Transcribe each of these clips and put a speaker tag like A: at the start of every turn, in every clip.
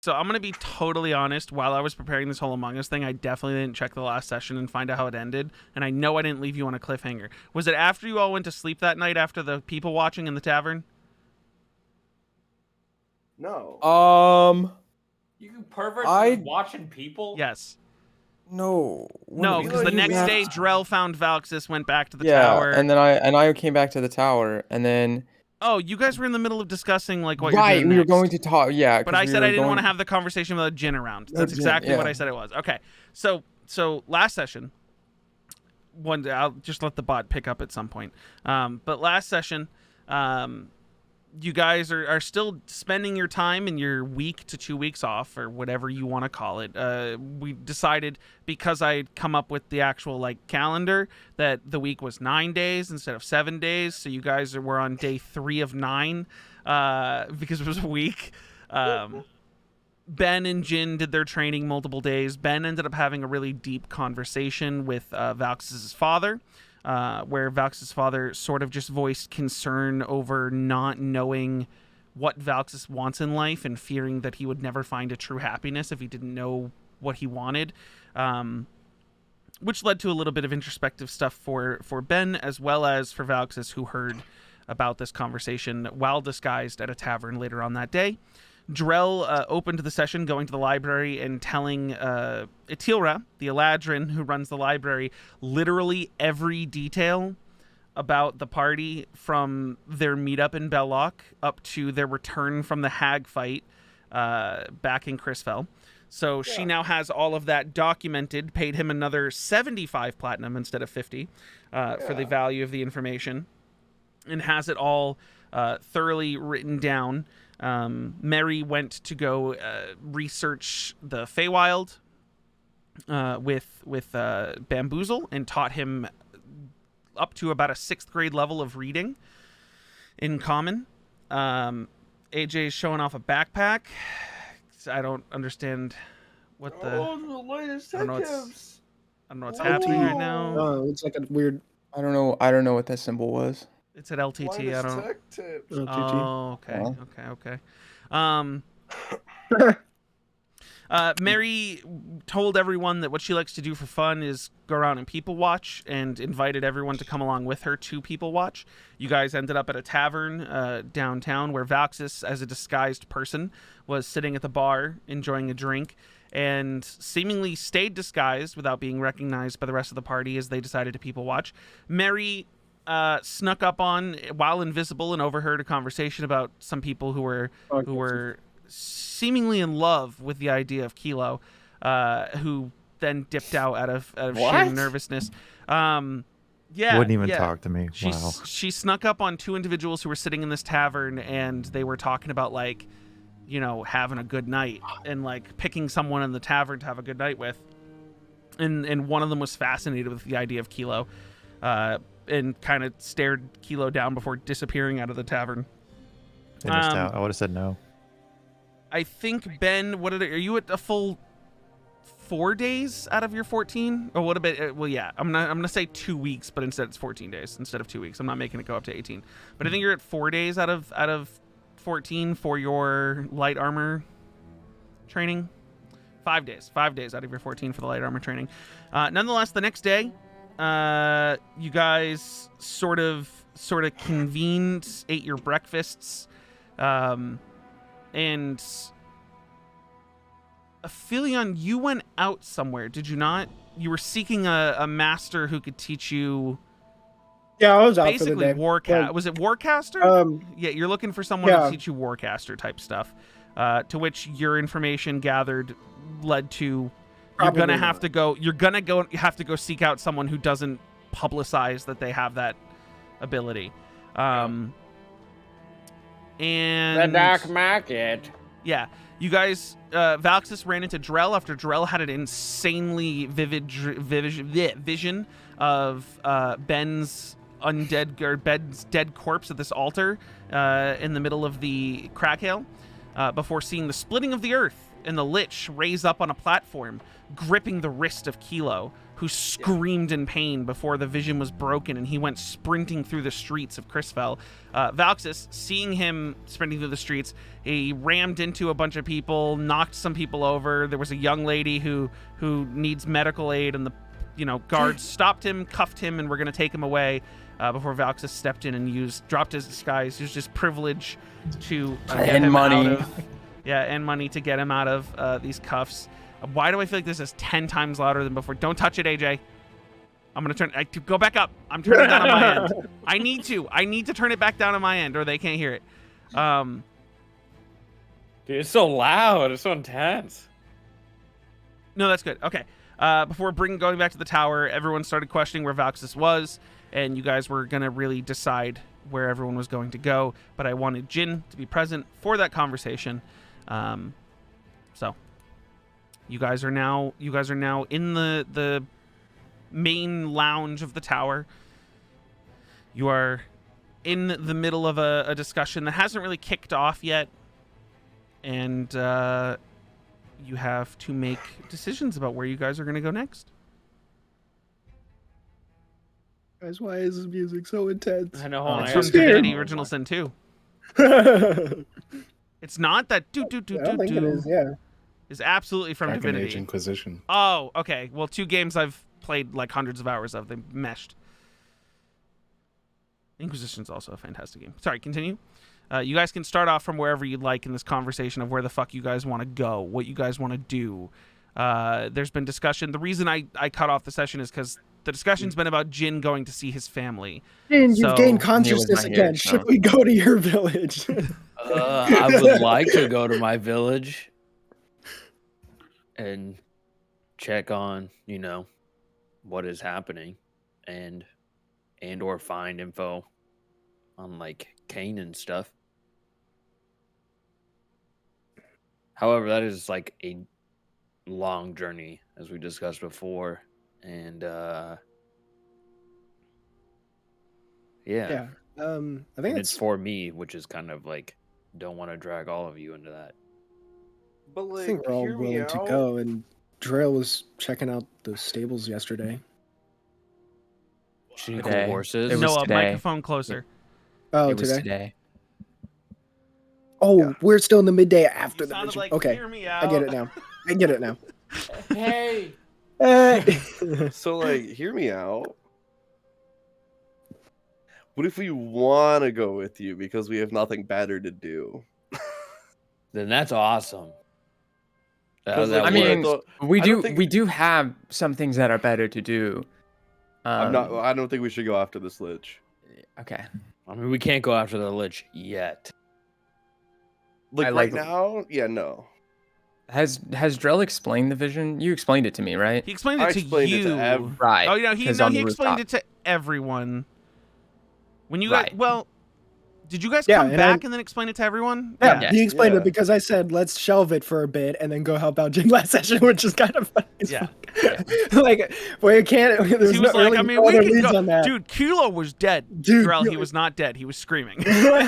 A: So I'm going to be totally honest. While I was preparing this whole Among Us thing, I definitely didn't check the last session and find out how it ended. And I know I didn't leave you on a cliffhanger. Was it after you all went to sleep that night after the people watching in the tavern?
B: No.
C: You perverts are watching people?
A: Yes.
B: No.
A: No, because the next day, Drell found Valxis, went back to the tower.
B: and then I came back to the tower, and then...
A: Oh, you guys were in the middle of discussing like what
B: right,
A: you're doing
B: we
A: next.
B: were going to talk, yeah.
A: But I said I didn't want to have the conversation without Jin around. That's exactly what I said it was. Okay, so last session, one day, I'll just let the bot pick up at some point. But last session, you guys are still spending your time in your week to 2 weeks off, or whatever you want to call it. We decided, because I'd come up with the actual like calendar, that the week was 9 days instead of 7 days. So you guys were on day 3 of 9 because it was a week. Ben and Jin did their training multiple days. Ben ended up having a really deep conversation with Valxis' father. Where Valxis' father sort of just voiced concern over not knowing what Valxis wants in life and fearing that he would never find a true happiness if he didn't know what he wanted, which led to a little bit of introspective stuff for Ben as well as for Valxis, who heard about this conversation while disguised at a tavern later on that day. Drell opened the session going to the library and telling Aetheria, the Eladrin who runs the library, literally every detail about the party from their meetup in Belloc up to their return from the hag fight back in Crisfell. So she now has all of that documented, paid him another 75 platinum instead of 50 for the value of the information, and has it all thoroughly written down. Mary went to go research the Feywild with Bamboozle and taught him up to about a 6th grade level of reading in common. AJ's showing off a backpack. I don't understand what the...
D: the latest tech tips.
A: I don't know what's happening right now.
D: Oh, it's like a weird...
B: I don't know what that symbol was.
A: It's at LTT. I don't.
D: Tech tips.
A: Oh, okay, okay. Mary told everyone that what she likes to do for fun is go around and people watch, and invited everyone to come along with her to people watch. You guys ended up at a tavern downtown where Valxis, as a disguised person, was sitting at the bar enjoying a drink, and seemingly stayed disguised without being recognized by the rest of the party as they decided to people watch. Mary snuck up on while invisible and overheard a conversation about some people who were seemingly in love with the idea of Kilo, who then dipped out of sheer nervousness. Wouldn't
E: even talk to me.
A: She snuck up on 2 individuals who were sitting in this tavern, and they were talking about, like, you know, having a good night and like picking someone in the tavern to have a good night with. And one of them was fascinated with the idea of Kilo, and kind of stared Kilo down before disappearing out of the tavern.
E: I missed out. I would have said no.
A: I think, Ben, are you at a full 4 days out of your 14? Or what about, well, yeah, I'm gonna say 2 weeks, but instead it's 14 days instead of 2 weeks. I'm not making it go up to 18. But I think you're at 4 days out of 14 for your light armor training. 5 days out of your 14 for the light armor training. Nonetheless, the next day, you guys sort of convened, ate your breakfasts, and Aphelion, you went out somewhere, did you not? You were seeking a master who could teach you.
D: Yeah, I was out
A: basically
D: for the day.
A: Was it Warcaster? Yeah, you're looking for someone to teach you Warcaster type stuff. To which your information gathered led to you're gonna have to go seek out someone who doesn't publicize that they have that ability. And
F: the dark market.
A: Yeah, you guys, Valxis ran into Drell after Drell had an insanely vivid vision of Ben's dead corpse at this altar in the middle of the Craghail, before seeing the splitting of the earth and the Lich raise up on a platform, gripping the wrist of Kilo, who screamed in pain before the vision was broken and he went sprinting through the streets of Chrisfell. Valxis, seeing him sprinting through the streets, he rammed into a bunch of people, knocked some people over. There was a young lady who needs medical aid, and the guards stopped him, cuffed him, and were going to take him away before Valxis stepped in and dropped his disguise, used his privilege to get him out of... Yeah, and money to get him out of these cuffs. Why do I feel like this is 10 times louder than before? Don't touch it, AJ. I'm going to go back up. I'm turning it down on my end. I need to turn it back down on my end, or they can't hear it.
F: Dude, it's so loud. It's so intense.
A: No, that's good. Okay. Before going back to the tower, everyone started questioning where Valxis was, and you guys were going to really decide where everyone was going to go. But I wanted Jin to be present for that conversation. So you guys are now in the main lounge of the tower. You are in the middle of a discussion that hasn't really kicked off yet, and you have to make decisions about where you guys are going to go next.
D: Guys, why is this music so intense?
F: I know.
A: It's from Divinity Original Sin 2. It's not that
D: I don't think it is, yeah.
A: Is absolutely from
G: Dragon
A: Divinity.
G: Age Inquisition.
A: Oh, okay. Well, 2 games I've played like hundreds of hours of. They meshed. Inquisition's also a fantastic game. Sorry, continue. You guys can start off from wherever you'd like in this conversation of where the fuck you guys want to go, what you guys want to do. There's been discussion. The reason I cut off the session is because the discussion's been about Jin going to see his family.
D: Jin, you've gained consciousness again. Should we go to your village?
F: I would like to go to my village and check on, what is happening and or find info on like Kane and stuff. However, that is like a long journey, as we discussed before, and
D: I think
F: it's for me, which is kind of like, don't want to drag all of you into that.
C: But like,
D: I think we're all willing to go, and Drell was checking out the stables yesterday.
F: She cool horses.
H: It was
A: No, a
H: today.
A: microphone closer.
D: Oh,
H: It was
D: today?
H: today.
D: Oh, we're still in the midday after
A: You
D: the
A: sounded
D: vision.
A: like,
D: Okay,
A: hear me
D: I get it now. I get it now.
C: Hey.
I: So, like, hear me out. What if we want to go with you because we have nothing better to do?
F: Then that's awesome.
H: I mean, we do have some things that are better to do.
I: I don't think we should go after this lich.
H: Okay.
F: I mean, we can't go after the lich yet.
I: Right now? Yeah, no.
H: Has Drell explained the vision? You explained it to me, right?
A: He explained it to you.
H: Right.
A: Oh, he explained it to everyone. When you guys, did you guys come back and then explain it to everyone?
D: Yeah, he explained it because I said, let's shelve it for a bit and then go help out Jin last session, which is kind of funny. Like, well, you can't.
A: He was like, I mean, we can go.
D: On that.
A: Dude, Kilo was dead.
D: Dude,
A: Drell, he was not dead. He was screaming.
D: Kilo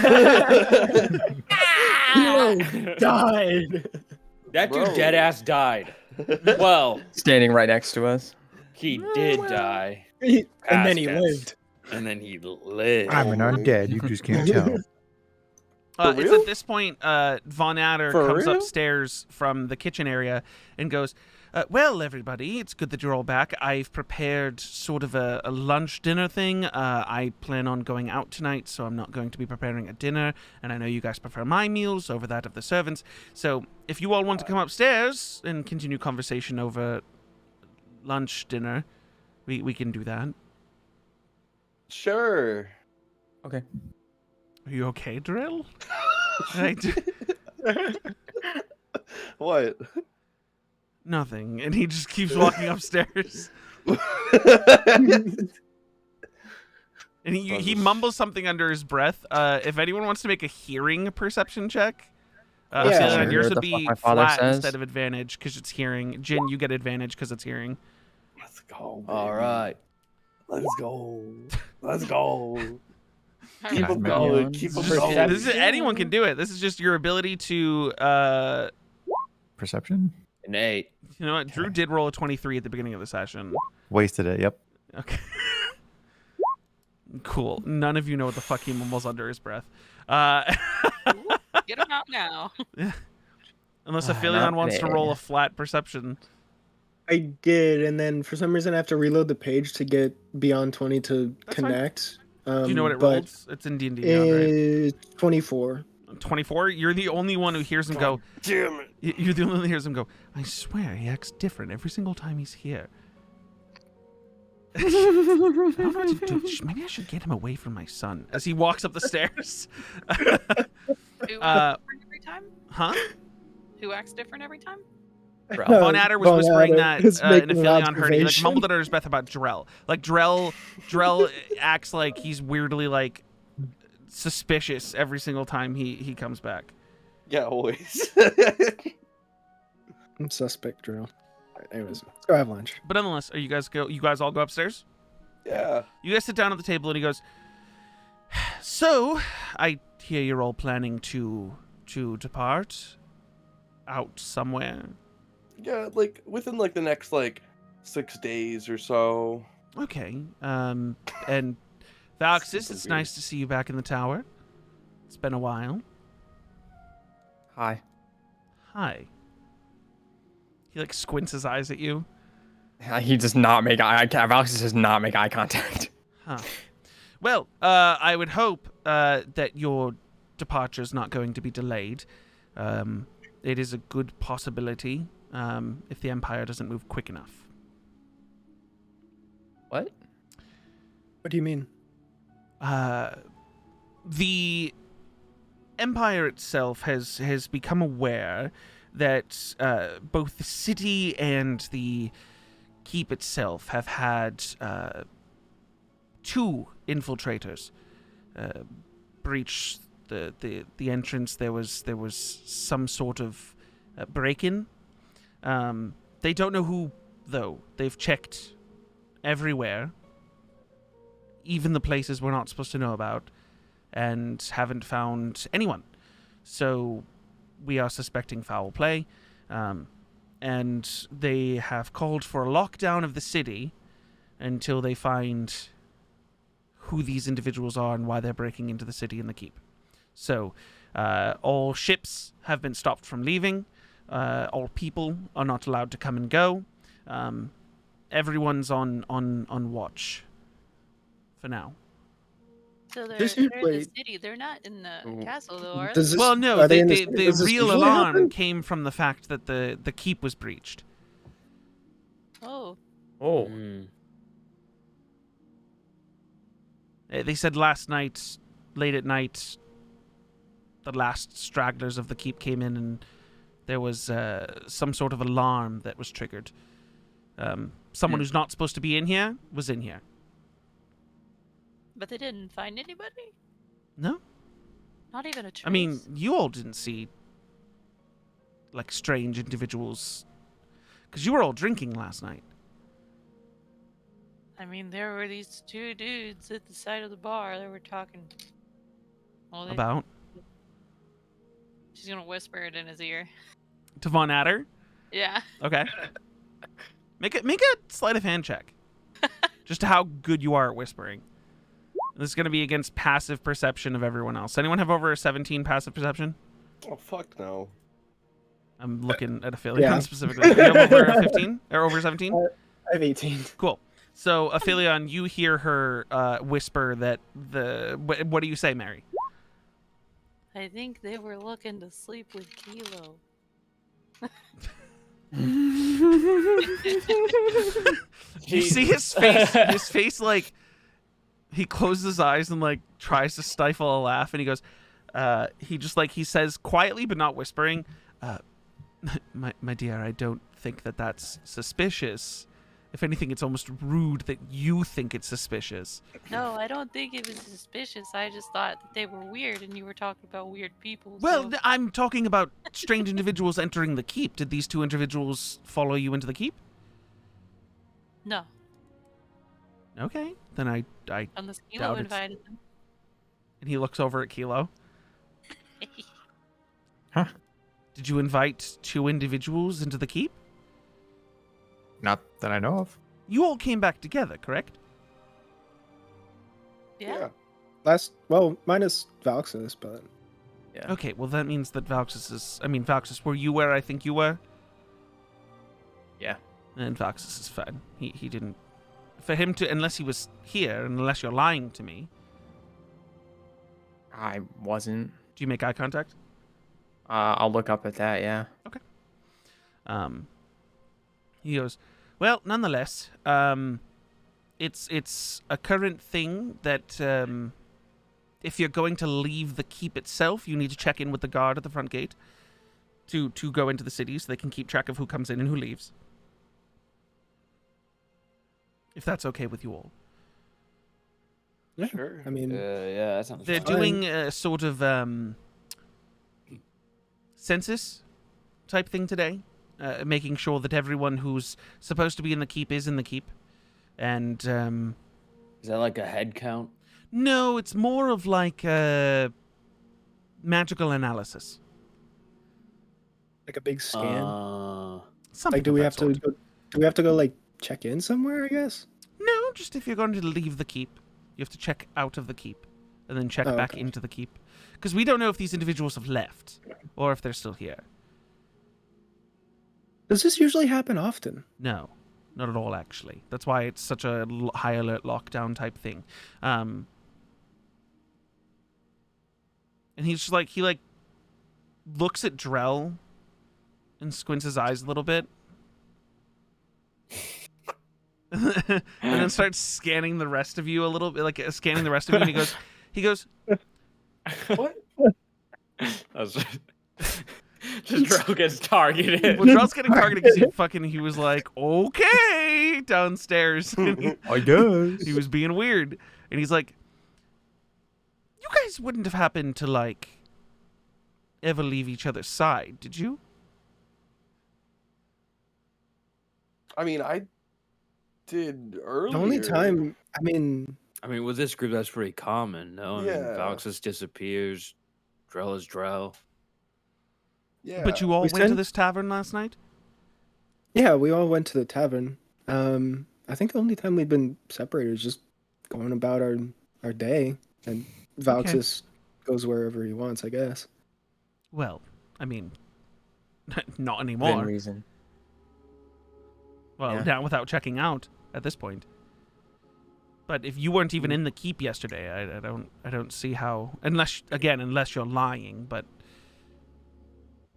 D: died.
F: That dude dead ass died. Well,
H: standing right next to us.
F: He did die.
D: And then he lived.
F: And then he lived.
E: I'm an undead. You just can't tell.
A: It's at this point, Von Adder comes upstairs from the kitchen area and goes, well, everybody, it's good that you're all back. I've prepared sort of a lunch dinner thing. I plan on going out tonight, so I'm not going to be preparing a dinner. And I know you guys prefer my meals over that of the servants. So if you all want to come upstairs and continue conversation over lunch, dinner, we can do that.
I: Sure.
H: Okay.
A: Are you okay, Drill?
I: What?
A: Nothing. And he just keeps walking upstairs. And he mumbles something under his breath. If anyone wants to make a hearing perception check, yours would be flat instead of advantage because it's hearing. Jin, you get advantage because it's hearing.
I: Let's go.
F: All right.
I: Let's go. Let's go.
G: Keep
I: them going. Keep them going.
A: Anyone can do it. This is just your ability to
E: perception.
F: An 8.
A: You know what? Drew did roll a 23 at the beginning of the session.
E: Wasted it. Yep.
A: Okay. Cool. None of you know what the fuck he mumbles under his breath.
G: Get him out now.
A: Unless
H: Not
A: Aphelion wants to
H: me.
A: roll a flat perception.
D: I did, and then for some reason I have to reload the page to get beyond 20 to
A: That's fine.
D: connect.
A: Do you know what it
D: but
A: rolls? It's in D&D Beyond, right?
D: it's 24.
A: 24? You're the only one who hears him go,
I: Damn it.
A: you're the only one who hears him go, I swear he acts different every single time he's here. I don't know what to do. Maybe I should get him away from my son. As he walks up the stairs.
G: Who acts different every time?
A: Huh?
G: Who acts different every time?
A: Von Adder was
D: Von
A: whispering
D: Adder
A: that
D: is
A: and
D: making an
A: Aphelion heard it. He like
D: observation.
A: mumbled under his breath about Drell. Like Drell acts like he's weirdly like suspicious every single time he comes back.
I: Yeah, always.
D: I'm suspect, Drew. Alright, anyways, let's go have lunch.
A: But nonetheless, you guys all go upstairs?
I: Yeah.
A: You guys sit down at the table and he goes, so I hear you're all planning to depart out somewhere.
I: Yeah, like within like the next like 6 days or so.
A: Okay. And Valxis, it's nice to see you back in the tower. It's been a while.
H: Hi.
A: Hi. He like squints his eyes at you.
H: He does not make eye. Alex does not make eye contact.
A: Huh. Well, I would hope that your departure is not going to be delayed. It is a good possibility if the Empire doesn't move quick enough.
H: What?
D: What do you mean?
A: The Empire itself has become aware that both the city and the keep itself have had two infiltrators breach the entrance. There was some sort of break-in. They don't know who, though. They've checked everywhere, even the places we're not supposed to know about, and haven't found anyone. So we are suspecting foul play, and they have called for a lockdown of the city until they find who these individuals are and why they're breaking into the city and the keep. So all ships have been stopped from leaving. All people are not allowed to come and go. Everyone's on watch for now.
G: So they're,
D: This
G: they're
D: is-
G: in the
D: wait.
G: city. They're not in the castle, though, are
D: Does
G: they?
D: this-
A: Well, no,
D: are they in
A: the
D: does this
A: real
D: usually
A: alarm
D: happen?
A: came from the fact that the keep was breached.
G: Oh,
H: Oh.
F: Mm.
A: They said last night, late at night, the last stragglers of the keep came in and there was some sort of alarm that was triggered. Someone who's not supposed to be in here was in here.
G: but they didn't find anybody?
A: No?
G: Not even a trace?
A: I mean, you all didn't see, like, strange individuals. Because you were all drinking last night.
G: I mean, there were these two dudes at the side of the bar that were talking. Well, they,
A: About
G: she's gonna whisper it in his ear.
A: to Von Adder.
G: Yeah.
A: Okay. Make a sleight of hand check. Just how good you are at whispering. This is going to be against passive perception of everyone else. Anyone have over a 17 passive perception?
I: Oh fuck no.
A: I'm looking at Aphelion
D: Yeah.
A: specifically. You have over a 15 or over 17?
D: I have 18.
A: Cool. So Aphelion, you hear her whisper that what do you say, Mary?
G: I think they were looking to sleep with Kilo.
A: You see his face. His face, like, he closes his eyes and like tries to stifle a laugh, and he goes, he says quietly but not whispering, my dear, I don't think that that's suspicious. If anything, it's almost rude that you think it's suspicious.
G: No, I don't think it was suspicious. I just thought that they were weird, and you were talking about weird people.
A: Well,
G: so...
A: I'm talking about strange individuals entering the keep. Did these two individuals follow you into the keep?
G: No,
A: Okay, then I
G: unless Kilo
A: doubt it's-
G: invited them.
A: and he looks over at Kilo. Did you invite 2 individuals into the keep?
E: Not that I know of.
A: You all came back together, correct?
G: Yeah.
D: Minus Valxis, but
H: Yeah.
A: Okay, well that means that Valxis, were you where I think you were?
H: Yeah.
A: And Valxis is fine. He didn't... For him to... Unless he was here, and unless you're lying to me.
H: I wasn't.
A: Do you make eye contact?
H: I'll look up at that, yeah.
A: He goes, well, nonetheless, it's a current thing that if you're going to leave the keep itself, you need to check in with the guard at the front gate to go into the city so they can keep track of who comes in and who leaves. If that's okay with you all.
D: yeah.
C: Sure.
D: I mean,
F: Yeah, that sounds
A: They're
F: fine.
A: doing a sort of census type thing today, making sure that everyone who's supposed to be in the keep is in the keep. And
F: Is that like a head count?
A: no, it's more of like a magical analysis.
D: like a big scan.
A: Something
D: Like, do
A: of
D: we
A: that
D: have
A: sort.
D: to? Do we have to go like check in somewhere? I guess.
A: No, just if you're going to leave the keep, you have to check out of the keep, and then check back
D: Okay.
A: into the keep, because we don't know if these individuals have left or if they're still here.
D: Does this usually happen often?
A: No, not at all, actually. That's why it's such a high alert lockdown type thing. And he's just like, he looks at Drell and squints his eyes a little bit. And then starts scanning the rest of you a little bit, like scanning the rest of you, and he goes,
C: What?
F: Just Drow gets targeted.
A: well, Drell's getting targeted because he was like, okay, downstairs.
E: I guess.
A: He was being weird. And he's like, you guys wouldn't have happened to, like, ever leave each other's side, did you?
I: I mean, I did earlier.
D: The only time, I mean,
F: I mean, with this group, that's pretty common, no? I mean,
I: Yeah.
F: Valxis disappears, Drell is Drell.
I: Yeah.
A: But you all
D: We
A: went to
D: sent-
A: this tavern last night?
D: yeah, we all went to the tavern. I think the only time we've been separated is just going about our day, and Valxis goes wherever he wants, I guess.
A: Well, I mean, not
H: Within
A: anymore.
H: reason.
A: Well,
H: Yeah.
A: now without checking out at this point. But if you weren't even in the keep yesterday, I don't see how, unless you're lying. But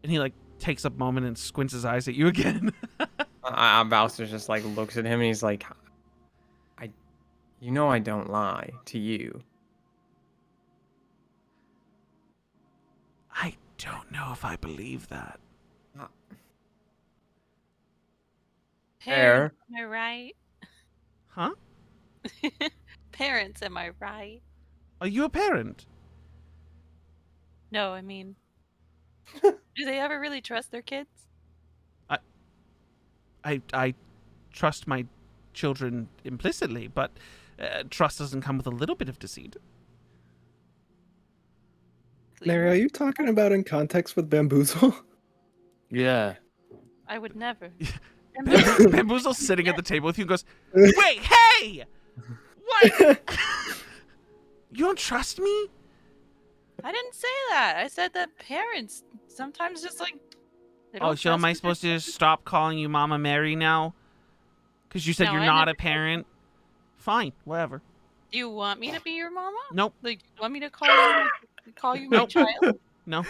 A: and he like takes a moment and squints his eyes at you again.
H: Bowser just like looks at him and he's like, I don't lie to you.
A: I don't know if I believe that.
H: Fair.
G: Parents, am I right?
A: Huh?
G: Parents, am I right?
A: Are you a parent?
G: No, I mean, do they ever really trust their kids?
A: I trust my children implicitly, but trust doesn't come with a little bit of deceit.
D: Mary, are you talking about in context with Bamboozle?
F: Yeah.
G: I would never.
A: Bamboozle's sitting at the table with you and goes, wait, hey! What? You don't trust me?
G: I didn't say that. I said that parents sometimes just like. They don't
A: Oh, so am
G: trust
A: I
G: their
A: supposed to
G: kids.
A: just stop calling you Mama Mary now? Because you said
G: No,
A: you're
G: I
A: not
G: never
A: a
G: said-
A: parent? Fine, whatever.
G: Do you want me to be your mama?
A: Nope,
G: Like, you want me to call you my
A: Nope.
G: child?
A: no.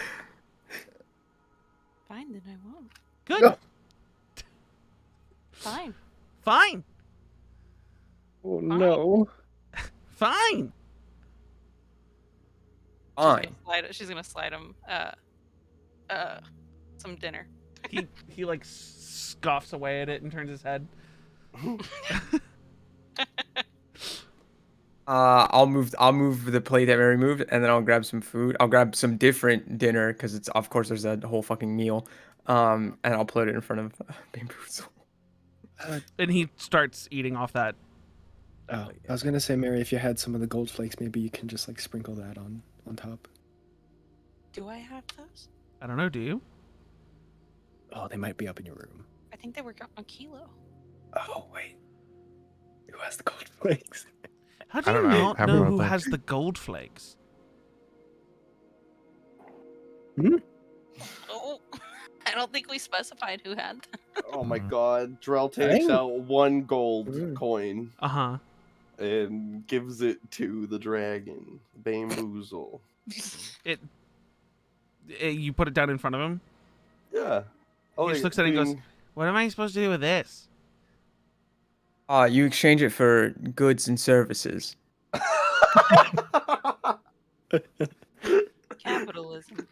G: Fine, then I won't.
A: Good.
D: No.
G: Fine.
A: Fine.
D: Oh no.
A: Fine.
H: Fine.
G: She's gonna slide him some dinner.
A: He like scoffs away at it and turns his head.
H: I'll move the plate that Mary moved, and then I'll grab some food. I'll grab some different dinner because it's of course there's a whole fucking meal. And I'll put it in front of Bamboozle.
A: And he starts eating off that.
D: Oh, I was gonna say, Mary, if you had some of the gold flakes, maybe you can just like sprinkle that on top.
G: Do I have those?
A: I don't know, do you?
D: Oh, they might be up in your room.
G: I think they were on Kilo.
D: Oh, wait. Who has the gold flakes?
A: How do
E: I
A: you
E: don't know.
A: not
E: Have
A: know
E: them
A: who
E: up,
A: has the gold flakes?
G: Oh, I don't think we specified who had them.
I: Oh my
E: Mhm.
I: god. Drell takes
D: Dang.
I: out one gold
D: Mm.
I: coin
A: Uh-huh.
I: and gives it to the dragon. Bamboozle.
A: You put it down in front of him.
I: Yeah.
A: He just looks at it and goes, "What am I supposed to do with this?"
H: You exchange it for goods and services.
G: Capitalism.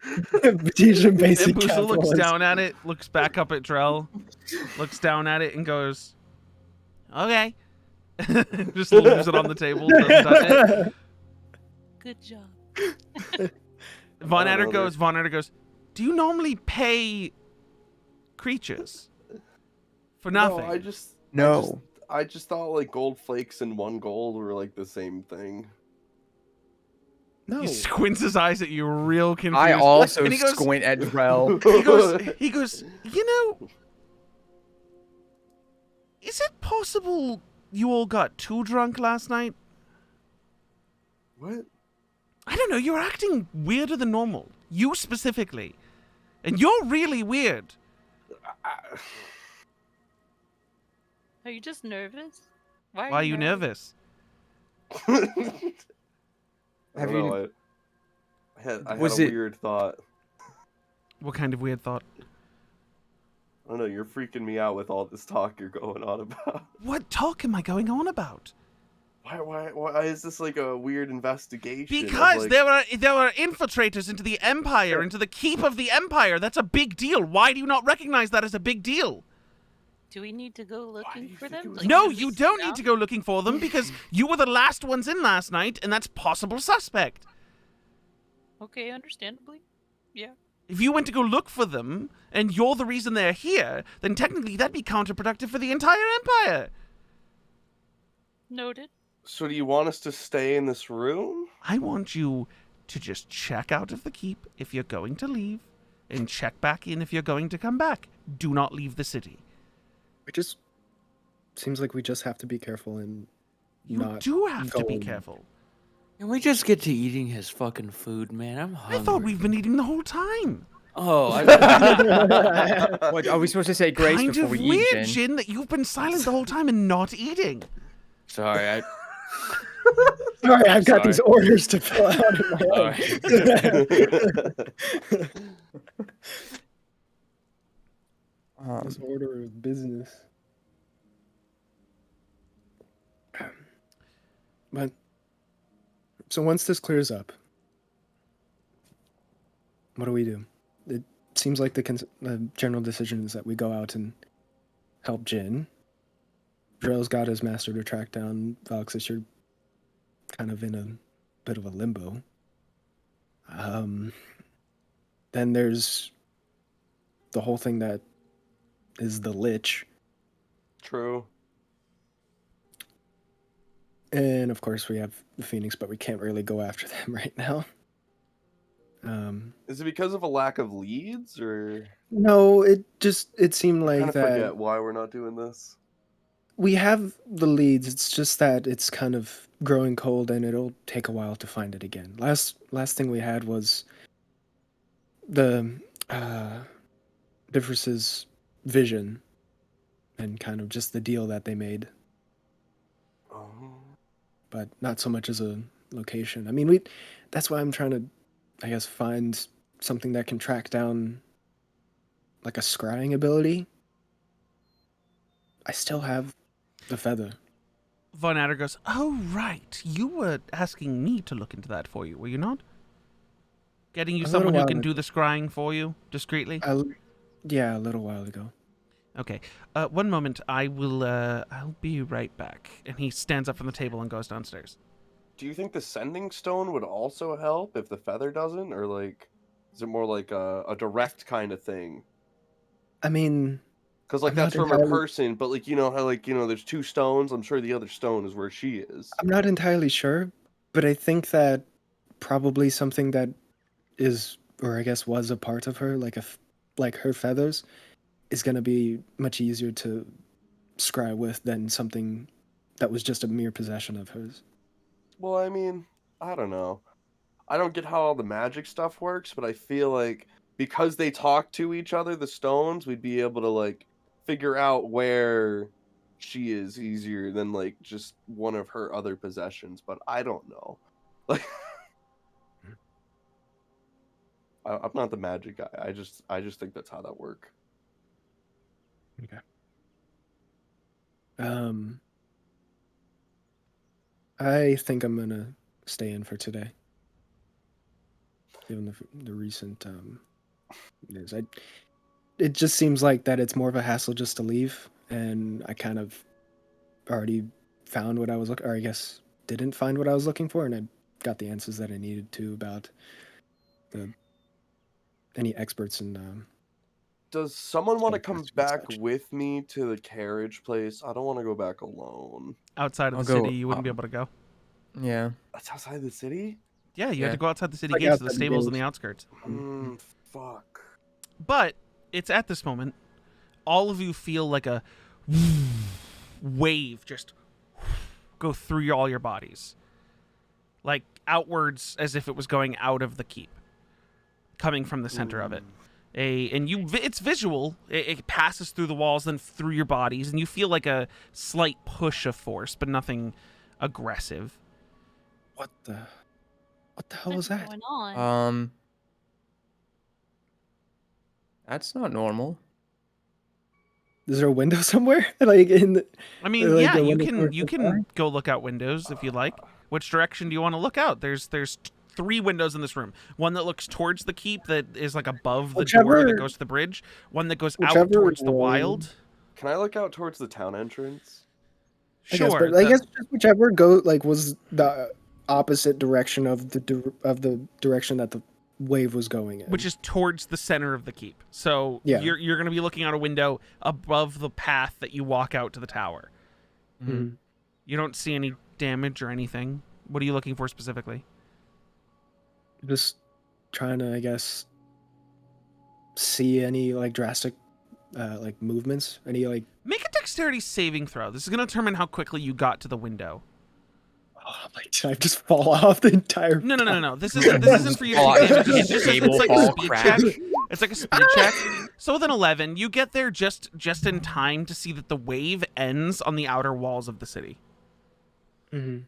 D: Teach basic
A: Bamboozle looks
D: capitalism.
A: down at it, looks back up at Drell, looks down at it, and goes, "Okay." Just leaves it on the table, doesn't touch it.
G: Good job.
A: Von
I: I don't
A: Adder
I: know,
A: goes, "Do you normally pay creatures for nothing?"
I: No, I just thought like gold flakes and 1 gold were like the same thing.
D: No.
A: He squints his eyes at you, real confused.
H: I also
A: And he goes,
H: squint at Drell.
A: he goes, "You know, is it possible you all got too drunk last night?
I: What?
A: I don't know, you're acting weirder than normal. You specifically. And you're really weird."
G: Are you just nervous? Why
A: Why are you nervous?
I: I
H: Have
I: don't
H: you-
I: know, I had
H: Was
I: a
H: it-
I: weird thought.
A: What kind of weird thought?
I: I don't know, you're freaking me out with all this talk you're going on about.
A: What talk am I going on about?
I: Why is this like a weird investigation? of,
A: Because
I: like-
A: there were infiltrators into the Empire, into the keep of the Empire. That's a big deal. Why do you not recognize that as a big deal?
G: Do we need to go
I: do
G: looking
I: you
G: for
I: think it
G: them?
I: was-
G: Like,
A: No,
G: should we
A: you don't need
G: scout?
A: to go looking for them because you were the last ones in last night, and that's possible suspect.
G: Okay, understandably. Yeah.
A: If you went to go look for them, and you're the reason they're here, then technically that'd be counterproductive for the entire Empire.
G: Noted.
I: So do you want us to stay in this room?
A: I want you to just check out of the keep if you're going to leave, and check back in if you're going to come back. Do not leave the city.
D: It just seems like we just have to be careful and
A: You
D: not
A: do have to be
D: go-
A: careful.
F: Can we just get to eating his fucking food, man? I'm hungry.
A: I thought we've been eating the whole time.
F: Oh,
H: What, are we supposed to say grace
A: Kind
H: before
A: of
H: we
A: weird,
H: eat, Jin?
A: Jin, that you've been silent the whole time and not eating.
F: sorry.
D: Sorry, I've got these
F: Sorry.
D: orders to fill out in my head. This order of business. But so once this clears up, what do? It seems like the general decision is that we go out and help Jin. Drell's got his master to track down Valxis. You're kind of in a bit of a limbo. Then there's the whole thing that is the Lich.
I: True.
D: And of course we have the Phoenix, but we can't really go after them right now.
I: Is it because of a lack of leads, or
D: No, it seemed
I: I
D: like
I: kind of
D: that
I: forget why we're not doing this?
D: we have the leads. It's just that it's kind of growing cold and it'll take a while to find it again. Last thing we had was the Bifros's vision and kind of just the deal that they made,
I: Oh.
D: but not so much as a location. I mean, that's why I'm trying to, I guess, find something that can track down like a scrying ability. I still have the feather.
A: Von Adder goes, "Oh, right. You were asking me to look into that for you, were you not? Getting you
D: A little
A: someone who
D: while
A: can
D: ago.
A: do the scrying for you, discreetly?
D: Yeah, a little while ago.
A: Okay. One moment. I'll be right back." And he stands up from the table and goes downstairs.
I: Do you think the sending stone would also help if the feather doesn't, or like, is it more like a direct kind of thing?
D: I mean,
I: Because like
D: I'm
I: that's
D: not
I: from a
D: entirely-
I: person, but like how there's 2 stones. I'm sure the other stone is where she is.
D: I'm not entirely sure, but I think that probably something that is, or I guess was a part of her, like her feathers, is going to be much easier to scry with than something that was just a mere possession of hers.
I: Well, I mean, I don't know. I don't get how all the magic stuff works, but I feel like because they talk to each other, the stones, we'd be able to like figure out where she is easier than like just one of her other possessions. But I don't know. Like, I'm not the magic guy. I just think that's how that work.
D: Okay. I think I'm gonna stay in for today, given the recent news. It just seems like that it's more of a hassle just to leave, and I kind of already found what I was looking, or I guess didn't find what I was looking for, and I got the answers that I needed to about any experts in.
I: Does someone want to
D: Yeah,
I: come
D: that's
I: back
D: such.
I: with me to the carriage place? I don't want to go back alone.
A: Outside of
B: I'll
A: the
B: go,
A: city, you wouldn't be able to go.
B: Yeah.
I: That's outside the city?
A: Yeah, you had
B: Yeah.
A: to go outside the city
D: Like
A: gates to the
D: outside the
A: stables on
D: gates.
A: the outskirts.
I: Fuck.
A: But it's at this moment, all of you feel like a wave just go through all your bodies, like outwards, as if it was going out of the keep, coming from the center of it. It's visual. It passes through the walls, then through your bodies, and you feel like a slight push of force, but nothing aggressive.
D: What the hell was
G: What's
D: that?
G: going on?
B: That's not normal.
D: Is there a window somewhere? Like in the,
A: I mean,
D: like
A: yeah,
D: a
A: you
D: window
A: can
D: towards
A: you
D: the
A: can
D: sky?
A: go look out windows if you like. Which direction do you want to look out? There's 3 windows in this room. One that looks towards the keep that is like above the door that
D: Whichever-
A: goes to the bridge. One that goes out
D: whichever
A: towards the
D: way.
A: wild.
I: Can I look out towards the town entrance?
D: I guess,
A: Sure.
D: but I
A: the-
D: guess just whichever was the opposite direction of the direction that the wave was going in.
A: which is towards the center of the keep. So
D: Yeah.
A: you're going to be looking out a window above the path that you walk out to the tower.
D: Mhm.
A: You don't see any damage or anything. What are you looking for specifically?
D: Just trying to, I guess, see any like drastic like movements, any like.
A: Make a dexterity saving throw. This is going to determine how quickly you got to the window.
D: Oh, like, did I just fall off the entire?
A: No. This isn't for you to
E: Fall
A: take
E: out.
A: damage. It's just
E: Table
A: it's like a
E: fall,
A: speed
E: crash.
A: check. It's like a speed check. So with an 11, you get there just in time to see that the wave ends on the outer walls of the city.
D: Mhm.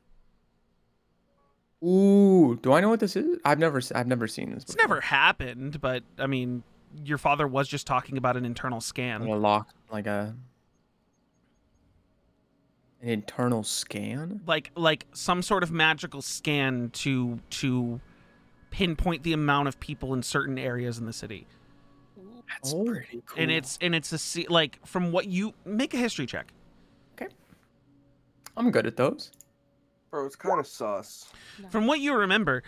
B: Ooh, do I know what this is? I've never seen this.
A: It's
B: before.
A: never happened, but I mean, your father was just talking about an internal scan.
B: A lock, like an internal scan.
A: Like some sort of magical scan to pinpoint the amount of people in certain areas in the city.
D: That's
B: Oh.
D: pretty cool.
A: And it's like from what you make a history check.
B: I'm good at those.
I: Bro, it's kind of sus.
A: From what you remember,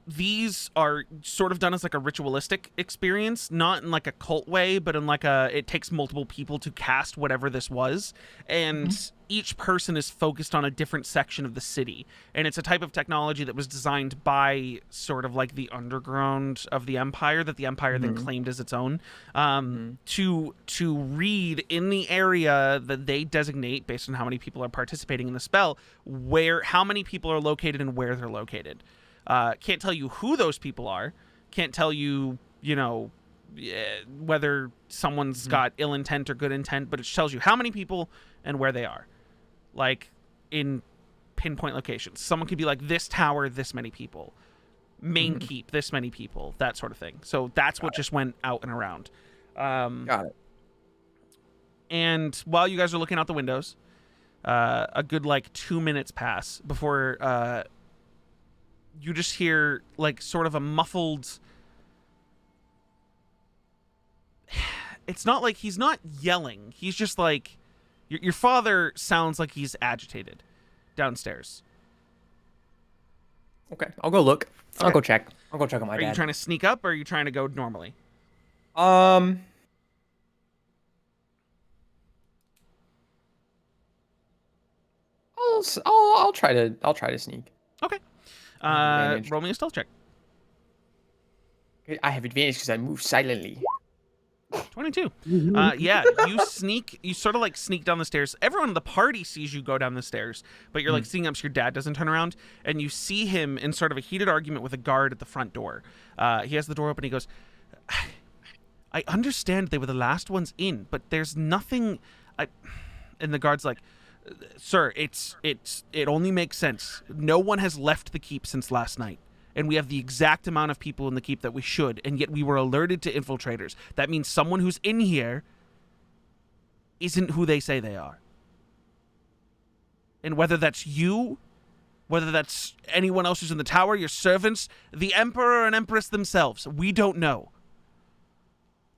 A: these are sort of done as like a ritualistic experience, not in like a cult way, but in like it takes multiple people to cast whatever this was, and each person is focused on a different section of the city, and it's a type of technology that was designed by sort of like the underground of the Empire that the Empire then claimed as its own, to read in the area that they designate based on how many people are participating in the spell, how many people are located and where they're located. Can't tell you who those people are. Can't tell you, whether someone's got ill intent or good intent, but it tells you how many people and where they are. Like, in pinpoint locations. Someone could be like, this tower, this many people. Main keep, this many people. That sort of thing. So that's what just went out and around.
B: Got it.
A: And while you guys are looking out the windows, a good, 2 minutes pass before you just hear, sort of a muffled... It's not like he's not yelling. He's just like... Your father sounds like he's agitated downstairs.
B: Okay, I'll go look. I'll
A: Okay.
B: go check. I'll go check on my
A: Are
B: dad.
A: you trying to sneak up, or are you trying to go normally?
B: I'll try to sneak.
A: Okay.
B: advantage.
A: Roll me a stealth check.
B: I have advantage because I move silently.
A: 22. Yeah, you sort of like sneak down the stairs. Everyone in the party sees you go down the stairs, but you're like seeing up so your dad doesn't turn around, and you see him in sort of a heated argument with a guard at the front door. He has the door open, he goes, I understand they were the last ones in, but there's nothing, and the guard's like, sir, it only makes sense. No one has left the keep since last night. And we have the exact amount of people in the keep that we should, and yet we were alerted to infiltrators. That means someone who's in here isn't who they say they are. And whether that's you, whether that's anyone else who's in the tower, your servants, the Emperor and Empress themselves, we don't know.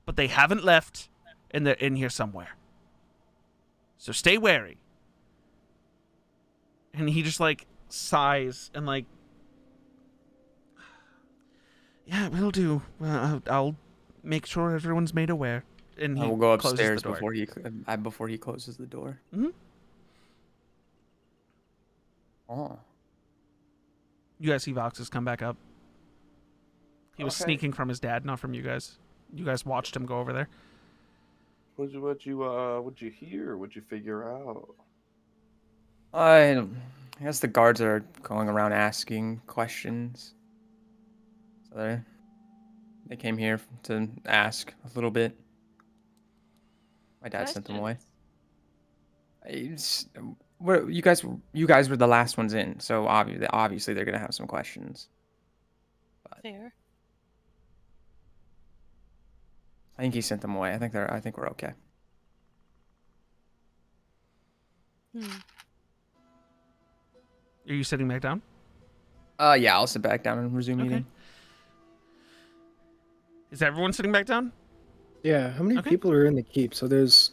A: But they haven't left, and they're in here somewhere. So stay wary. And he just, like, sighs and, like, yeah, we'll do. I'll make sure everyone's made aware. And he
H: I will go
A: closes
H: upstairs
A: the door.
H: before he closes the door.
A: Mm-hmm.
H: Oh.
A: You guys see Voxus come back up. He was
I: Okay.
A: sneaking from his dad, not from you guys. You guys watched him go over there.
I: What'd you hear? What'd you figure out?
H: I guess the guards are going around asking questions. So they came here to ask a little bit. My dad sent them away. You guys were the last ones in, so obviously they're gonna have some questions.
G: Fair.
H: I think he sent them away. I think we're okay.
A: Are you sitting back down?
H: Yeah, I'll sit back down and resume
A: Okay.
H: eating.
A: Is everyone sitting back down?
D: Yeah, how many
A: Okay.
D: people are in the keep? So there's,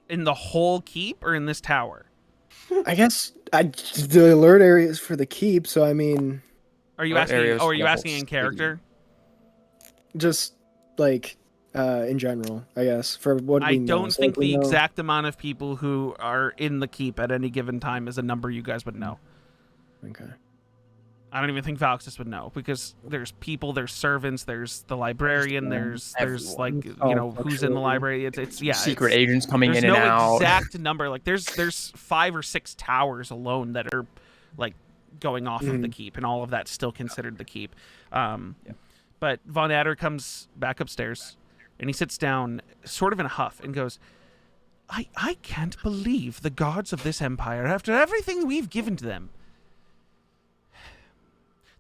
A: In the whole keep or in this tower?
D: I guess, the alert area is for the keep. So I mean,
A: Are you
H: What
A: asking?
H: areas
A: Oh, are
H: for
A: you
H: the whole
A: asking in
H: city?
A: character?
D: just like in general, I guess for what
A: I
D: we know.
A: don't
D: So,
A: think
D: like, we
A: the
D: know-
A: exact amount of people who are in the keep at any given time is a number you guys would know.
D: Okay.
A: I don't even think Valxis would know because there's people, there's servants, there's the librarian, there's
H: everyone.
A: like
D: Oh,
A: who's in the
D: fluctuating.
A: library. It's yeah,
H: Secret
A: it's,
H: agents coming
A: there's
H: in
A: no
H: and out.
A: exact number. Like there's 5 or 6 towers alone that are like going off of the keep, and all of that's still considered the keep. But Von Adder comes back upstairs, and he sits down, sort of in a huff, and goes, I can't believe the gods of this empire, after everything we've given to them.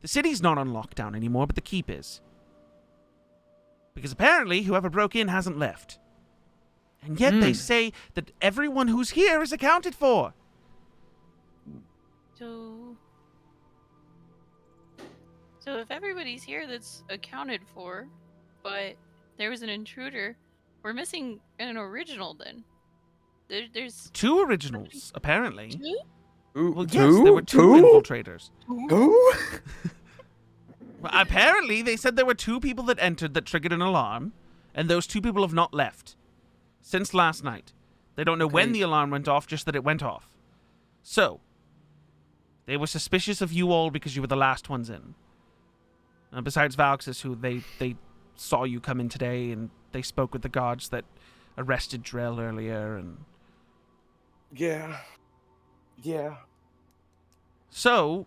A: The city's not on lockdown anymore, but the keep is. Because apparently whoever broke in hasn't left. And yet they say that everyone who's here is accounted for.
G: So if everybody's here that's accounted for, but there was an intruder, we're missing an original then. There's
A: 2 originals, apparently.
G: 2?
A: Well, yes, there were 2 infiltrators.
H: Who?
A: Well, apparently, they said there were 2 people that entered that triggered an alarm, and those 2 people have not left since last night. They don't know when the alarm went off, just that it went off. So, they were suspicious of you all because you were the last ones in. Besides Valxis, who they saw you come in today, and they spoke with the gods that arrested Drell earlier, and...
I: Yeah.
A: So,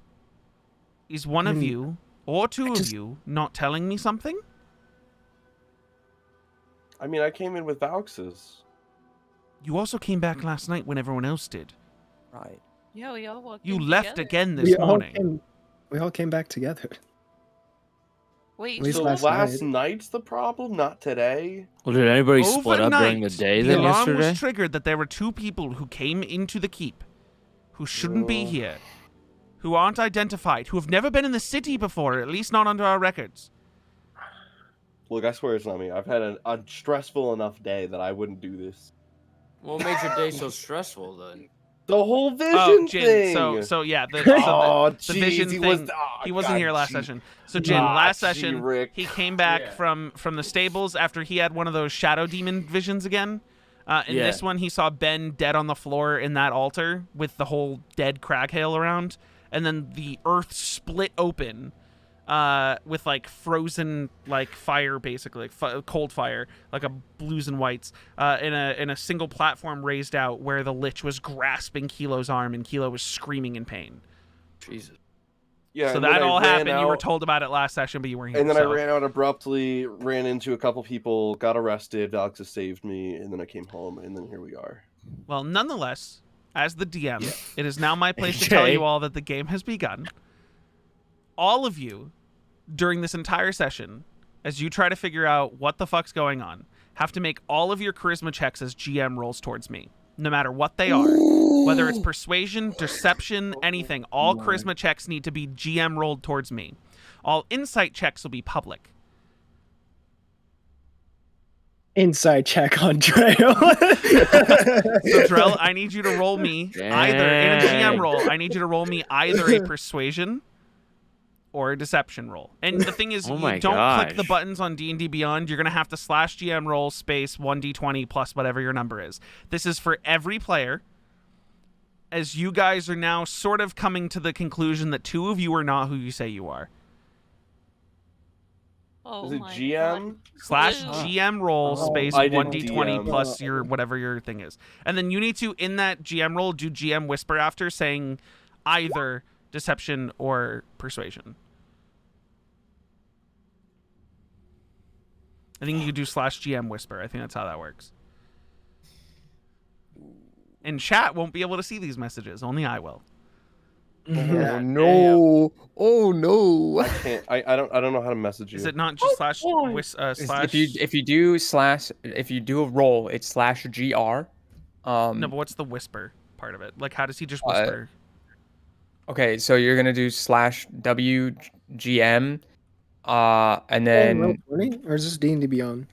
A: is one of you, or 2 of you, not telling me something?
I: I mean, I came in with Valx's.
A: You also came back last night when everyone else did.
H: Right.
G: Yeah, we all walked
A: You
G: in
A: left
G: together.
A: again this morning.
D: We all came back together.
G: Wait,
D: At least
I: So
D: last
I: last
D: night.
I: night's the problem, not today.
F: Well, did anybody split up during the
A: Overnight,
F: day
A: the
F: then
A: alarm
F: yesterday?
A: was triggered that there were 2 people who came into the keep, who shouldn't be
I: Ugh.
A: here, who aren't identified, who have never been in the city before, at least not under our records.
I: Look, I swear it's not me. I've had a stressful enough day that I wouldn't do this.
C: What made your day so stressful then?
I: The whole vision
A: Oh, Jin.
I: thing.
A: So yeah, the
I: jeez,
A: vision
I: he
A: thing.
I: was.
A: He wasn't here last session. So Jin,
I: Ah,
A: last
I: gee,
A: session,
I: Rick.
A: he came back
C: Yeah.
A: from the stables after he had one of those shadow demon visions again. In
F: Yeah.
A: this one, he saw Ben dead on the floor in that altar with the whole dead crag hail around, and then the earth split open, with like frozen like fire, basically like cold fire, like a blues and whites, in a single platform raised out where the Lich was grasping Kilo's arm and Kilo was screaming in pain.
C: Jesus.
I: Yeah.
A: So
I: and
A: that
I: then I
A: all
I: ran
A: happened. You were
I: out-
A: told about it last session, but you weren't here.
I: And then
A: so.
I: I ran out abruptly, ran into a couple people, got arrested. Valxis saved me, and then I came home, and then here we are.
A: Well, nonetheless, as the DM, it is now my place to tell you all that the game has begun. All of you, during this entire session, as you try to figure out what the fuck's going on, have to make all of your charisma checks as GM rolls towards me, no matter what they are. Whether it's persuasion, deception, anything, all charisma checks need to be GM rolled towards me. All insight checks will be public.
D: Inside check on Trail.
A: So, Drell, I need you to roll me either, in a GM roll, I need you to roll me either a persuasion or a deception roll. And the thing is,
F: Oh
A: you
F: my
A: don't click the
F: gosh.
A: buttons on D&D Beyond. You're going to have to slash GM roll space 1d20 plus whatever your number is. This is for every player, as you guys are now sort of coming to the conclusion that two of you are not who you say you are.
G: Oh
I: Is it
G: my
I: GM?
G: God.
A: Slash
G: Clue.
A: GM roll space
I: I did
A: 1d20
I: DM.
A: plus your whatever your thing is. And then you need to, in that GM roll, do GM whisper after saying either deception or persuasion. I think you could do slash GM whisper. I think that's how that works. And chat won't be able to see these messages. Only I will.
B: Yeah,
E: Oh no! Oh no!
I: I can't. I don't know how to message you.
A: Is it not just slash slash?
H: If you do a roll, it's slash GR.
A: No, but what's the whisper part of it? Like, how does he just whisper?
H: Okay, so you're gonna do slash WGM, and then
D: Or is this D&D Beyond?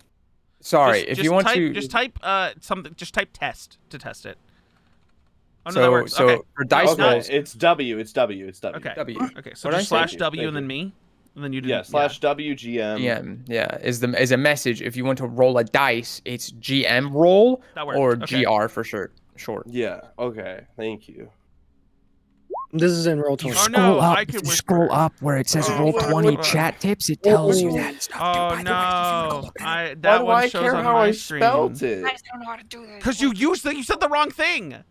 H: sorry,
A: Just-
H: if
A: just
H: you want
A: type,
H: to.
A: just type something. Just type test to test it. Oh no,
H: so
A: that works.
H: so
A: Okay.
H: for dice
A: it's not-
H: rolls,
I: It's W. It's W. It's W.
A: Okay.
H: W.
A: Okay. So
H: What'd I
A: just
H: say?
A: slash
I: Thank you,
A: W
I: thank
A: and then
I: you.
A: me, and then you do
I: Yeah. Slash WGM.
H: GM, yeah, is a message. If you want to roll a dice, it's GM roll
A: That worked.
H: or
A: Okay.
H: GR for short.
I: Yeah. Okay. Thank you.
D: This is in roll 20.
A: Oh no, I could
J: If you
A: whisper.
J: scroll up where it says
I: Oh,
J: roll
I: wait,
J: 20
I: wait, wait.
J: chat tips, it tells you
D: Oh.
J: that stuff.
A: Oh
J: Dude, by the way, if you wanna go
A: no,
J: look at it.
A: I
I: Why
A: that
I: do
A: one
I: I
A: shows
I: care
A: on
I: how
A: my
I: I
A: screen.
I: spelled it?
J: I don't know how to do that.
A: Because you said the wrong thing. What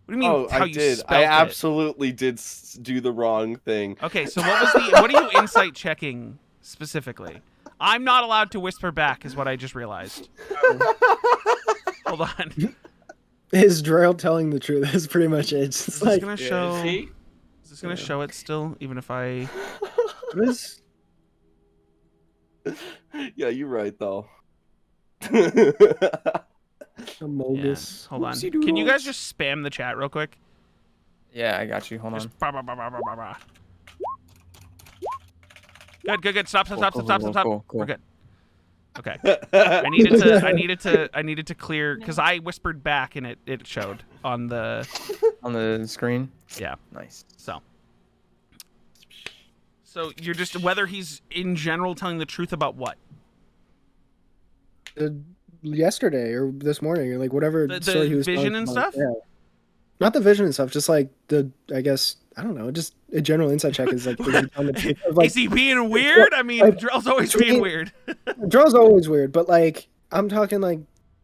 A: do you mean?
I: Oh,
A: how
I: I
A: you
I: did.
A: spelled
I: I
A: it?
I: absolutely did do the wrong thing.
A: Okay, so what are you insight checking specifically? I'm not allowed to whisper back, is what I just realized. Hold on.
D: Is Drell telling the truth? That's pretty much it. It's
A: Is this
D: like,
A: gonna
C: Yeah,
A: show?
C: is he?
A: Is this gonna show it still, even if I?
D: what is...
I: Yeah, you're right though.
D: Amogus.
A: Hold on.
H: Whoopsie
A: Can you guys
H: doodles.
A: just spam the chat real quick?
H: Yeah, I got you. Hold on.
A: Just bah, bah, bah, bah, bah, bah, bah. Good. Stop.
H: Cool,
A: We're
H: cool.
A: good. Okay. I needed to clear because I whispered back and it showed on the
H: On the screen.
A: yeah.
H: Nice.
A: So you're just whether he's in general telling the truth about what?
D: Yesterday or this morning, or like whatever
A: The
D: story he was
A: vision
D: telling
A: and
D: about.
A: stuff?
D: Yeah. Not the vision and stuff, just like I guess, I don't know, just a general insight check is like, is he telling the truth of, like,
A: Is he being weird? I mean,
D: like,
A: Drell's always being weird.
D: Draw's always weird, but like I'm talking like,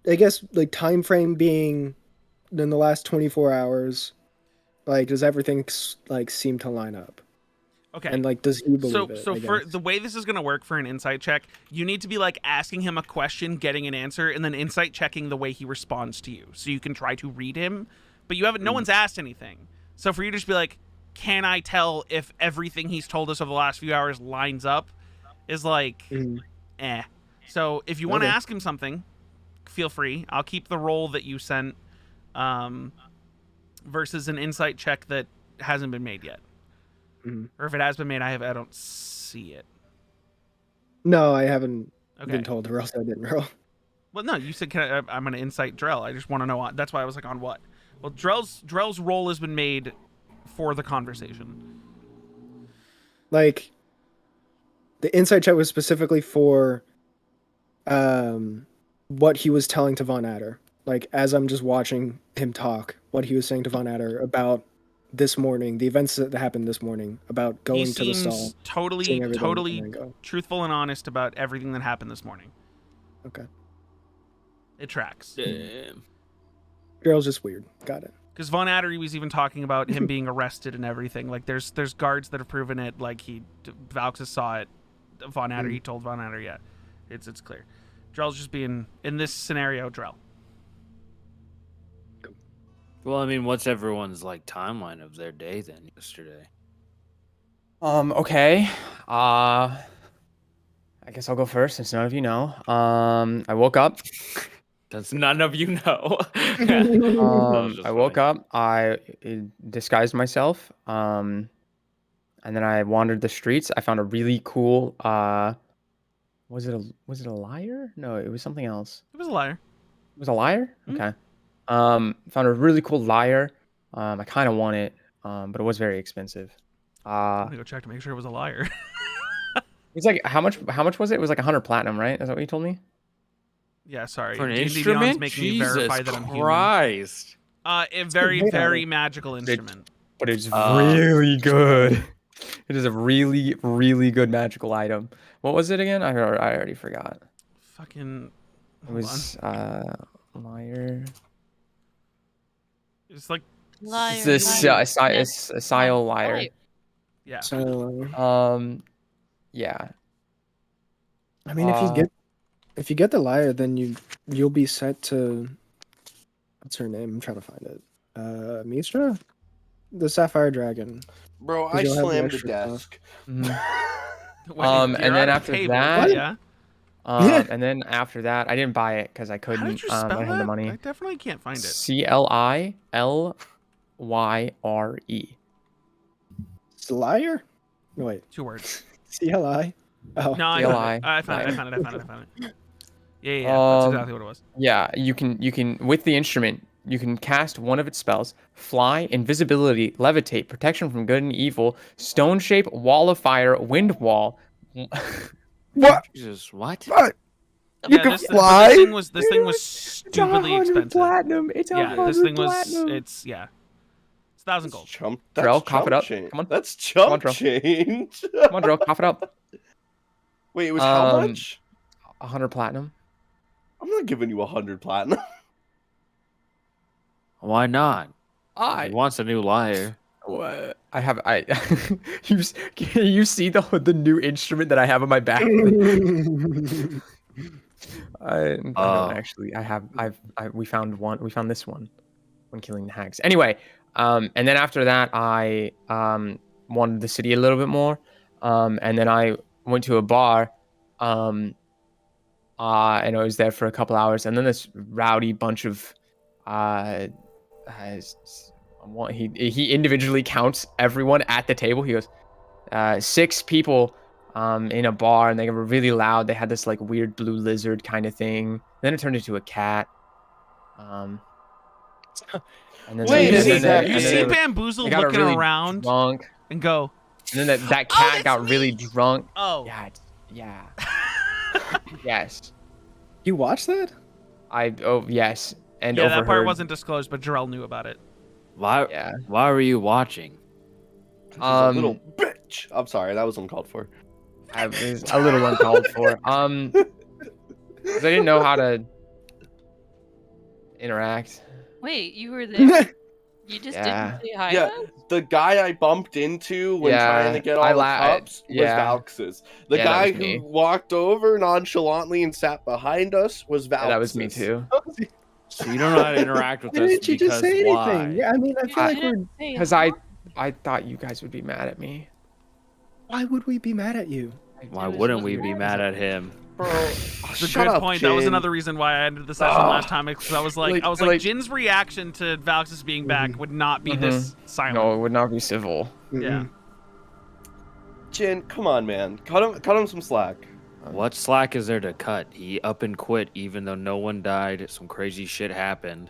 D: I guess like time frame being in the last 24 hours, like does everything like seem to line up?
A: Okay.
D: And like does he believe it?
A: So
D: I
A: for
D: guess?
A: the way this is gonna work for an insight check, you need to be like asking him a question, getting an answer, and then insight checking the way he responds to you, so you can try to read him. But you haven't. No one's asked anything, so for you to just be like, "Can I tell if everything he's told us over the last few hours lines up?" Is like, eh. So if you want to
D: Okay.
A: ask him something, feel free. I'll keep the roll that you sent, versus an insight check that hasn't been made yet. Or if it has been made, I don't see it.
D: No, I haven't
A: Okay.
D: been told, or else I didn't roll.
A: Well, no, you said I'm gonna incite Drell. I just want to know. That's why I was like, on what? Well, Drell's role has been made for the conversation.
D: Like the insight check was specifically for what he was telling to Von Adder. Like as I'm just watching him talk, what he was saying to Von Adder about this morning, the events that happened this morning, about going
A: He
D: to the stall.
A: seems totally,
D: seeing everything, and
A: totally
D: then go.
A: truthful and honest about everything that happened this morning.
D: Okay.
A: It tracks.
C: Damn.
D: Girl's just weird. Got it.
A: Because Von Addery was even talking about him being arrested and everything. Like, there's guards that have proven it. Like, Valxis saw it. Von Addery, he told Von Addery, yeah. It's clear. Drell's just being, in this scenario, Drell.
C: Well, I mean, what's everyone's like timeline of their day then yesterday?
H: Okay. I guess I'll go first since none of you know. I woke up.
C: That's none of you know.
H: I woke up. I disguised myself. And then I wandered the streets. I found a really cool. Was it a liar? No, it was something else.
A: It was a liar.
H: It was a liar.
A: Mm-hmm.
H: Okay. Found a really cool lyre. I kind of want it, but it was very expensive.
A: I'm gonna go check to make sure it was a liar.
H: It's like how much was it? It was like 100 platinum, right? Is that what you told me?
A: Yeah, sorry.
C: For an
A: D&D
C: instrument?
A: Beyond's making me verify
C: Jesus
A: that I'm human.
C: Christ.
A: A very, very magical instrument.
H: But it's really good. It is a really, really good magical item. What was it again? I already forgot.
A: Fucking.
H: It was lyre.
A: It's like.
G: Liar,
H: It's
G: liar.
H: a Sile lyre.
G: Right.
A: Yeah.
D: So,
H: Yeah.
D: I mean, if you get the lyre, then you'll be set to. What's her name? I'm trying to find it. Mistra, the Sapphire Dragon.
I: Bro,
D: 'Cause
I: I
D: you'll have the
I: slammed the
D: extra
I: desk.
A: Wait,
H: And
A: you're
H: then
A: at
H: after
A: the table.
H: that-
A: Yeah.
H: And then after that, I didn't buy it because I couldn't.
A: How did you
H: I
A: spell
H: didn't have the
A: that?
H: money.
A: I definitely can't find it.
H: CLILYRE.
D: It's the lyre. No, wait.
A: 2 words.
D: CLI. Oh.
A: No,
H: CLI.
A: I found it. Yeah. That's exactly what it was.
H: Yeah, you can with the instrument, you can cast one of its spells: fly, invisibility, levitate, protection from good and evil, stone shape, wall of fire, wind wall.
E: What?
C: Jesus, what?
E: What?
A: Yeah,
E: You can
A: this
E: fly?
A: thing was stupidly expensive.
H: platinum. It's
A: Yeah, this thing was. It's 1,000 gold.
I: That's
H: Drell, cough it
I: chump
H: up.
I: change.
H: Come on.
I: That's
H: Come on,
I: chump
H: Drell.
I: change.
H: Come on, Drill, cough it up.
I: Wait, it was how much?
H: 100 platinum.
I: I'm not giving you 100 platinum.
C: Why not?
H: I
C: He wants a new lyre.
H: What? You see the new instrument that I have on my back. I don't actually. We found this one when killing the hags. Anyway, and then after that, I wanted the city a little bit more, and then I went to a bar, and I was there for a couple hours, and then this rowdy bunch of he individually counts everyone at the table. He goes, 6 people in a bar, and they were really loud. They had this like weird blue lizard kind of thing. Then it turned into a cat. And then
A: Wait,
I: you
A: you see
H: they
A: Bamboozle
H: got
A: looking
H: really
A: around
H: drunk,
A: and go,
H: and then that cat
A: that's
H: got really drunk.
A: oh.
H: Yeah. Yes.
D: You watched that?
H: Yes. And
A: Yeah, that part
H: overheard.
A: wasn't disclosed, but Jarrell knew about it.
C: Why?
H: Yeah.
C: Why were you watching?
I: She's a little bitch. I'm sorry, that was uncalled for.
H: I was a little uncalled for. 'Cause I didn't know how to interact.
G: Wait, you were there? You just
H: Yeah.
G: didn't say hi
I: Yeah,
G: to us?
I: the guy I bumped into when
H: Yeah,
I: trying to get all the cups was
H: yeah.
I: Valx's. The
H: Yeah, that
I: guy
H: was me.
I: who walked over nonchalantly and sat behind us was Valx's.
H: Yeah, that was me too.
C: So you don't know how to interact with
D: Why
C: us
D: didn't you just
C: because
D: say
C: why?
D: anything? Yeah, I mean, I feel like we're.
H: Because I thought you guys would be mad at me.
D: Why would we be mad at you?
C: Why wouldn't we be mad at him?
I: Bro,
A: That's a
I: shut
A: good
I: up,
A: point. That was
I: Jin.
A: another reason why I ended the session last time, because I was like, Jin's reaction to Valxis being back would not be this silent.
H: No, it would not be civil.
A: Yeah.
I: Jin, come on, man. Cut him some slack.
C: What slack is there to cut? He up and quit even though no one died. Some crazy shit happened.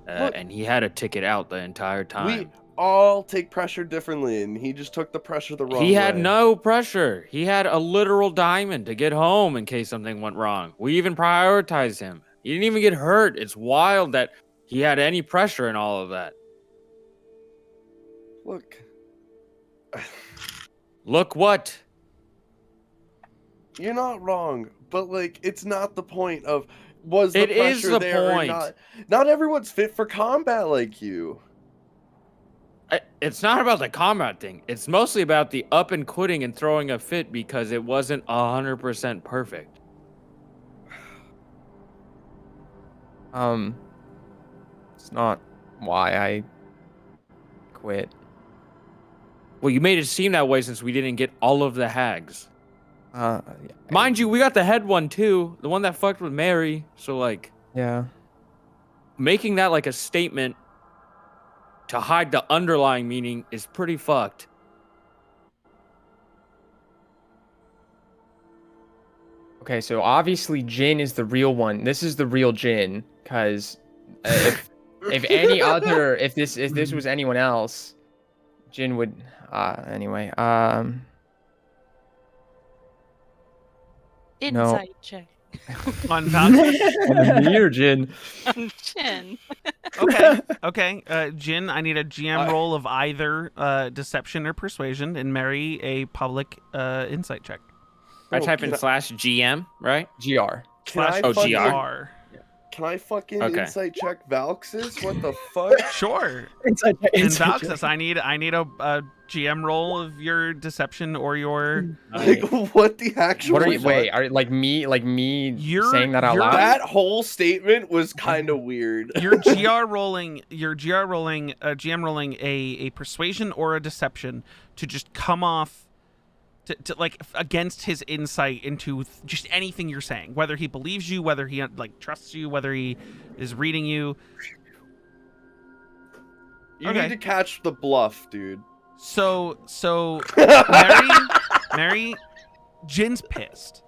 C: And he had a ticket out the entire time.
I: We all take pressure differently, and he just took the pressure the wrong way.
C: He had no pressure. He had a literal diamond to get home in case something went wrong. We even prioritized him. He didn't even get hurt. It's wild that he had any pressure in all of that.
I: Look.
C: Look what?
I: You're not wrong, but like it's not the point of was the
C: It is
I: pressure
C: the
I: there
C: point.
I: or not. Not everyone's fit for combat like you.
C: It's not about the combat thing. It's mostly about the up and quitting and throwing a fit because it wasn't 100% perfect.
H: It's not why I quit.
C: Well, you made it seem that way since we didn't get all of the hags.
H: Yeah,
C: Mind you, we got the head one too, the one that fucked with Mary. So like,
H: yeah.
C: making that like a statement to hide the underlying meaning is pretty fucked.
H: Okay, so obviously Jin is the real one. This is the real Jin, because if any other if this was anyone else, Jin would anyway.
G: Insight check.
A: On Valkyrie?
H: Me or Jin?
G: On Chin.
A: Okay. Jin, I need a GM roll of either deception or persuasion, and Mary a public insight check.
C: I type in /GM, right?
H: GR.
A: Slash
C: Oh, GR.
A: GR.
I: Can I fucking
C: Okay.
I: insight check Valxis? What the fuck?
A: Sure.
D: Inside check,
A: And
D: inside
A: Valxis, I need a GM roll of your deception or your
I: Like what the actual?
H: What are you?
I: fuck?
H: Wait, are like me
A: You're-
H: saying that out
A: you're-
H: loud?
I: That whole statement was kind of weird.
A: your GM rolling a persuasion or a deception to just come off to like against his insight into just anything you're saying, whether he believes you, whether he like trusts you, whether he is reading you.
I: You
A: Okay.
I: need to catch the bluff, dude.
A: So Mary, Jin's pissed.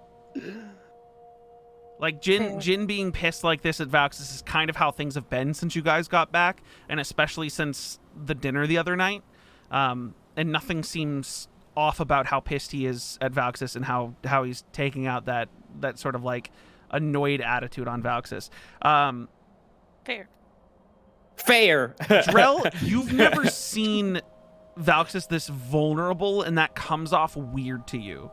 A: Like Jin being pissed like this at Valxis is kind of how things have been since you guys got back, and especially since the dinner the other night. And nothing seems off about how pissed he is at Valxis and how he's taking out that sort of like annoyed attitude on Valxis.
G: Fair.
A: Drell, you've never seen Valxis this vulnerable, and that comes off weird to you.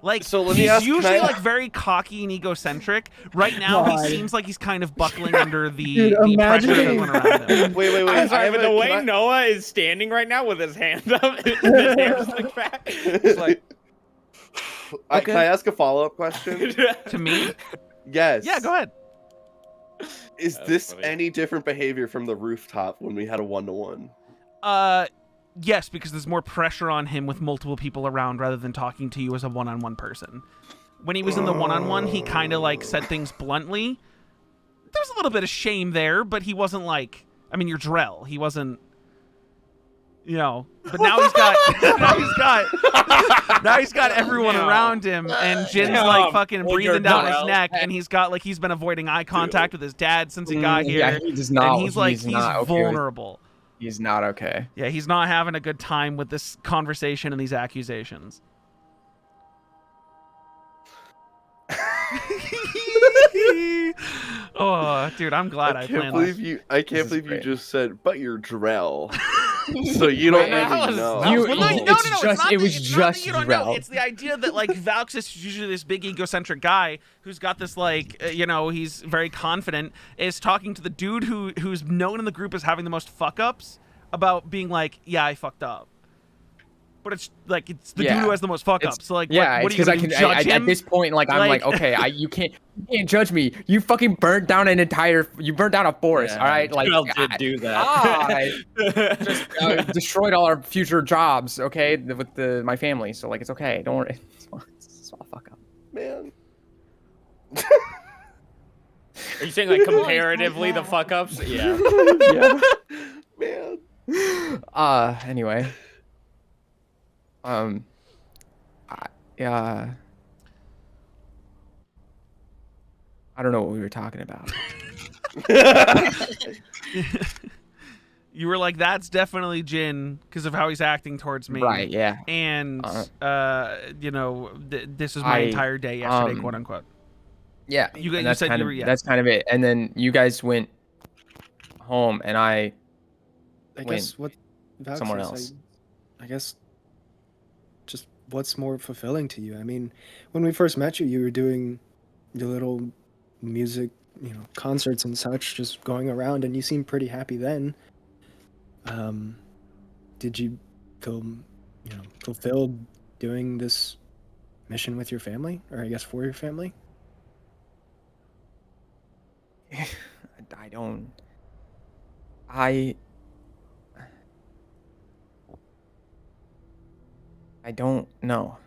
A: Like,
I: So let me
A: he's
I: ask, can
A: usually
I: I-
A: like very cocky and egocentric. Right now,
D: God.
A: he seems like he's kind of buckling under the,
D: Dude,
A: the
D: imagine
A: pressure of
D: being-
A: everyone around him.
I: Wait.
C: I'm sorry, but the
I: can
C: way
I: I-
C: Noah is standing right now with his hands up, his hands like back, it's like,
I: Can I ask a follow-up question?
A: To me,
I: Yes.
A: yeah, go ahead.
I: Is
C: That's
I: this
C: funny.
I: any different behavior from the rooftop when we had a 1-to-1?
A: Yes, because there's more pressure on him with multiple people around rather than talking to you as a one-on-one person. When he was in the one-on-one, he kind of like said things bluntly. There's a little bit of shame there, but he wasn't like, I mean, you're Drell. He wasn't, you know. But now he's got, now he's got everyone around him, and Jin's like fucking
C: Well, you're
A: breathing down his
C: Drell.
A: neck, and he's got like he's been avoiding eye contact with his dad since he got here,
H: Yeah, he does not.
A: and he's like
H: he's not okay with-
A: vulnerable.
H: He's not okay.
A: Yeah, he's not having a good time with this conversation and these accusations. Oh, dude, I'm glad I planned this.
I: I can't
H: is
I: believe you
H: great.
I: just said, but you're Drell. So you don't
C: That
I: really
C: was-
I: know.
C: that was-
A: Well,
H: It was
A: it's not that
H: just
A: you don't know.
H: Drell.
A: It's the idea that like Valxis is usually this big egocentric guy who's got this like he's very confident, is talking to the dude who's known in the group as having the most fuck ups about being like, yeah, I fucked up. But it's like it's the dude who has the most fuck ups. So like,
H: Yeah,
A: what
H: it's
A: are you
H: because
A: gonna do, judge
H: at
A: him?
H: this point, like I'm like,
A: Like-
H: okay, you can't judge me. You fucking burnt down you burnt down a forest, all right? Like,
C: Drell did do that.
H: I just destroyed all our future jobs, okay, with my family. So like, it's okay. Don't worry. It's all fuck up.
I: Man.
C: Are you saying like comparatively the fuck ups? Yeah.
I: Man.
H: Anyway. I don't know what we were talking about.
A: You were like, that's definitely Jin because of how he's acting towards me.
H: Right, yeah.
A: And this is my entire day yesterday, quote unquote.
H: Yeah.
A: You
H: and that's
A: said
H: kind
A: you
H: of,
A: were, yeah.
H: That's kind of it. And then you guys went home and I
D: I
H: Wait,
D: guess what Valk
H: somewhere
D: says,
H: else.
D: I guess just what's more fulfilling to you? I mean, when we first met you, you were doing your little music, concerts and such, just going around, and you seemed pretty happy then. Did you feel, fulfilled doing this mission with your family, or I guess for your family?
H: I don't. I don't know.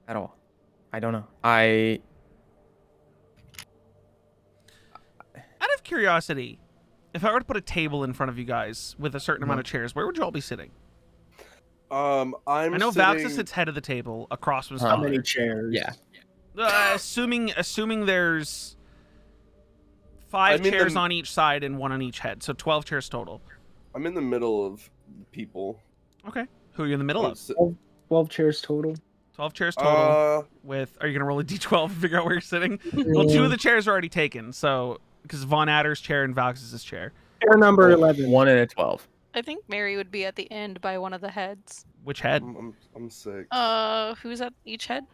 H: At all. I don't know.
A: Out of curiosity, if I were to put a table in front of you guys with a certain amount of chairs, where would you all be sitting?
I: I
A: know
I: sitting...
A: Valxis sits head of the table. Across was
D: How
A: taller.
D: many chairs?
H: Yeah.
A: Assuming there's 5 chairs on each side and 1 on each head, so 12 chairs total.
I: I'm in the middle of people.
A: Okay. Who are you in the middle of?
D: 12 chairs total.
A: 12 chairs total. Are you gonna roll a d12 and figure out where you're sitting? Well, 2 of the chairs are already taken, so because Von Adder's chair and Valxis' chair.
D: Chair number 11.
H: 1 and a 12.
G: I think Mary would be at the end by one of the heads.
A: Which head?
I: I'm 6.
G: Who's at each head?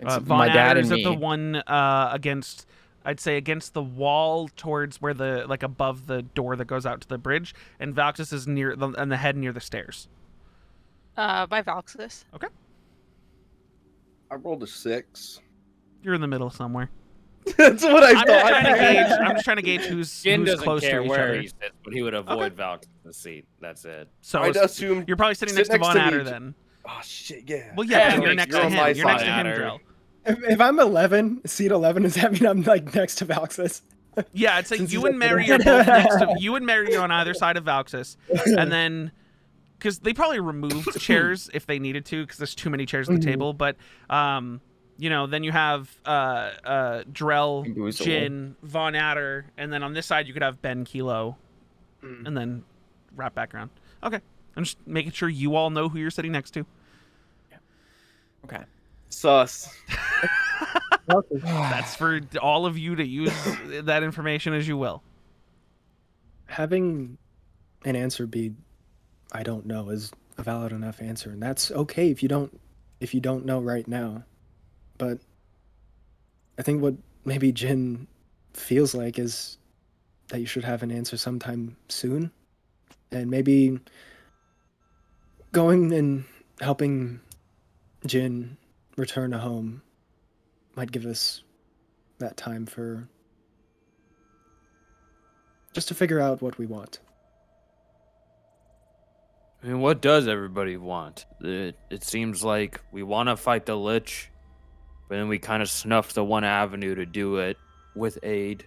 H: It's
A: Von
H: my dad
A: Adder's
H: and
A: at the
H: me.
A: one against, I'd say against the wall towards where above the door that goes out to the bridge, and Valxis is near the head near the stairs.
G: By Valxis.
A: Okay.
I: I rolled a 6.
A: You're in the middle somewhere.
I: That's what I
A: I'm
I: thought.
A: just trying to gauge who's
C: Jin doesn't
A: close
C: care
A: to each
C: where
A: other.
C: he sits, but he would avoid Valk's seat. That's it.
A: So
I: I'd assume
A: you're probably sitting
I: sit
A: next to Von
I: me.
A: Adder then.
I: Oh shit, yeah.
A: Well, yeah,
C: Yeah,
A: because you're
C: makes
A: next
C: sense.
A: to
I: You're on
A: him.
I: my
A: You're next to
I: side.
A: him, Drell.
D: If I'm 11, seat 11, does that mean I'm like next to Valxis?
A: Yeah, I'd say
D: Since
A: you
D: he's
A: and
D: at
A: Mary
D: the-
A: are both next to you and Mary are on either side of Valxis, and then because they probably removed chairs if they needed to because there's too many chairs at the table, but then you have Drell,
H: Bamboozle.
A: Jin, Von Adder, and then on this side you could have Ben, Kilo, and then wrap back around. Okay, I'm just making sure you all know who you're sitting next to.
H: Okay.
I: Sus.
A: That's for all of you to use that information as you will.
D: Having an answer be I don't know is a valid enough answer, and that's okay if you don't know right now. But I think what maybe Jin feels like is that you should have an answer sometime soon, and maybe going and helping Jin return to home might give us that time for just to figure out what we want.
C: I mean, what does everybody want? It seems like we want to fight the Lich, but then we kind of snuffed the one avenue to do it with aid.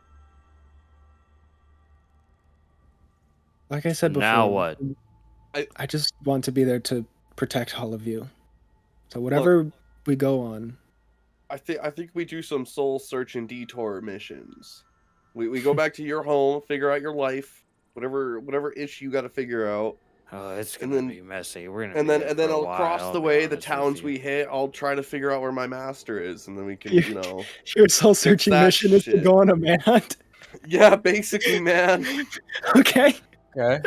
D: Like I said before,
C: Now what?
D: I just want to be there to protect all of you. So whatever we go on,
I: I think we do some soul search and detour missions. We go back to your home, figure out your life, whatever issue you got to figure out.
C: Oh, it's gonna be messy. We're gonna
I: And
C: be
I: then
C: there for a
I: across
C: while,
I: the
C: I'll be
I: way, the
C: honest with
I: towns
C: you.
I: we hit, I'll try to figure out where my master is, and then we can,
D: your soul searching
I: that
D: mission is to
I: shit.
D: go on a manhunt.
I: Yeah, basically, man.
D: Okay.
H: Okay.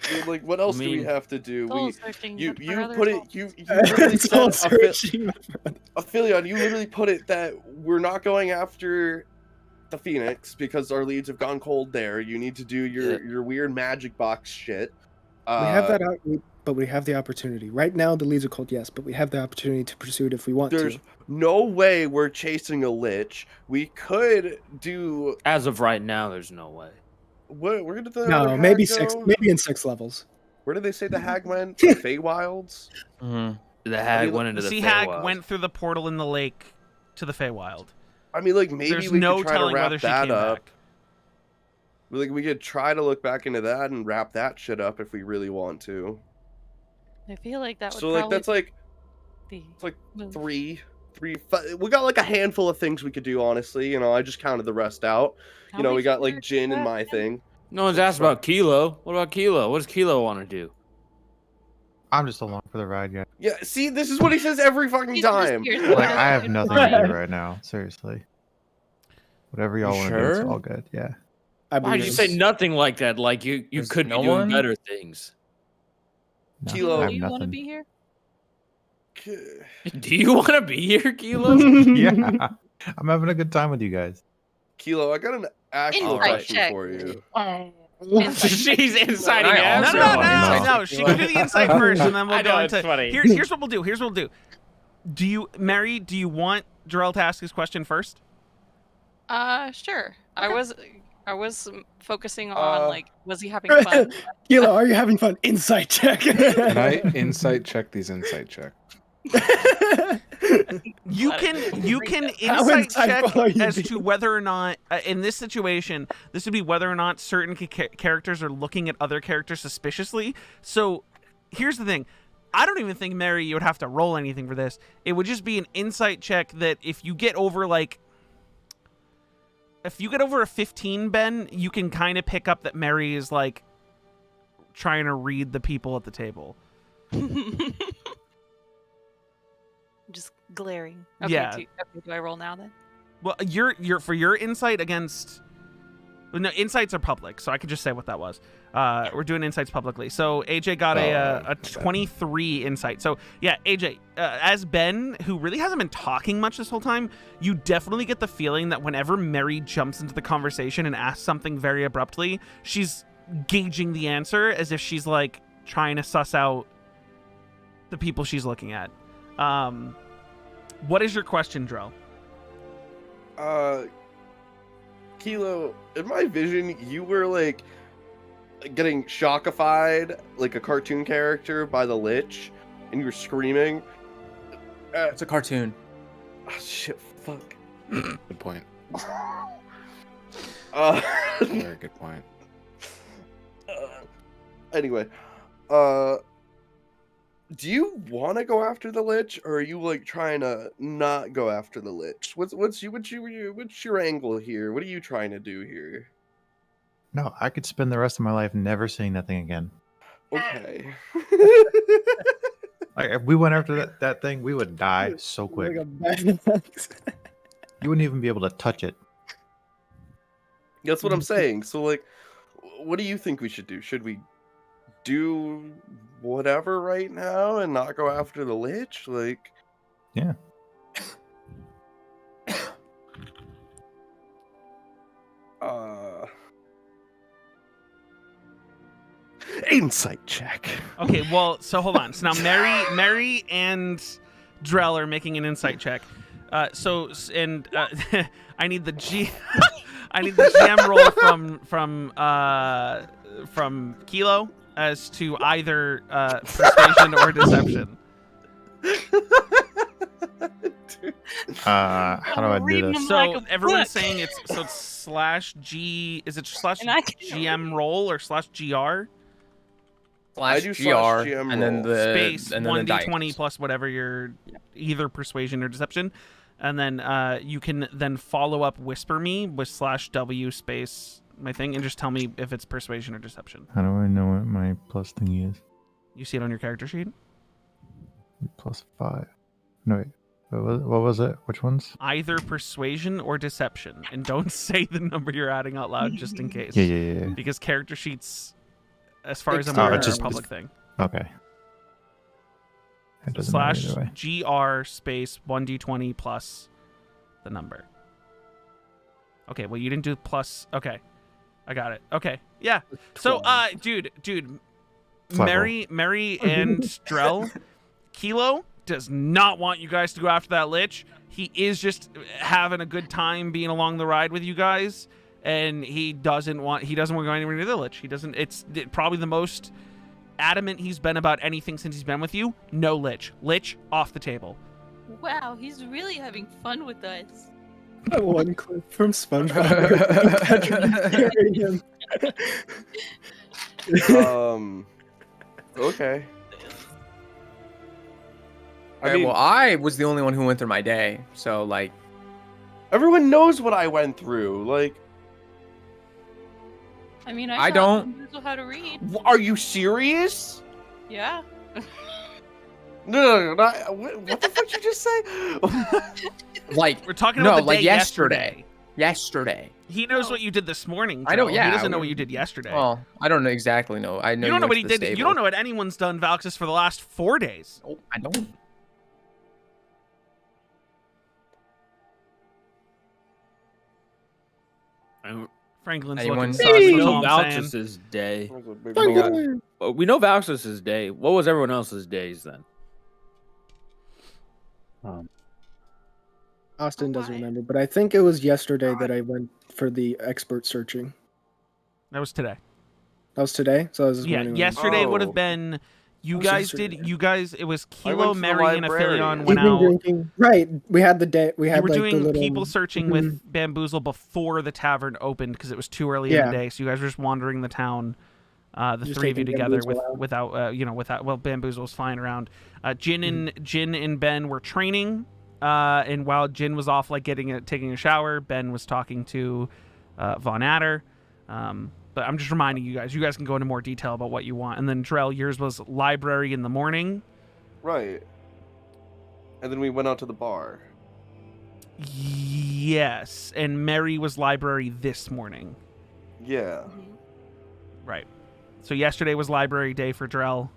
I: Dude, like, what else do we
C: mean-
I: have to do?
G: Soul searching,
I: You
G: but for other
I: put it.
G: souls.
I: You literally
D: Soul
I: said
D: searching.
I: Aphelion, you literally put it that we're not going after the Phoenix because our leads have gone cold there. You need to do your weird magic box shit.
D: We have that out, but we have the opportunity. Right now, the leads are cold, yes, but we have the opportunity to pursue it if we want
I: There's
D: to.
I: no way we're chasing a lich. We could do.
C: As of right now, there's no way.
I: Where did the
D: No,
I: hag
D: maybe
I: go?
D: 6, maybe in 6 levels.
I: Where did they say the hag went? The Feywilds?
H: Mm-hmm.
C: The hag
I: mean,
C: went into
A: The
C: the
A: sea hag
C: Feywild.
A: went through the portal in the lake to the Feywild.
I: I mean, like, maybe
A: There's
I: we
A: no
I: could try to
A: telling
I: wrap
A: whether she
I: that
A: came
I: up.
A: back.
I: Like, we could try to look back into that and wrap that shit up if we really want to.
G: I feel like that would
I: So, like,
G: probably
I: that's like
G: be
I: it's like
G: move.
I: three, five. We got like a handful of things we could do. Honestly, I just counted the rest out.
G: How
I: You know,
G: many
I: we got like
G: fingers
I: Jin
G: do
I: and
G: you
I: my
G: have?
I: thing.
C: No one's asked about Kilo. What about Kilo? What does Kilo want to do?
E: I'm just along for the ride, guys.
I: Yeah, see, this is what he says every fucking
G: He's just
I: time.
G: here so
E: Like,
G: that
E: I have
G: we can
E: nothing
G: find
E: to
G: him.
E: do right now, seriously. Whatever y'all
B: You
E: want to do, it's
B: sure?
E: all good. Yeah.
D: I
C: Why'd you
D: believe
C: say
D: us.
C: nothing like that? Like you
B: There's
C: could
B: no
C: be doing
B: one?
C: better things.
E: No,
I: Kilo,
E: I
G: Do
E: have
G: you want to
E: nothing.
G: be here?
C: Do you want to be here, Kilo?
E: Yeah. I'm having a good time with you guys.
I: Kilo, I got an actual
G: Insight
I: question
G: check.
I: for you.
C: She's inciting
B: I
C: us.
B: also
A: No,
B: want insight
A: no.
B: check.
A: She can do the insight first, and then we'll
C: I
A: go
C: know,
A: into.
C: it's funny.
A: Here's what we'll do. Here's what we'll do. Do you, Mary? Do you want Jarrell to ask his question first?
G: Sure. I was focusing on like, was he having fun?
D: Kilo, are you having fun? Insight check.
K: Can I insight check these insight check?
A: You
G: Let
A: can
D: How
A: insight check
D: insightful are you
A: as to
D: being?
A: whether or not in this situation this would be whether or not certain characters are looking at other characters suspiciously. So here's the thing. I don't even think, Mary, you would have to roll anything for this. It would just be an insight check that if you get over a 15, Ben, you can kind of pick up that Mary is like trying to read the people at the table.
G: Just glaring. Okay,
A: Yeah.
G: do I roll now then?
A: Well, you're for your insight against. No, insights are public, so I could just say what that was. We're doing insights publicly. So AJ got a 23 insight. So yeah, AJ, as Ben, who really hasn't been talking much this whole time, you definitely get the feeling that whenever Mary jumps into the conversation and asks something very abruptly, she's gauging the answer as if she's like trying to suss out the people she's looking at. What is your question, Drell?
I: Kilo, in my vision, you were like getting shockified like a cartoon character by the Lich, and you were screaming.
B: It's a cartoon.
I: Oh, shit, fuck.
K: Good point.
I: Uh,
K: Very good point.
I: anyway, do you want to go after the Lich, or are you like trying to not go after the Lich? What's your angle here? What are you trying to do here?
E: No, I could spend the rest of my life never saying nothing again.
I: Okay.
E: Like, if we went after that thing, we would die so quick.
D: Like a bad
E: You wouldn't even be able to touch it.
I: That's what I'm saying. So like, what do you think we should do? Should we do whatever right now and not go after the Lich? Like,
E: Yeah.
I: insight check.
A: Okay, well, so hold on. So now Mary and Drell are making an insight check. I need the I need the GM roll from Kilo as to either persuasion or deception.
E: How do I do this?
A: So everyone's saying it's slash G. Is it slash
G: And I can-
A: GM roll or slash GR?
I: I
B: Slash
I: do
B: GR,
I: slash GM
B: and then
I: roll.
B: the
A: Space
B: and then the
A: 1d20
B: dice.
A: plus whatever your either persuasion or deception, and then you can then follow up whisper me with slash W space my thing and just tell me if it's persuasion or deception.
E: How do I know what my plus thingy is?
A: You see it on your character sheet.
E: +5. No, wait. What was it? Which ones?
A: Either persuasion or deception, and don't say the number you're adding out loud just in case.
E: Yeah.
A: Because character sheets, as far as I'm
B: Oh,
A: aware,
B: it's
A: are a
B: just-
A: public thing.
E: Okay. It doesn't
A: Slash
E: matter either way.
A: GR space 1d20 plus the number. Okay, well you didn't do plus. Okay, I got it. Okay, yeah. So, dude,
E: Flat
A: Mary and Drell, Kilo does not want you guys to go after that Lich. He is just having a good time being along the ride with you guys, and he doesn't want to go anywhere near the Lich. He doesn't. It's probably the most adamant he's been about anything since he's been with you. No Lich. Lich off the table.
G: Wow, he's really having fun with us.
D: One clip from SpongeBob.
I: Okay.
B: Okay, well, I was the only one who went through my day, so like,
I: everyone knows what I went through. Like,
G: I mean,
B: I
G: taught
B: don't-
G: Hazel how to read.
I: are you serious?
G: Yeah.
I: No. What the fuck did you just say?
B: like
A: We're talking
B: No,
A: about the
B: like
A: day
B: yesterday.
H: yesterday.
A: He knows what you did this morning.
H: I know,
A: Joe.
H: yeah,
A: He doesn't know
H: we-
A: what you did yesterday.
H: Well, I don't know exactly know. I know
A: you don't know
H: went
A: what he
H: to the
A: did. You
H: stable.
A: don't know what anyone's done, Valxis, for the last 4 days.
H: Oh, I don't.
A: Franklin's
H: Anyone-
A: looking sus.
C: We
A: That's
C: know
A: all I'm saying.
C: Valxis's day.
H: Franklin.
C: We know Valxis's day. What was everyone else's days then?
D: Austin doesn't remember, but I think it was yesterday that I went for the expert searching.
A: That was today.
D: That was today, so I was just
A: Yeah,
D: wondering.
A: yesterday would
I: Oh.
A: have been. You
D: What was
A: guys
D: yesterday?
A: did. You guys. It was
I: I
A: Kilo,
I: went to the
A: Mary, and
I: library.
A: Aphelion went
D: Evening
A: out.
D: drinking. Right, we had the day. We
A: You
D: had
A: were
D: like
A: doing
D: the little
A: people searching with Bamboozle before the tavern opened because it was too early in
D: Yeah.
A: the day. So you guys were just wandering the town, the
D: Just
A: three of you
D: taking
A: together
D: Bamboozle
A: without without. Well, Bamboozle was flying around. Jin
D: Mm-hmm.
A: and Ben were training, and while Jin was off taking a shower, Ben was talking to Von Adder. But I'm just reminding you guys. You guys can go into more detail about what you want. And then Drell, yours was library in the morning.
I: Right. And then we went out to the bar.
A: Yes, and Mary was library this morning.
I: Yeah.
A: Right. So yesterday was library day for Drell.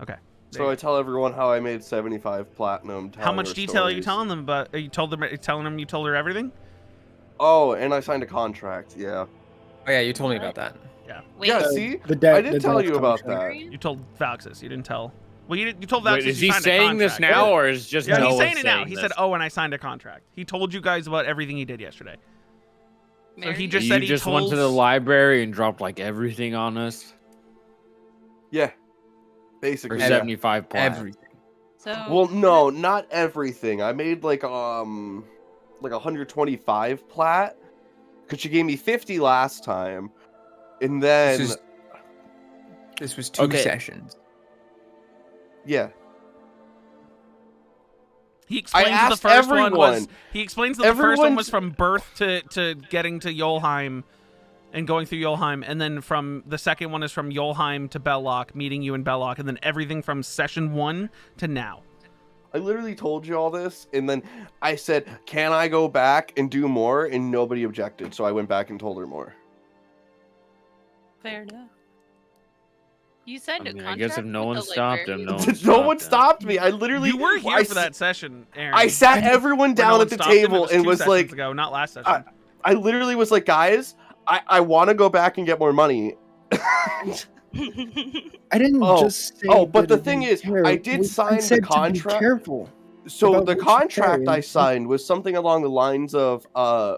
A: Okay.
I: So I tell everyone how I made 75 platinum.
A: How
I: telling
A: much
I: her
A: detail are you
I: stories.
A: telling them? But are you telling them you told her everything?
I: Oh, and I signed a contract. Yeah.
H: Oh yeah, you told me about that.
A: Yeah.
G: Wait,
I: Yeah.
D: The-
I: See,
D: the
I: I did tell
D: death
I: you about
D: contract.
I: that.
A: You told Valxis. You didn't tell. Well, you told Valxis.
C: Wait, is
A: you
C: he
A: signed a
C: saying this
A: contract.
C: now, or is just
A: Yeah,
C: Noah
A: he's saying it now.
C: saying
A: He
C: this?
A: said, "Oh, and I signed a contract." He told you guys about everything he did yesterday. So
G: Mary,
A: he just
C: you
A: said he
C: just
A: told.
C: went to the library and dropped like everything on us.
I: Yeah.
C: For
I: Basically. Yeah.
C: 75 platinum.
H: Everything.
G: So
I: Well, no, not everything. I made like 125 plat, because she gave me 50 last time, and then
H: This was two
C: Okay.
H: sessions.
I: yeah.
A: He explains the
I: asked
A: first one was.
I: everyone.
A: He explains that the first one
I: Everyone-
A: was from birth to getting to Yolheim, and going through Yolheim, and then from the second one is from Yolheim to Belloc, meeting you in Belloc, and then everything from session 1 to now.
I: I literally told you all this, and then I said, "Can I go back and do more?" And nobody objected, so I went back and told her more.
G: fair enough. You signed
C: I
G: a
C: mean, I
G: contract.
C: guess if no
G: with
C: one
G: the
C: stopped him,
G: librarian?
C: no one
I: No
C: stopped
I: one
C: him.
I: stopped me. I literally.
A: You were here
I: I
A: for
I: s-
A: that session, Aaron.
I: I sat everyone
A: Where
I: down
A: no one
I: at the
A: stopped him. It
I: table
A: was
I: and
A: 2
I: was
A: sessions
I: like,
A: ago, not last session.
I: I literally was like, "Guys, I want to go back and get more money."
D: I didn't
I: Oh,
D: just say.
I: but
D: that
I: the
D: I
I: thing
D: didn't
I: is,
D: care.
I: I did sign the
D: said to be
I: contract.
D: careful.
I: So
D: About
I: the
D: what you
I: contract
D: say.
I: I signed was something along the lines of,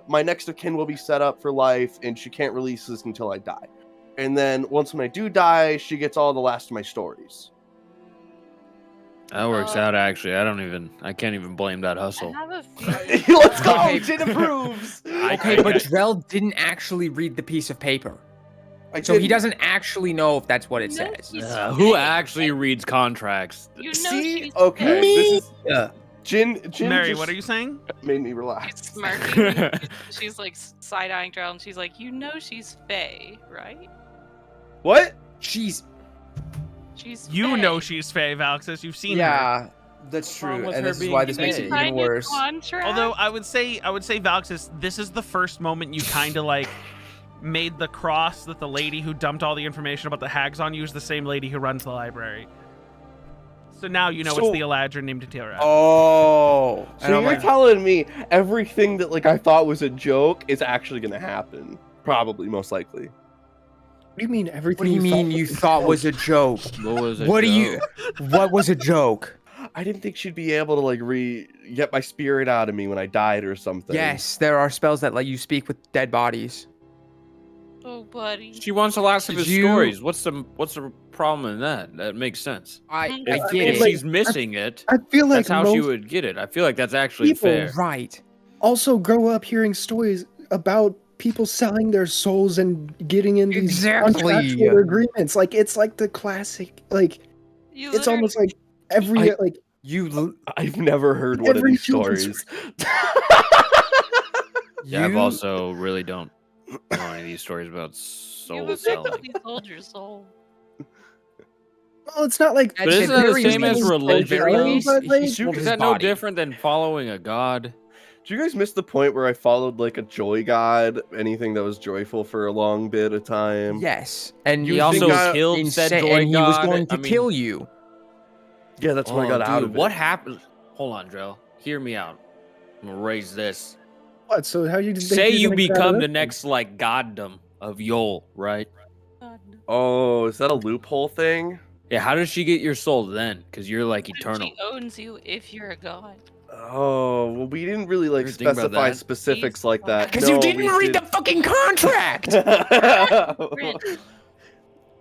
I: my next of kin will be set up for life, and she can't release this until I die. And then once when I do die, she gets all the last of my stories.
C: That works out actually. I can't even blame that
G: I
C: hustle.
G: have a feeling.
I: Let's go!
H: Okay.
I: Jin approves!
H: Okay, but Drell didn't actually read the piece of paper, so he doesn't actually know if that's what it
G: No,
H: says.
G: he's
C: Who
G: fake.
C: actually reads contracts?
G: You know
I: See?
G: she's
I: Okay,
G: fake.
I: this is...
H: Yeah.
I: Jin
A: Mary,
I: just
A: what are you saying?
I: made me
G: She's
I: relax.
G: smirking. She's like side-eyeing Drell, and she's like, "You know she's Faye, right?
I: What?
H: She's
G: She's
A: You
G: Faye.
A: know she's Faye, Valxis. You've seen her.
H: yeah, that's
C: wrong
H: true,
C: with
H: and
C: her
H: this is
C: being
H: why this
C: gay?
H: makes it
G: You
H: even
G: signed a
H: worse.
G: contract?
A: Although I would say Valxis, this is the first moment you kind of like made the cross that the lady who dumped all the information about the hags on you is the same lady who runs the library. So now you know
I: So-
A: it's the Eladrin named Aetheria.
H: Oh, and
I: So
H: I'm
I: you're
H: like,
I: telling me everything that like I thought was a joke is actually gonna happen? Probably, most likely.
D: What do you mean everything?
H: what do you mean you thought was a joke?
C: What was it?
H: What do you? What was a joke?
I: I didn't think she'd be able to like get my spirit out of me when I died or something.
H: Yes, there are spells that let you speak with dead bodies.
G: Oh, buddy.
C: She wants the last of
H: Did
C: his
H: you-
C: stories. What's the problem in that? That makes sense.
H: I
G: If-
H: get
C: If
H: it.
D: like,
C: she's missing it,
D: I feel like
C: that's how she
D: most
C: would get it. I feel like that's actually
D: people-
C: fair.
H: Right.
D: also grow up hearing stories about people selling their souls and getting in these
H: Exactly.
D: contractual agreements. Like it's like the classic. Like
G: You
D: it's almost like every like
H: You.
I: I've never heard one of
D: Every
I: these
D: children's-
I: stories.
C: Yeah, I've
H: you-
C: also really don't know any of these stories about soul
G: you
C: selling.
G: effectively sold your soul.
D: well, it's not like
C: But isn't that the
H: Very
C: same as
H: nice.
C: religion,
H: Very
C: though?
H: nice.
D: But, like,
H: He sold
C: Is
H: his
C: that no
H: body.
C: different than following a god?
I: Do you guys miss the point where I followed like a joy god, anything that was joyful for a long bit of time?
H: Yes, and
C: You
H: he
C: also
H: was
C: killed
H: insane,
C: said joy
H: and he was
C: god.
H: going to
C: I mean-
H: kill you.
I: Yeah, that's what I got out
C: dude,
I: of
C: what
I: it.
C: happened? Hold on, Drell. Hear me out. I'm gonna raise this.
D: What? So how you think
C: Say
D: you're
C: you
D: gonna get out of
C: become
D: this
C: the
D: one?
C: next like goddom of Yol, right?
I: Oh, is that a loophole thing?
C: Yeah. How does she get your soul then? Because you're like
G: She
C: eternal.
G: owns you if you're a god.
I: Oh, well, we didn't really like
C: Ever think about
I: specify
C: that?
I: specifics like that.
H: Because
I: No,
H: you didn't
I: we
H: read the
I: did-
H: fucking contract.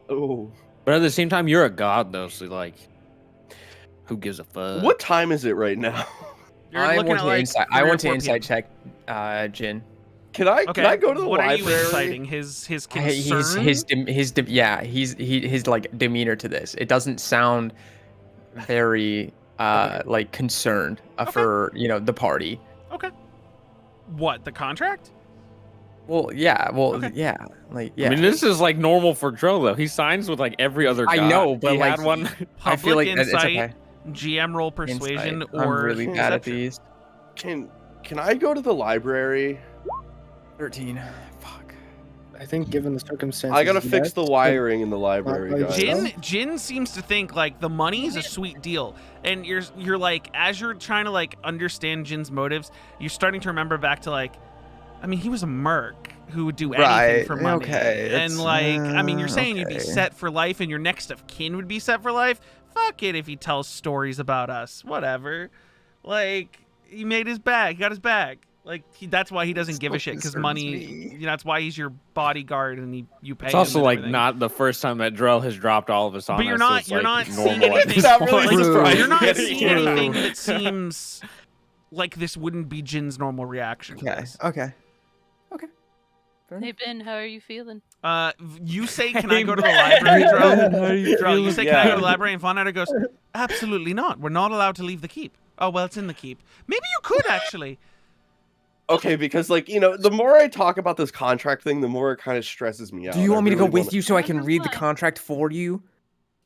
I: Oh,
C: But at the same time, you're a god though, so like, who gives a fuck?
I: what time is it right now?
A: You're
H: I
A: looking
H: went
A: at
H: to
A: like
H: insight.
A: 3
H: I
A: or
H: went to
A: 4
H: insight
A: PM.
H: check, Jin.
I: Can I
A: Okay.
I: go to the
A: what
I: library?
A: are you inciting? His concern.
H: His like demeanor to this. It doesn't sound very like concerned for the party.
A: Okay. What, the contract?
H: Well, yeah,
A: Okay.
H: like yeah.
C: I mean, this is like normal for Drell though. He signs with like every other god.
H: I know, but
C: he
H: like
C: had one.
H: I feel
A: Public
H: like it's
A: insight,
H: okay.
A: GM roll persuasion,
H: Insight.
A: or
H: I'm really bad at
A: deception.
H: these.
I: Can I go to the library?
H: 13. Fuck.
D: I think given the circumstances,
I: I gotta fix
D: yes,
I: the
D: but
I: wiring in the library,
D: like
I: guys.
A: Jin seems to think like the money is a sweet deal, and you're like, as you're trying to like understand Jin's motives, you're starting to remember back to like, I mean, he was a merc who would do anything
H: Right,
A: for money,
H: okay,
A: and
H: it's,
A: like, I mean, you're saying you'd be
H: okay.
A: set for life, and your next of kin would be set for life. Fuck it if he tells stories about us, whatever. Like, he made his bag, he got his bag. Like that's why he doesn't give a shit because money. That's why he's your bodyguard and you pay.
C: It's
A: him
C: also
A: and
C: like
A: everything.
C: not the first time that Drell has dropped all of us on
A: But you're
C: us,
A: not.
C: so it's,
A: You're
C: like,
A: not seeing
C: normal at
A: anything.
C: this
I: Not
C: point.
I: really surprised.
A: You're not
I: True.
A: seeing anything that seems like this wouldn't be Jin's normal reaction. to
H: Okay.
A: this.
H: Okay.
G: Hey Ben, how are you feeling?
A: You say, "Can I go to the library, Drell?" Drell, you say, "Can I go to the
I: Yeah.
A: library?" And Von Adder goes, "Absolutely not. We're not allowed to leave the keep." Oh well, it's in the keep. Maybe you could actually.
I: Okay, because like the more I talk about this contract thing, the more it kind of stresses me out.
H: Do you want me to go
I: really
H: with
I: wanna-
H: you so I can read the contract for you?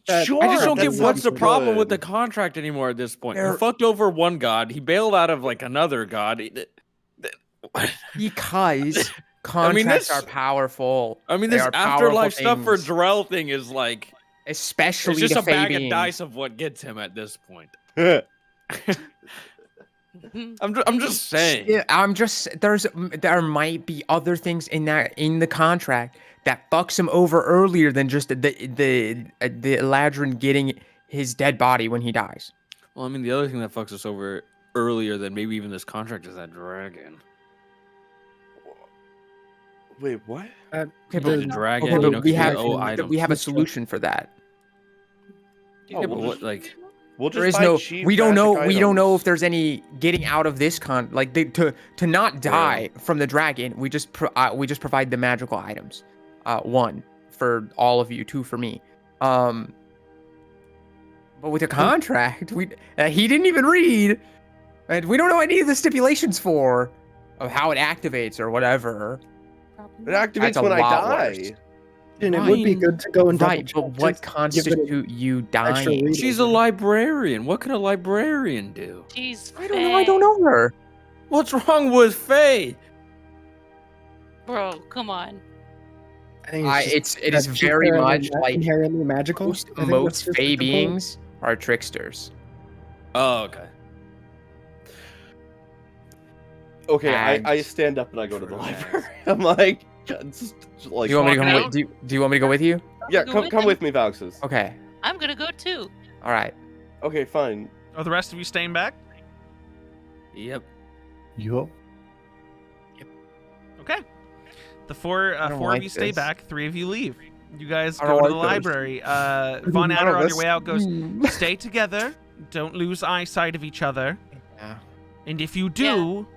I: Sure.
C: I just don't
I: that
C: get what's the
I: sounds
C: problem with the
I: good.
C: contract anymore at this point.
H: There-
C: He fucked over one god. He bailed out of like another god.
H: Because
C: I
H: contracts
C: mean, this-
H: are powerful.
C: I mean,
H: They
C: this
H: are powerful
C: afterlife stuff for
H: things,
C: Drell thing is like
H: especially
C: it's just
H: the
C: a bag
H: Fabians.
C: of dice of what gets him at this point.
G: Mm-hmm.
C: I'm just saying.
H: Yeah, there might be other things in the contract that fucks him over earlier than just the Eladrin getting his dead body when he dies.
C: Well, I mean, the other thing that fucks us over earlier than maybe even this contract is that dragon.
I: Wait, what?
H: Okay,
C: The
H: but,
C: dragon,
H: okay,
C: you
H: but
C: know,
H: we
C: can
H: have
C: owe items.
H: we have a solution for that.
I: Oh,
C: Yeah, but
I: we'll
C: what,
I: just-
C: like,
I: We'll just
H: There is
I: buy
H: no.
I: cheap
H: We don't know.
I: magic
H: We don't know
I: items.
H: if there's any getting out of this to not die from the dragon. We just provide the magical items. 1 for all of you, 2 for me. But with a contract, he didn't even read, and we don't know any of the stipulations of how it activates or whatever.
I: It activates
H: That's a
I: when I
H: lot
I: die.
H: worse.
D: And it would be good to go and double
H: Right,
D: check
H: but what
D: just to give it
H: constitute you
D: extra
H: dying?
D: reading.
C: she's a librarian. What can a librarian do?
G: She's
H: I don't know. I don't know her.
C: What's wrong with Faye?
G: Bro, come on.
D: I think
H: It is
D: that she's
H: very
D: inherently
H: much like
D: inherently magical.
H: most
D: I think that's just
H: Fey
D: the point.
H: beings are tricksters.
C: Oh, okay.
I: Okay, I
H: Bags.
I: stand up and I go to the
C: True.
I: library. I'm like, just like.
H: Do you want me to
A: walking
H: go
A: out?
H: with, do you want me to go with you?
I: Yeah,
G: Go
I: come
G: with
I: come
G: him.
I: with me, Vauxes.
H: Okay.
G: I'm gonna go too.
H: All right.
I: Okay, fine.
A: Are the rest of you staying back?
C: Yep.
E: Yup.
A: Okay. The four
H: I don't
A: four of
H: like
A: you stay
H: this.
A: back. 3 of you leave. You guys
H: I
A: go
H: don't
A: to the
H: like this.
A: library. Von
H: None
A: Adder
H: of
A: on your
H: us-
A: way out goes,
H: Hmm.
A: stay together. Don't lose eyesight of each other.
H: Yeah.
A: And if you do,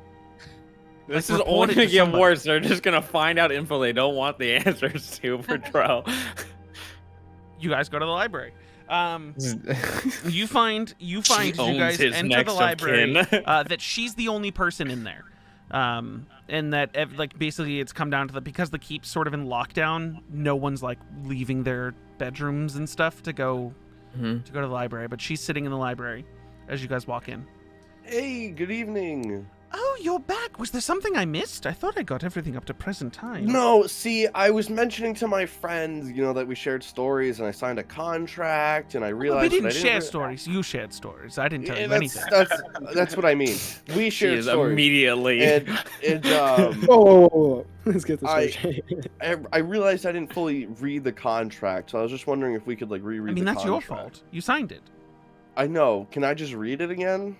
C: This
A: like,
C: is
A: report
C: only
A: it
C: gonna
A: to
C: get
A: somebody.
C: worse. They're just gonna find out info they don't want the answers to for Drell.
A: you guys go to the library. You find as you
C: owns
A: guys
C: his
A: enter
C: next
A: the
C: of
A: library
C: kin.
A: that she's the only person in there, and that like basically it's come down to because the keep's sort of in lockdown. No one's like leaving their bedrooms and stuff to go
H: Mhm.
A: to go to the library, but she's sitting in the library as you guys walk in.
I: Hey, good evening.
A: Oh, you're back. Was there something I missed? I thought I got everything up to present time.
I: No, see, I was mentioning to my friends, that we shared stories and I signed a contract and I
A: Oh,
I: realized
A: we didn't
I: that I
A: share
I: re-
A: stories. You shared stories. I didn't tell you
I: that's,
A: anything.
I: that's what I mean. We
F: She
I: shared
F: is
I: stories.
F: immediately.
I: And
D: Whoa. Let's get this
I: I-
D: straight.
I: I realized I didn't fully read the contract, so I was just wondering if we could reread
A: I mean,
I: the
A: that's your
I: contract.
A: fault. You signed it.
I: I know. Can I just read it again?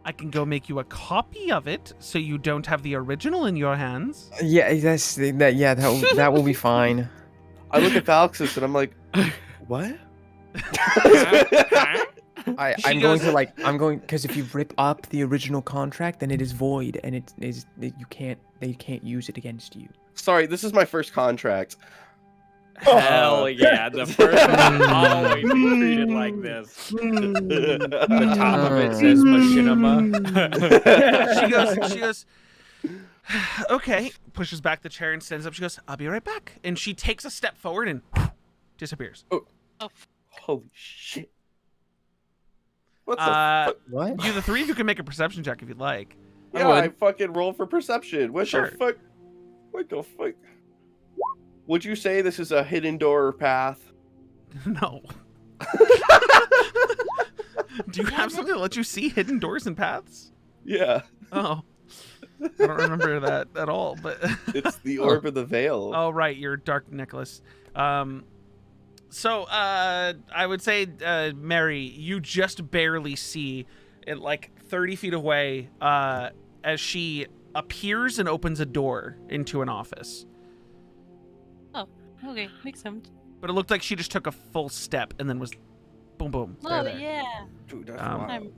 A: I can go make you a copy of it so you don't have the original in your hands.
H: Yeah, that will be fine.
I: I look at Valxis and I'm like, what?
H: I'm going because if you rip up the original contract, then it is void, and they can't use it against you.
I: Sorry, this is my first contract.
F: Hell yeah, the first one always be treated like this. The top of it says machinima.
A: She goes, okay, pushes back the chair and stands up. She goes, I'll be right back. And she takes a step forward and disappears.
I: Holy shit. What the fuck?
H: What?
A: You, the three of you can make a perception check if you'd like.
I: Yeah, I fucking roll for perception. What
A: Sure.
I: the fuck? What the fuck? Would you say this is a hidden door path?
A: No. Do you have something that lets you see hidden doors and paths?
I: Yeah.
A: Oh. I don't remember that at all, but
I: It's the orb of the veil.
A: oh right, you're Dark Nicholas. So I would say, Mary, you just barely see it 30 feet away as she appears and opens a door into an office.
G: Okay, makes sense.
A: But it looked like she just took a full step and then was boom, boom.
G: Oh,
A: there.
G: yeah.
I: Dude, that's
A: Um,
I: wild.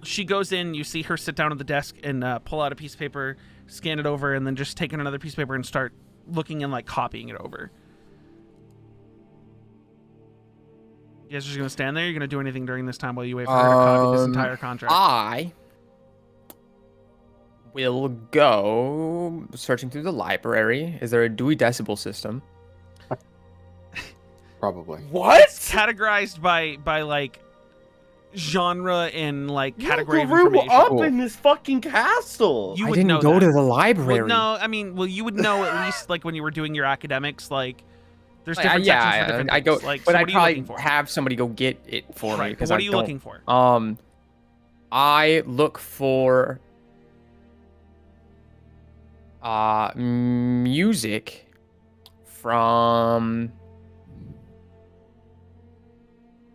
A: She goes in, you see her sit down at the desk and pull out a piece of paper, scan it over, and then just take another piece of paper and start looking and copying it over. You guys are just going to stand there? You're going to do anything during this time while you wait for her to copy this entire contract?
H: I will go searching through the library. Is there a Dewey Decibel system?
K: Probably.
I: What?
A: It's categorized by genre and category of
I: grew
A: information.
I: up in this fucking castle.
A: You
H: I
A: would
H: didn't
A: know
H: go
A: that.
H: to the library.
A: Well, no, I mean, you would know at least when you were doing your academics, there's different sections for different
H: I go,
A: things.
H: but
A: So
H: I
A: what are you looking
H: probably
A: for?
H: have somebody go get it for me
A: Right, but
H: because
A: what
H: I
A: are you
H: don't.
A: looking for?
H: I look for music from.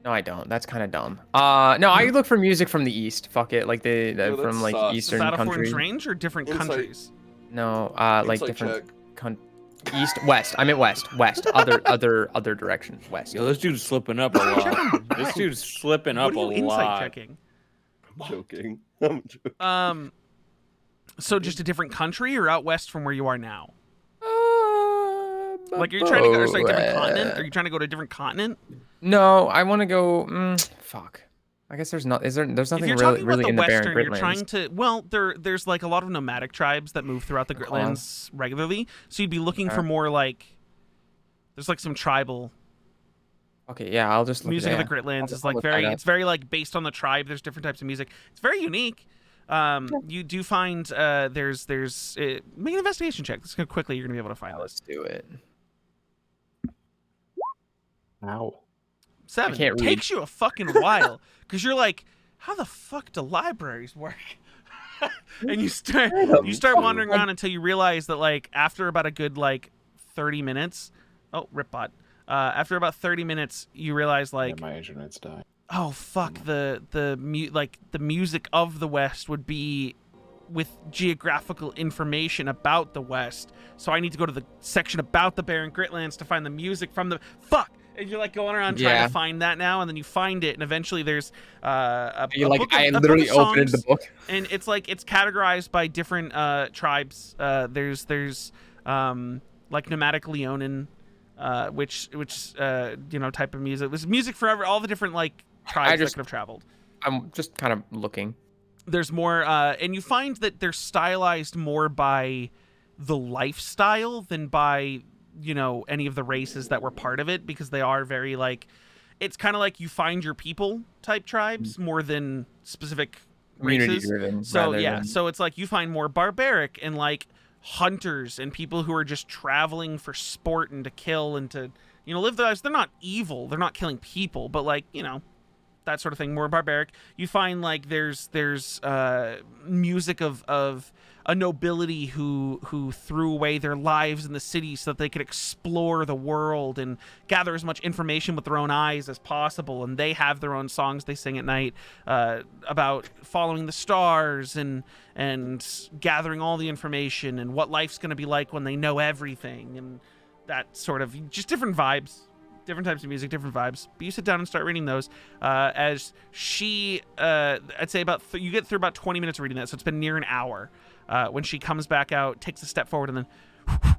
H: No, I don't. That's kind of dumb. No, I look for music from the east. Fuck it,
I: that
H: from
I: sucks.
A: Is
H: eastern
A: that a
H: countries.
A: foreign range or different
I: Insight.
A: countries?
H: No,
I: Insight
H: different
I: check.
H: east, west. I meant west, other direction, west.
F: Yo, this dude's slipping up a lot. This dude's slipping up
A: What are
F: a
A: you insight
F: lot.
A: checking?
I: I'm joking. I'm joking.
A: So just a different country or out west from where you are now? Are you trying to go to a different continent? Are you trying to go to a different continent?
H: No, I want to go. Fuck. I guess there's not. There's
A: If
H: nothing
A: you're
H: really,
A: talking
H: really
A: about
H: in
A: the
H: the Barren
A: western, you're
H: Gritlands.
A: trying to. Well, there's a lot of nomadic tribes that move throughout the Gritlands regularly. So you'd be looking for more there's some tribal
H: Okay, yeah, I'll just look
A: music
H: at
A: of the Gritlands. Is
H: I'll look that up.
A: it's very based on the tribe. There's different types of music. It's very unique. You do find there's make an investigation check. Let's go quickly. You're gonna be able to find
H: Let's do it.
K: Ow.
A: 7.
H: can't read.
A: Takes you a fucking while because you're like, how the fuck do libraries work? And you start wandering around until you realize that after about a good 30 minutes, oh ripbot. After about 30 minutes, you realize
K: Yeah, my internet's dying.
A: oh fuck, the music of the West would be with geographical information about the West. So I need to go to the section about the Barren Gritlands to find the music from the fuck. And you're going around trying to find that now, and then you find it, and eventually there's a book of,
H: I
A: a book
H: literally
A: of
H: opened
A: songs,
H: the book.
A: and it's it's categorized by different tribes. There's nomadic Leonin, which type of music. There's music for all the different tribes that could have traveled.
H: I'm just kind of looking.
A: There's more, and you find that they're stylized more by the lifestyle than by any of the races that were part of it, because they are very it's kind of you find your people type tribes more than specific
H: Community
A: races.
H: driven.
A: So
H: rather
A: yeah,
H: than-
A: so it's like you find more barbaric and like hunters and people who are just traveling for sport and to kill and to live their lives. They're not evil. They're not killing people, but like that sort of thing. More barbaric. You find like there's music of a nobility who threw away their lives in the city so that they could explore the world and gather as much information with their own eyes as possible. And they have their own songs they sing at night about following the stars and gathering all the information and what life's going to be like when they know everything, and that sort of just different vibes. Different types of music, different vibes. But you sit down and start reading those. As she, I'd say you get through about 20 minutes of reading that, so it's been near an hour. When she comes back out, takes a step forward, and then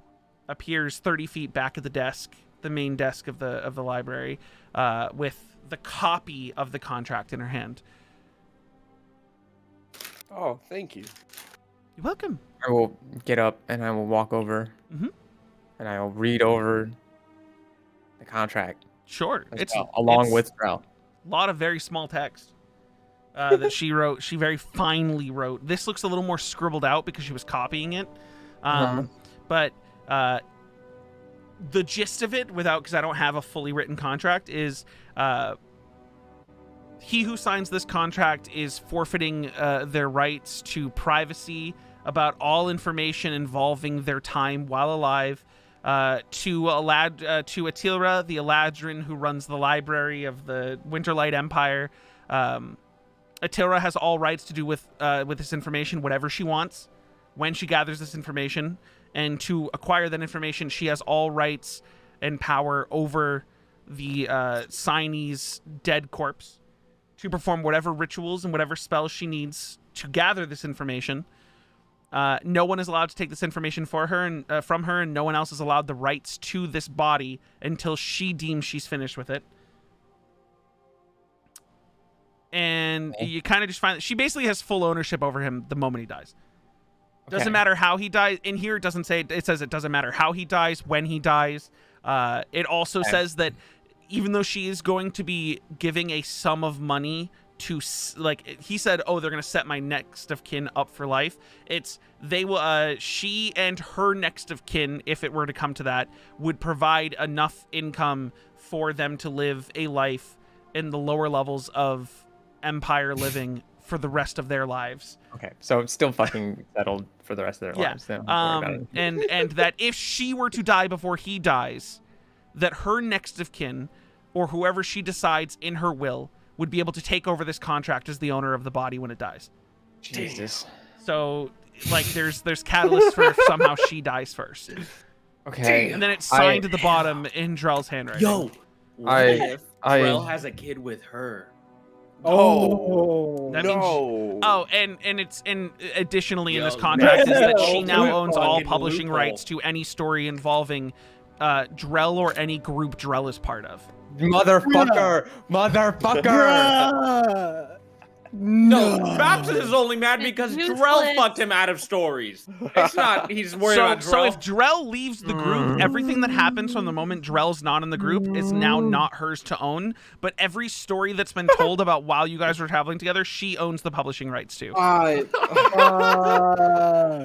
A: appears 30 feet back at the desk, the main desk of the library, with the copy of the contract in her hand.
I: Oh, thank you.
A: You're welcome.
H: I will get up and I will walk over,
A: Mhm.
H: and I will read over the contract
A: Sure.
H: along with Drell.
A: A lot of very small text that she wrote. She very finely wrote. This looks a little more scribbled out because she was copying it. But the gist of it, because I don't have a fully written contract, is he who signs this contract is forfeiting their rights to privacy about all information involving their time while alive to Aetheria, the Eladrin who runs the library of the Winterlight Empire. Aetheria has all rights to do with this information whatever she wants when she gathers this information, and to acquire that information she has all rights and power over the signee's dead corpse to perform whatever rituals and whatever spells she needs to gather this information. No one is allowed to take this information from her, and no one else is allowed the rights to this body until she deems she's finished with it. And you kind of just find that she basically has full ownership over him the moment he dies. Doesn't matter how he dies. In here, it doesn't say. It says it doesn't matter how he dies, when he dies. It also says that even though she is going to be giving a sum of money to, like, he said, oh, they're going to set my next of kin up for life. They will, she and her next of kin, if it were to come to that, would provide enough income for them to live a life in the lower levels of Empire living for the rest of their lives.
H: Okay, so it's still fucking settled for the rest of their lives. Don't worry about it.
A: And that if she were to die before he dies, that her next of kin, or whoever she decides in her will, would be able to take over this contract as the owner of the body when it dies.
H: Jesus.
A: So, like, there's catalyst for if somehow she dies first.
H: Okay.
A: And then it's signed at the bottom in Drell's handwriting.
F: Yo, what if Drell has a kid with her?
D: Oh,
A: That means
I: No.
A: and it's additionally in this contract is that she now
F: no.
A: owns all
F: Fucking
A: publishing
F: loophole.
A: rights to any story involving Drell or any group Drell is part of.
H: Motherfucker! Motherfucker!
D: Bruh.
F: No, Babs is only mad
G: It's
F: because
G: useless.
F: Drell fucked him out of stories. It's not. He's worried about Drell.
A: So if Drell leaves the group, everything that happens from the moment Drell's not in the group is now not hers to own. But every story that's been told about while you guys were traveling together, she owns the publishing rights to.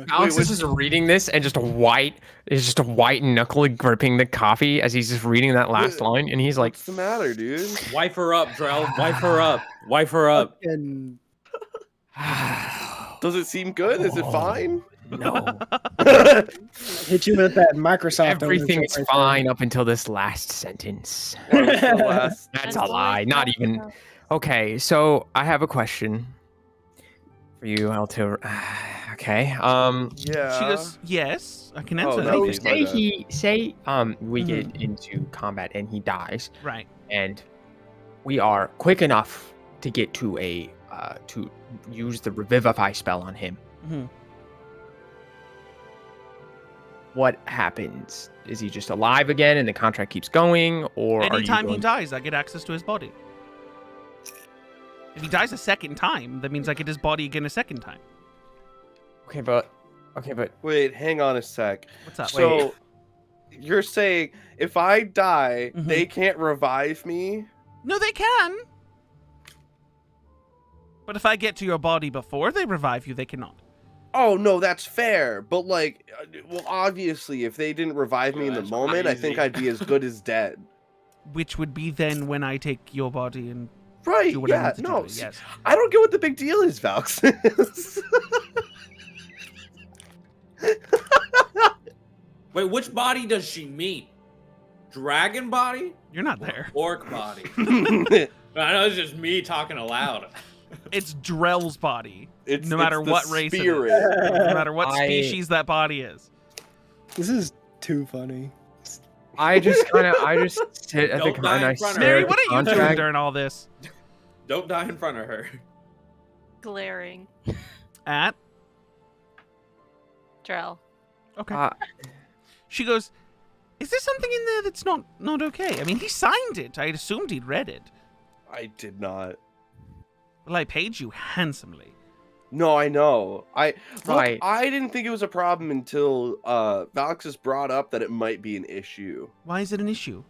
H: Alex is just reading this and just white knuckle gripping the coffee as he's just reading that last line, and he's like,
I: What's the matter, dude?
F: Wife her up, Drell. Wife her up. Wife her up.
D: Fucking-
I: Does it seem good? Is it fine?
F: No.
D: hit you with that Microsoft.
H: everything
D: ownership
H: is
D: right
H: fine up until this last sentence.
I: What was the last?
H: That's a lie. Not even. Okay, so I have a question for you, Altair. Okay.
I: Yeah.
A: She goes, yes, I can answer
I: Oh,
A: that.
I: no.
A: if you-
I: Okay.
H: say we get into combat and he dies,
A: Right.
H: and we are quick enough to get to to use the revivify spell on him.
A: Mhm.
H: What happens? Is he just alive again and the contract keeps going, or are you
A: Anytime he
H: going-
A: dies, I get access to his body. If he dies a second time, that means I get his body again a second time.
H: Okay, but
I: Wait, hang on a sec.
A: What's up?
I: So, you're saying if I die,
A: Mhm.
I: they can't revive me?
A: No, they can. But if I get to your body before they revive you, they cannot.
I: Oh no, that's fair. But like, well, obviously, if they didn't revive me in the
C: That's
I: moment, I think
C: crazy.
I: I'd be as good as dead.
A: Which would be then when I take your body and
I: Right?
A: do what I
I: Yeah.
A: need to
I: No.
A: do. Yes.
I: I don't get what the big deal is, Valxis.
L: Wait, which body does she mean? Dragon body?
A: You're not there.
L: Orc body? I know it's just me talking aloud.
A: It's Drell's body.
I: It's
A: no matter
I: it's the
A: what race it is.
I: spirit.
A: No matter what species that body is.
D: This is too funny.
H: I just sit at the
L: Don't die
H: and I
L: in front of
H: stare
A: Mary,
H: at
A: what
H: the
A: are you doing
H: contract.
A: during all this?
L: Don't die in front of her.
G: Glaring.
A: At?
G: Drell.
A: Okay. She goes, is there something in there that's not okay? I mean, he signed it. I assumed he'd read it.
I: I did not.
A: Well, I paid you handsomely.
I: No, I know.
H: Right.
I: I didn't think it was a problem until Valxis brought up that it might be an issue.
A: Why is it an issue?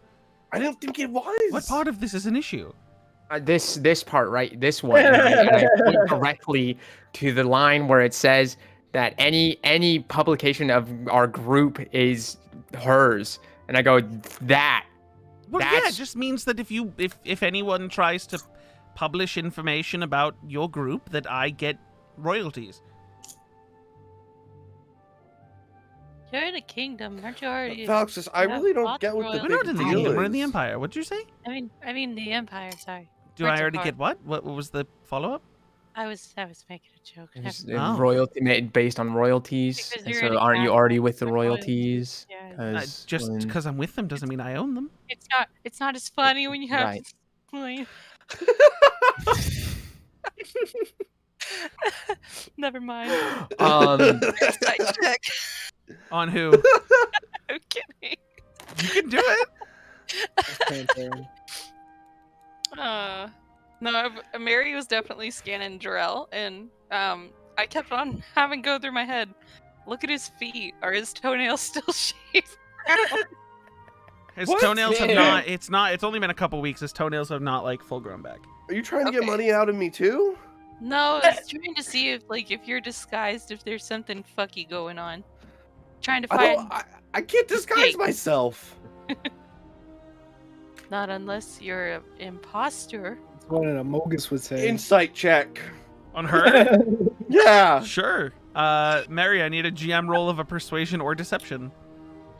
I: I didn't think it was.
A: What part of this is an issue?
H: This part, right? This one. Right? And I point directly to the line where it says that any publication of our group is hers, and I go that.
A: Well, yeah, it
H: That's-
A: just means that if anyone tries to publish information about your group, that I get royalties.
G: You're in a kingdom, aren't you already?
I: Valxis, I
G: you have
I: really don't
G: lots
I: get
G: of
I: what the
A: We're
I: big
A: not in the
I: deal
A: kingdom. We're in the
I: is.
A: empire. What'd you say?
G: I mean the empire. Sorry.
A: Do
G: Words
A: I
G: are
A: already
G: hard.
A: get what? What was the follow-up?
G: I was making a joke.
H: It's
G: Never-
A: Oh.
H: royalty based on royalties.
G: Because
H: And
G: you're
H: so
G: in a
H: aren't you
G: castle
H: already with the
G: with royalties.
H: royalties?
G: Yeah.
H: 'Cause
A: Just
H: when-
A: because I'm with them doesn't mean I own them.
G: It's not as funny when you have
H: Right.
G: to Never mind. Side check.
A: On who?
G: I'm kidding.
A: You can do it.
G: No, Mary was definitely scanning Jarrell, and I kept on having go through my head. Look at his feet. Are his toenails still shaved?
A: His
I: What?
A: toenails have
I: Yeah.
A: not. It's only been a couple weeks. His toenails have not like full grown back.
I: Are you trying to get
G: Okay.
I: money out of me too?
G: No, I was trying to see if you're disguised, if there's something fucky going on. Trying to find.
I: I can't disguise
G: Wait.
I: myself.
G: Not unless you're an imposter.
D: That's what an Amogus would say.
I: Insight check.
A: On her?
I: Yeah.
A: Sure. Mary, I need a GM roll of a persuasion or deception.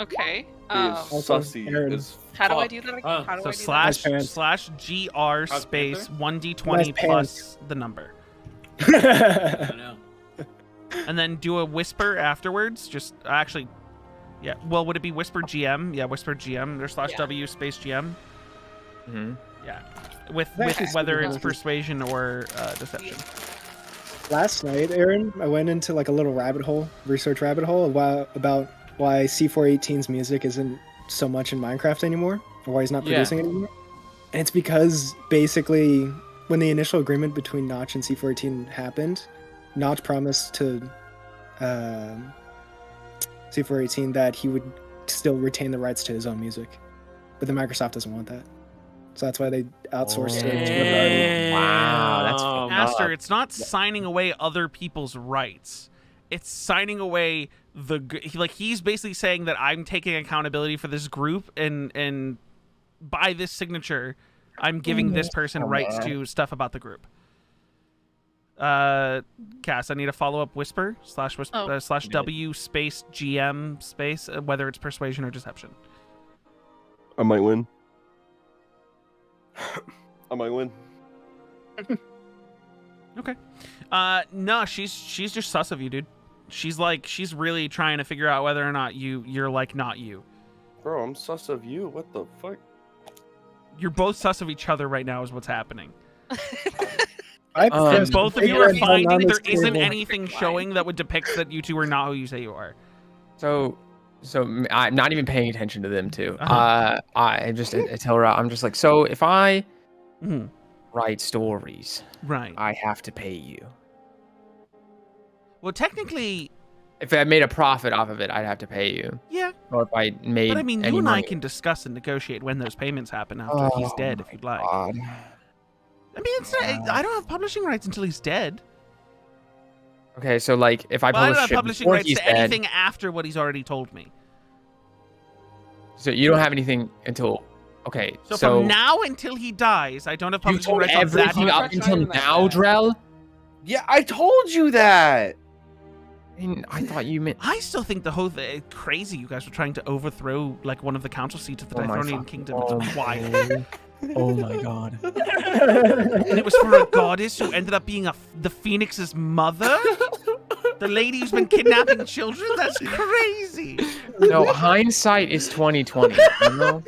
G: Okay.
I: He is
D: Also,
I: sussy
D: Aaron.
I: as
G: How do I
I: fuck.
G: do that?
L: Huh.
G: How do
A: So
G: I do
A: slash
D: Nice
A: slash GR
L: How's
A: space
L: Panther?
A: 1d20
D: Nice
A: plus the number.
L: I don't know.
A: And then do a whisper afterwards. Just actually, yeah. Well, would it be whisper GM? Yeah, whisper GM or slash
G: Yeah.
A: W space GM.
H: Mhm.
A: Yeah, with
D: Actually,
A: whether it's
D: super
A: persuasion or deception.
D: Last night, Aaron, I went into like a little research rabbit hole about why C418's music isn't so much in Minecraft anymore, or why he's not
H: Yeah.
D: producing it anymore. And it's because basically, when the initial agreement between Notch and C418 happened, Notch promised to C418 that he would still retain the rights to his own music, but then Microsoft doesn't want that, so that's why they outsourced it to a
H: Wow, that's fucked
A: Master,
H: up.
A: it's not signing away other people's rights. It's signing away he's basically saying that I'm taking accountability for this group, and by this signature, I'm giving this person rights to stuff about the group. Cass, I need a follow-up whisper slash W space GM space, whether it's persuasion or deception.
I: I might win. I might win.
A: Okay. No, she's just sus of you, dude. She's really trying to figure out whether or not you're like not you.
I: Bro, I'm sus of you. What the fuck?
A: You're both sus of each other right now is what's happening.
D: I
A: And both of you are finding there isn't
D: anything.
A: anything showing that would depict that you two are not who you say you are.
H: So I'm not even paying attention to them too.
A: Uh-huh.
H: I just I tell her I'm just like, so if I
A: Mhm.
H: write stories,
A: Right.
H: I have to pay you.
A: Well, technically,
H: If I made a profit off of it, I'd have to pay you.
A: yeah.
H: Or if I made
A: But I mean,
H: any
A: you and I
H: money.
A: can discuss and negotiate when those payments happen after he's dead, if you'd like.
H: God.
A: I mean, it's not, I don't have publishing rights until he's dead.
H: Okay, so like if I
A: Well, I don't
H: publish
A: have
H: it
A: publishing
H: before
A: rights
H: he's
A: to
H: dead,
A: anything after what he's already told me.
H: so you don't have anything until. Okay,
A: So from now until he dies, I don't have
H: you
A: publishing
H: told
A: rights on that.
H: everything up until now, Drell.
I: Yeah, I told you that.
H: I thought you meant.
A: I still think the whole thing crazy. You guys were trying to overthrow like one of the council seats of the
H: Oh my
A: Dythornian
H: fuck-
A: kingdom.
H: oh
A: It's wild.
H: Oh my god.
A: And it was for a goddess who ended up being the Phoenix's mother. The lady who's been kidnapping children. That's crazy.
H: No, hindsight is 2020. You know?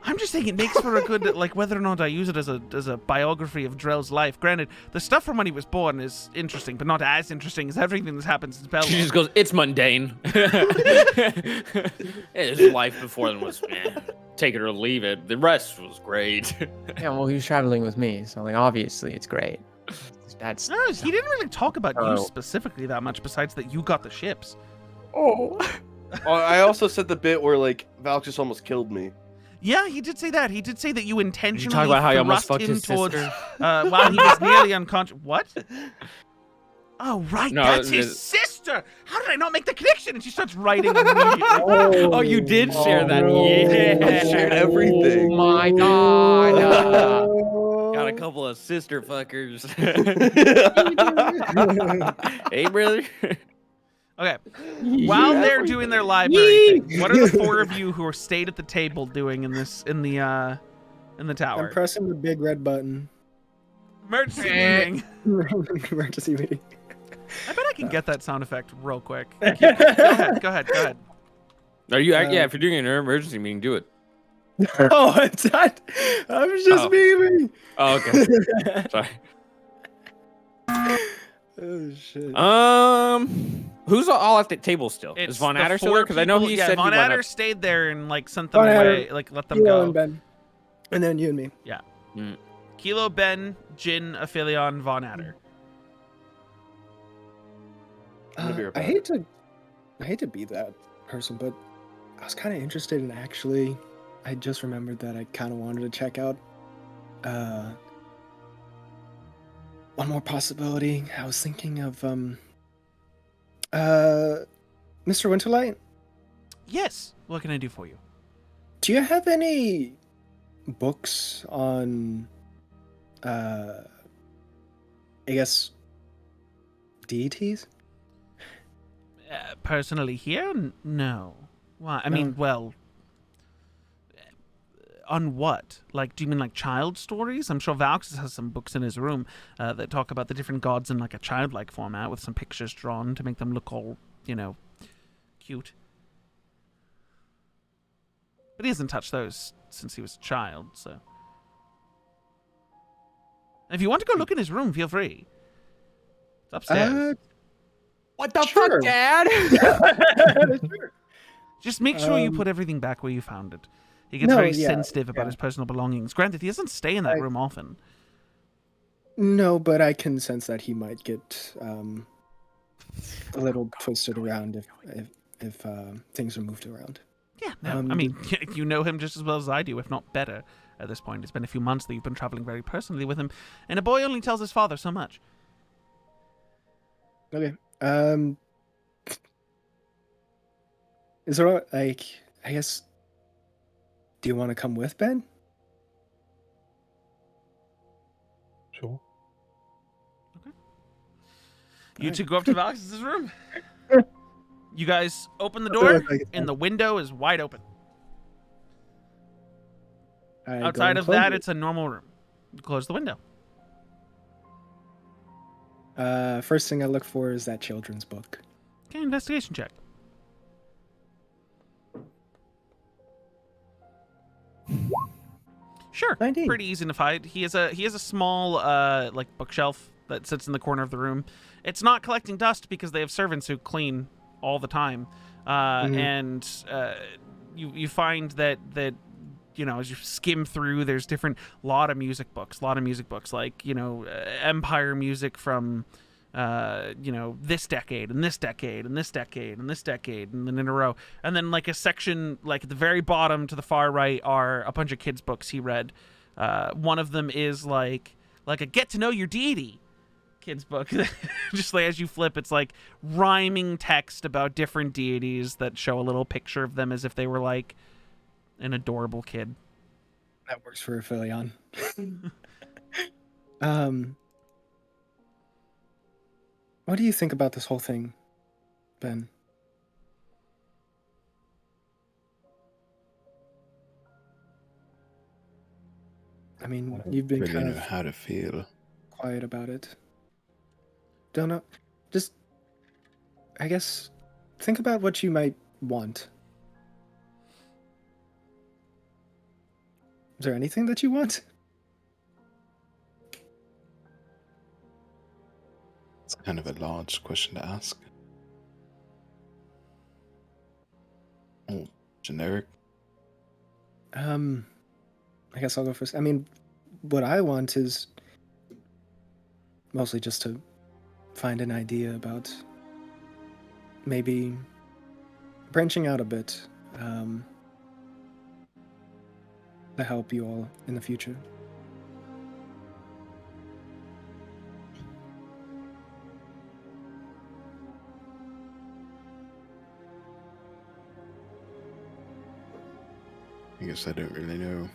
A: I'm just saying it makes for a good, like, whether or not I use it as a biography of Drell's life. Granted, the stuff from when he was born is interesting, but not as interesting as everything that's happened since Bellow.
F: She just goes, it's mundane. His life before then was, take it or leave it. The rest was great.
H: Yeah, well, he was traveling with me, so like obviously it's great. That's
A: No, he didn't really talk about
H: Oh.
A: you specifically that much, besides that you got the ships.
H: Oh.
I: I also said the bit where like Valk just almost killed me.
A: Yeah, he did say that. He did say that you intentionally
F: talk about how he almost
A: thrust
F: fucked
A: him
F: his
A: towards
F: sister?
A: while he was nearly unconscious. What? Oh, right,
F: No,
A: that's
F: the-
A: his sister. How did I not make the connection? And she starts writing immediately.
F: Oh, you did share that. Yeah.
I: I shared everything.
H: Oh my god.
F: Got a couple of sister fuckers. Hey, brother.
A: Okay. While they're doing their library thing, what are the four of you who are stayed at the table doing in the tower?
D: I'm pressing the big red button.
A: Emergency meeting.
D: Emergency meeting.
A: I bet I can get that sound effect real quick. Go ahead.
F: Are you? Yeah, if you're doing an emergency meeting, do it.
D: Oh, it's not. I was just memeing.
F: Oh, okay. Sorry.
D: Oh shit.
F: Who's all at the table still?
A: It's
F: Is Von
A: the
F: Adder still
A: four
F: there? Because I know
A: people-
F: he
A: yeah,
F: said
A: Von
F: he went
A: Adder
F: up.
A: stayed there and like sent them
D: Von Adder,
A: away, like let them
D: Kilo
A: go.
D: and Ben. And then you and me.
A: Yeah. Kilo, Ben, Jin, Aphelion, Von Adder.
I: I'm gonna be right
D: I
I: back.
D: hate to be that person, but I was kind of interested in actually. I just remembered that I kind of wanted to check out one more possibility. I was thinking of Mr. Winterlight.
A: Yes. What can I do for you?
D: Do you have any books on I guess deities?
A: Personally here? No. Why? I
D: No.
A: mean, well, on what? Like, do you mean like child stories? I'm sure Valxis has some books in his room that talk about the different gods in like a childlike format with some pictures drawn to make them look all, cute. But he hasn't touched those since he was a child, so. If you want to go look in his room, feel free. It's upstairs.
H: What the
D: Sure.
H: fuck, Dad?
D: Sure.
A: Just make sure you put everything back where you found it. He gets
D: No,
A: very
D: yeah,
A: sensitive about
D: yeah.
A: his personal belongings. Granted, he doesn't stay in that room often.
D: No, but I can sense that he might get a little twisted around if things are moved around.
A: Yeah, no, I mean, you know him just as well as I do, if not better, at this point. It's been a few months that you've been traveling very personally with him, and a boy only tells his father so much.
D: Okay. Is there like I guess? Do you want to come with Ben?
K: Sure.
A: You two go up to Valx's room. You guys open the door, and the window is wide open.
D: I go
A: Outside
D: and
A: of
D: close
A: that,
D: it.
A: it's a normal room. You close the window.
D: First thing I look for is that children's book.
A: Okay, investigation check. Sure,
D: 19.
A: pretty easy to find. He has a small like bookshelf that sits in the corner of the room. It's not collecting dust because they have servants who clean all the time, and you find that as you skim through, there's lot of music books like Empire music from this decade and this decade and this decade and this decade, and then in a row, and then like a section like at the very bottom to the far right are a bunch of kids books he read One of them is like a get to know your deity kid's book. Just like as you flip, it's like rhyming text about different deities that show a little picture of them as if they were like an adorable kid.
D: That works for a Philion. What do you think about this whole thing, Ben? I mean, you've been
M: really
D: kind
M: know
D: of
M: how to feel.
D: quiet about it. Don't know. Just, I guess, think about what you might want. Is there anything that you want?
M: It's kind of a large question to ask. Oh, generic.
D: I guess I'll go first. I mean, what I want is mostly just to find an idea about maybe branching out a bit to help you all in the future.
M: I guess I don't really know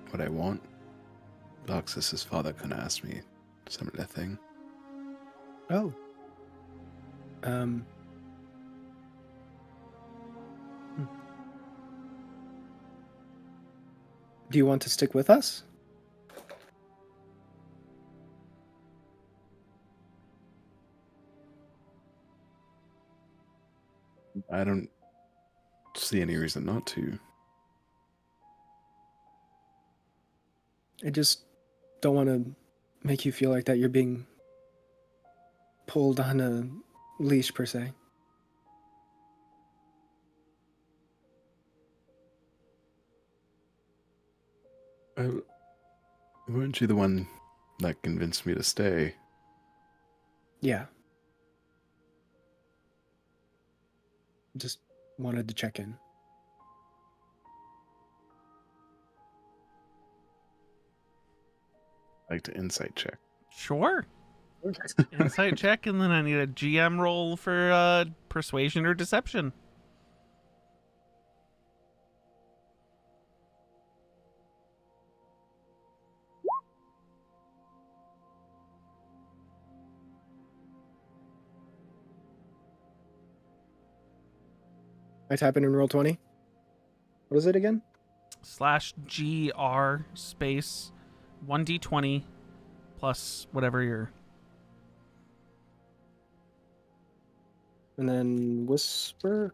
M: what I want. Darksis' father kind of asked me a similar thing.
D: Oh. Do you want to stick with us?
M: I don't see any reason not to.
D: I just don't want to make you feel like that you're being pulled on a leash, per se.
M: Weren't you the one that convinced me to stay?
D: Yeah. Just wanted to check in.
M: Like to insight check.
A: Sure. Insight check, and then I need a GM roll for persuasion or deception.
D: I type it in roll 20. What is it again?
A: /GR space 1d20 plus whatever your.
D: And then whisper.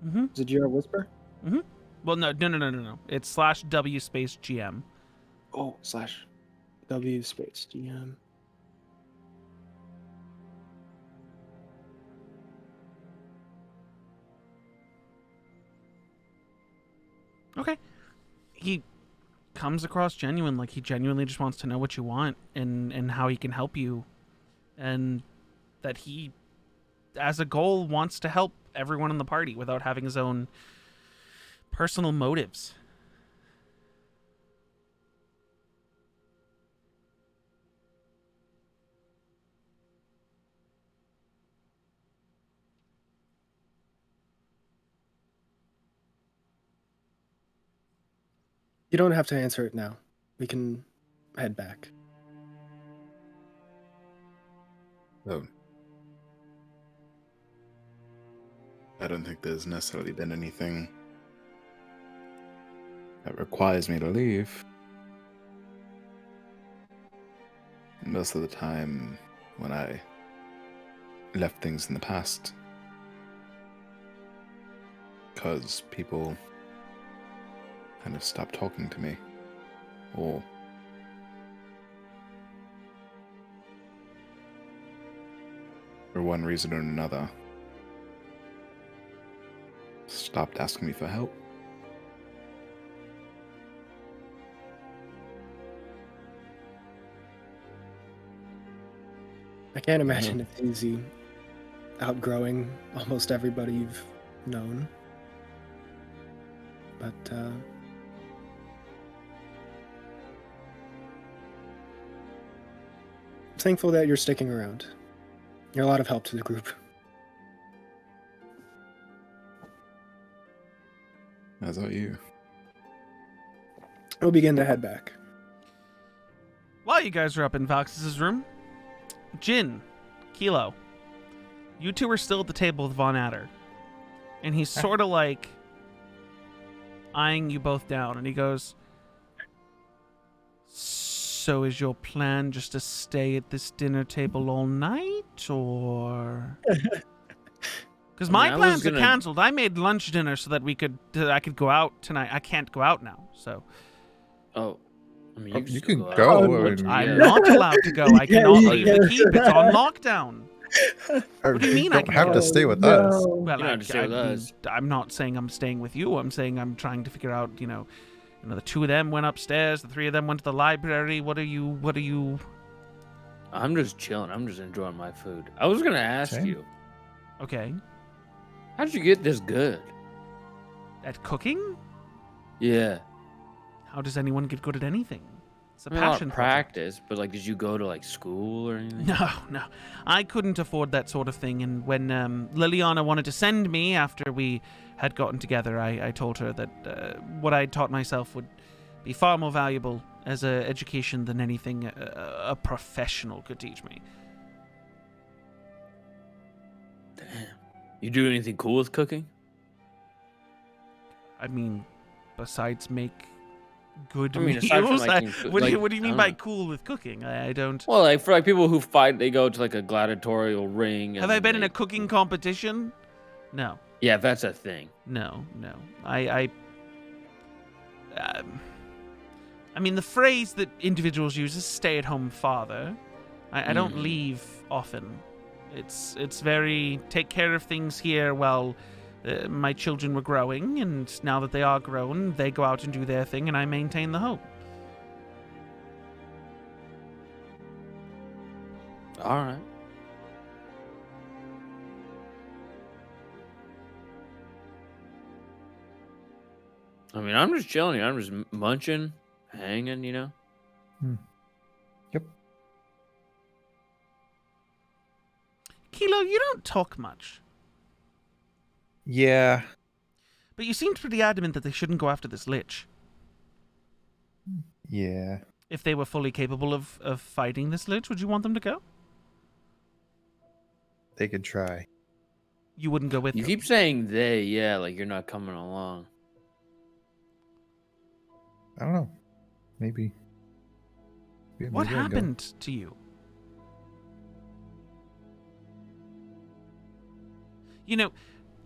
A: Mm-hmm.
D: Is it GR whisper?
A: Mm-hmm. Well, no. It's /W space GM.
D: Oh, /W space GM.
A: Okay. He comes across genuine, like he genuinely just wants to know what you want and how he can help you. And that he, as a goal, wants to help everyone in the party without having his own personal motives.
D: You don't have to answer it now. We can head back.
M: Oh. I don't think there's necessarily been anything that requires me to leave. Most of the time, when I left things in the past, because people kind of stopped talking to me, or for one reason or another, stopped asking me for help.
D: I can't imagine it's easy outgrowing almost everybody you've known. But thankful that you're sticking around. You're a lot of help to the group.
M: How's about you?
D: We'll begin to head back.
A: While you guys are up in Valx's room, Jin, Kilo, you two are still at the table with Von Adder. And he's sort of like eyeing you both down, and he goes, "So is your plan just to stay at this dinner table all night, or?" Because my plans are canceled. I made lunch dinner so that I could go out tonight. I can't go out now, so.
F: Oh, I mean,
M: You can
F: out.
M: go.
A: I'm not allowed to go. I cannot leave the keep. It's on lockdown. What do you mean?
M: You
A: I
M: don't have
A: can
M: to
A: go?
M: stay with us.
A: Well,
F: You don't have to stay with us.
A: I'm not saying I'm staying with you. I'm saying I'm trying to figure out. The two of them went upstairs. The three of them went to the library. What are you?
F: I'm just chilling. I'm just enjoying my food. I was gonna ask
M: Same.
F: you,
A: Okay.
F: how did you get this good?
A: At cooking?
F: Yeah,
A: How does anyone get good at anything? It's a
F: I mean, a lot
A: passion
F: of
A: project.
F: practice, but like, did you go to like school or anything?
A: No. I couldn't afford that sort of thing. And when Liliana wanted to send me after we had gotten together, I told her that what I'd taught myself would be far more valuable as an education than anything a professional could teach me.
F: Damn. You do anything cool with cooking?
A: I mean, besides make good
F: aside from,
A: meals,
F: like,
A: what do you mean
F: I
A: by
F: don't know.
A: cool with cooking? I don't.
F: Well, like for like people who fight, they go to like a gladiatorial ring.
A: Have I been in a cooking competition? No.
F: Yeah, that's a thing.
A: No. I mean, the phrase that individuals use is "stay-at-home father." I don't leave often. It's very take care of things here while my children were growing, and now that they are grown, they go out and do their thing, and I maintain the home.
F: All right. I mean, I'm just chilling here. I'm just munching, hanging,
E: Yep.
A: Kilo, you don't talk much,
E: Yeah.
A: but you seemed pretty adamant that they shouldn't go after this lich.
E: Yeah.
A: If they were fully capable of fighting this lich, would you want them to go?
E: They could try.
A: You wouldn't go with
F: You
A: them.
F: keep saying they, yeah, like you're not coming along.
E: I don't know. Maybe.
A: What
E: maybe I'd go.
A: happened to you?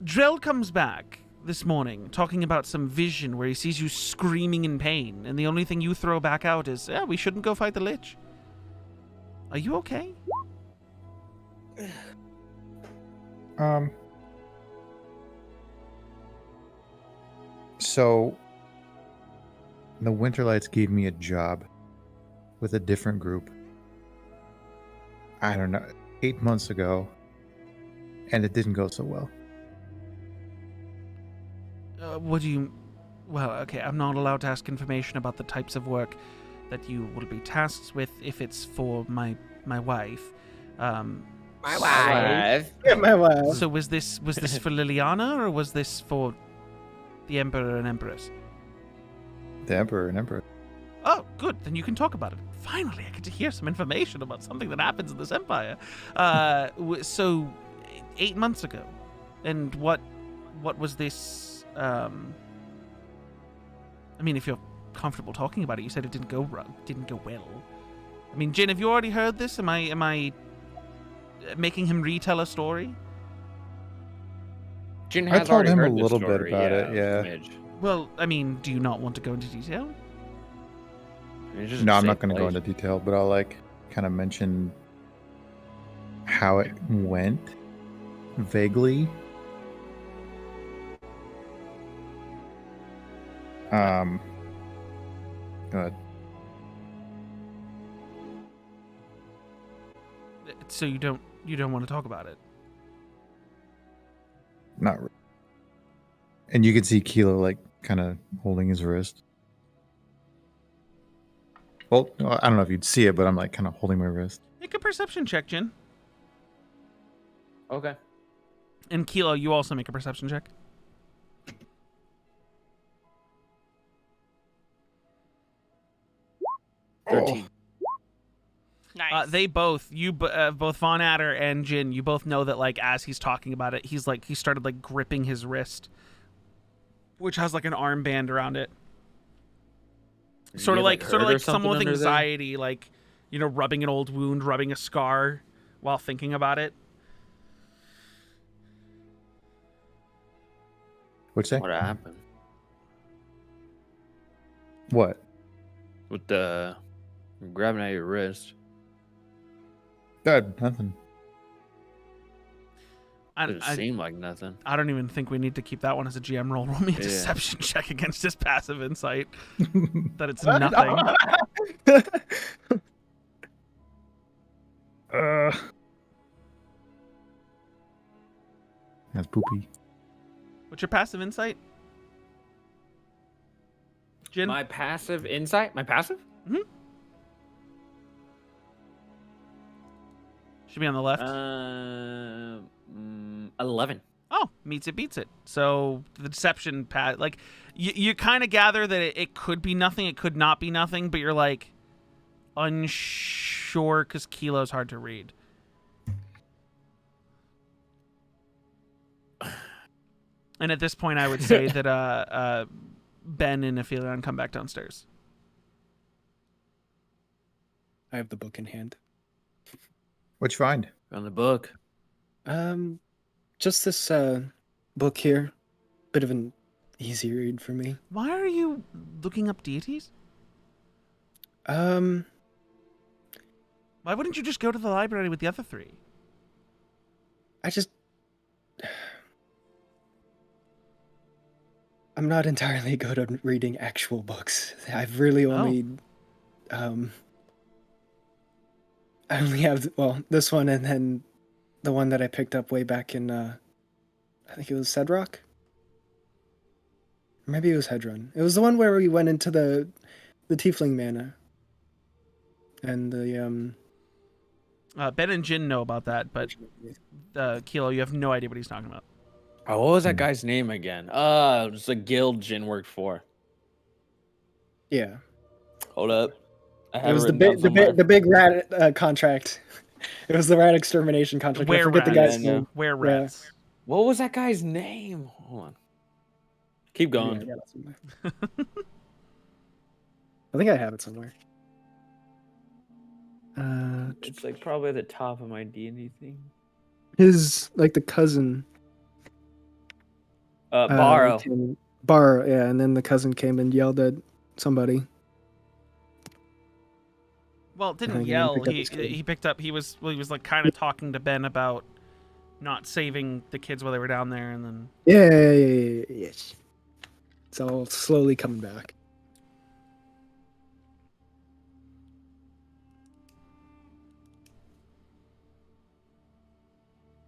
A: Drell comes back this morning talking about some vision where he sees you screaming in pain, and the only thing you throw back out is, "Yeah, we shouldn't go fight the lich." Are you okay?
E: So the Winterlights gave me a job with a different group. I don't know, 8 months ago, and it didn't go so well.
A: What do you... Well, okay, I'm not allowed to ask information about the types of work that you will be tasked with if it's for my wife.
H: My wife.
D: Yeah, my wife.
A: So was this for Liliana, or was this for the Emperor and Empress?
E: The Emperor and Emperor.
A: Oh, good. Then you can talk about it. Finally, I get to hear some information about something that happens in this empire. So, 8 months ago, and what was this? I mean, if you're comfortable talking about it, you said it didn't go well. I mean, Jin, have you already heard this? Am I making him retell a story?
F: Jin
E: I
F: has
E: told
F: already
E: him a
F: heard this
E: little bit
F: story,
E: about it, yeah.
F: Midge.
A: Well, I mean, do you not want to go into detail?
F: It's just
E: No,
F: a
E: I'm not
F: safe
E: going to go
F: place.
E: into detail, but I'll kind of mention how it went vaguely. Go ahead.
A: So you don't want to talk about it?
E: Not really. And you can see Kilo kind of holding his wrist. Well, I don't know if you'd see it, but I'm kind of holding my wrist.
A: Make a perception check, Jin.
F: Okay.
A: And Kilo, you also make a perception check.
E: Oh.
F: 13.
G: Nice.
A: They both, both Von Adder and Jin, you both know that like as he's talking about it, he started like gripping his wrist, which has like an armband around it. Sort of like someone with anxiety, like, you know, rubbing an old wound, rubbing a scar while thinking about it.
E: What'd you say?
F: What happened?
E: What?
F: With the grabbing at your wrist.
E: Good. Nothing.
F: Didn't seem like nothing.
A: I don't even think we need to keep that one as a GM roll. Roll me a deception check against his passive insight. That it's nothing.
E: That's poopy.
A: What's your passive insight? Jin?
F: My passive insight? My passive?
A: Mm-hmm. Should be on the left.
F: 11.
A: Oh, meets it, beats it. So the deception like you kind of gather that it could be nothing, it could not be nothing, but you're like unsure because Kilo's hard to read. And at this point, I would say that Ben and Aphelion come back downstairs.
D: I have the book in hand.
E: What'd you find?
F: On the book.
D: Just this book here. Bit of an easy read for me.
A: Why are you looking up deities?
D: Why
A: wouldn't you just go to the library with the other three?
D: I'm not entirely good at reading actual books. I've really only I only have this one and then the one that I picked up way back in I think it was Cedrock. Maybe it was Hedron. It was the one where we went into the Tiefling Manor. And the
A: Ben and Jin know about that, but Kilo, you have no idea what he's talking about.
F: Oh, what was that guy's name again? It was the guild Jin worked for.
D: Yeah.
F: Hold up.
D: It was the big rat contract. It was the rat extermination contract. I forget the guy's name.
A: Were rats.
D: Yeah.
F: What was that guy's name? Hold on. Keep going.
D: Yeah, I think I have it somewhere.
F: It's like probably at the top of my D&D thing.
D: His like the cousin.
F: Borrow.
D: Borrow, yeah, and then the cousin came and yelled at somebody.
A: Well, didn't yell. He picked up. He was like kind of talking to Ben about not saving the kids while they were down there, and then
D: yes. It's all slowly coming back.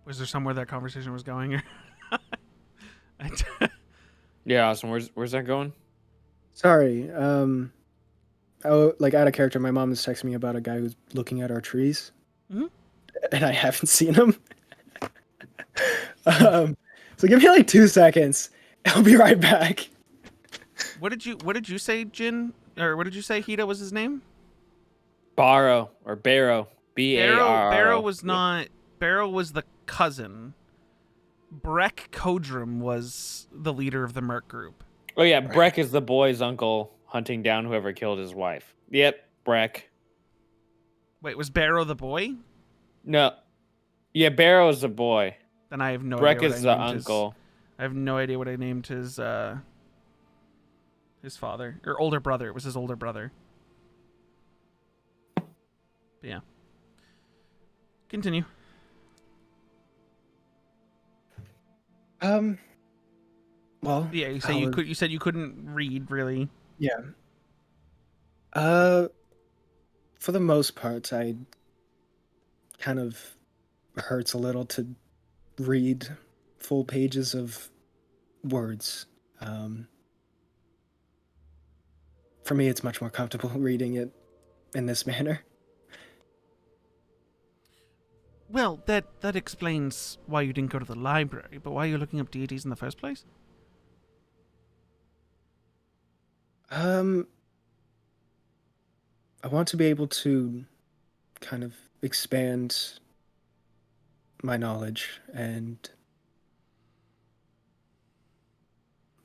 A: Was there somewhere that conversation was going?
F: Yeah, Austin, where's that going?
D: Sorry. Like out of character, my mom is texting me about a guy who's looking at our trees, and I haven't seen him. So give me like 2 seconds. I'll be right back.
A: What did you say, Jin? Or what did you say Hida was his name?
F: Barrow or Barrow. B-A-R-R-O.
A: Barrow was not. Barrow was the cousin. Breck Kodrum was the leader of the Merc group.
F: Oh yeah, Breck is the boy's uncle hunting down whoever killed his wife. Yep, Breck.
A: Wait, was Barrow the boy?
F: No. Yeah, Barrow is the boy.
A: Then I have no
F: Breck
A: idea.
F: Breck is the uncle.
A: I have no idea what I named his father. Or older brother. It was his older brother. But yeah. Continue.
D: Well,
A: yeah, you say you said you couldn't read really.
D: Yeah. For the most part, I kind of hurts a little to read full pages of words. For me, it's much more comfortable reading it in this manner.
A: Well, that explains why you didn't go to the library, but why are you looking up deities in the first place?
D: I want to be able to kind of expand my knowledge, and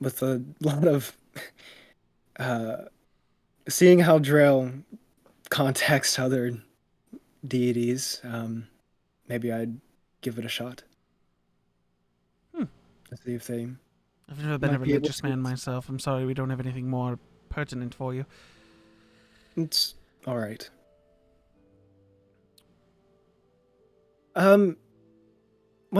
D: with a lot of seeing how Drell contacts other deities, maybe I'd give it a shot. To see if they
A: I've never been
D: might
A: a
D: be able
A: religious
D: to-
A: man myself. I'm sorry we don't have anything more pertinent for you.
D: It's all right. One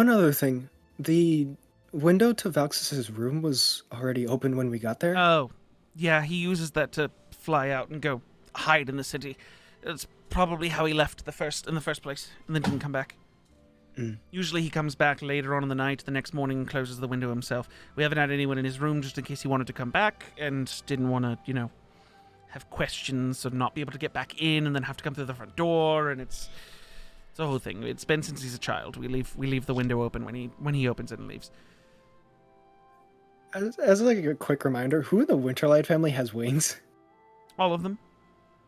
D: other thing. The window to Valxis's room was already open when we got there.
A: Oh, yeah, he uses that to fly out and go hide in the city. It's probably how he left in the first place, and then didn't come back. Usually he comes back later on in the night, the next morning, and closes the window himself. We haven't had anyone in his room just in case he wanted to come back and didn't want to, have questions or not be able to get back in and then have to come through the front door, and it's a whole thing. It's been since he's a child. We leave the window open when he opens it and leaves.
D: As like a quick reminder, who in the Winterlight family has wings?
A: All of them.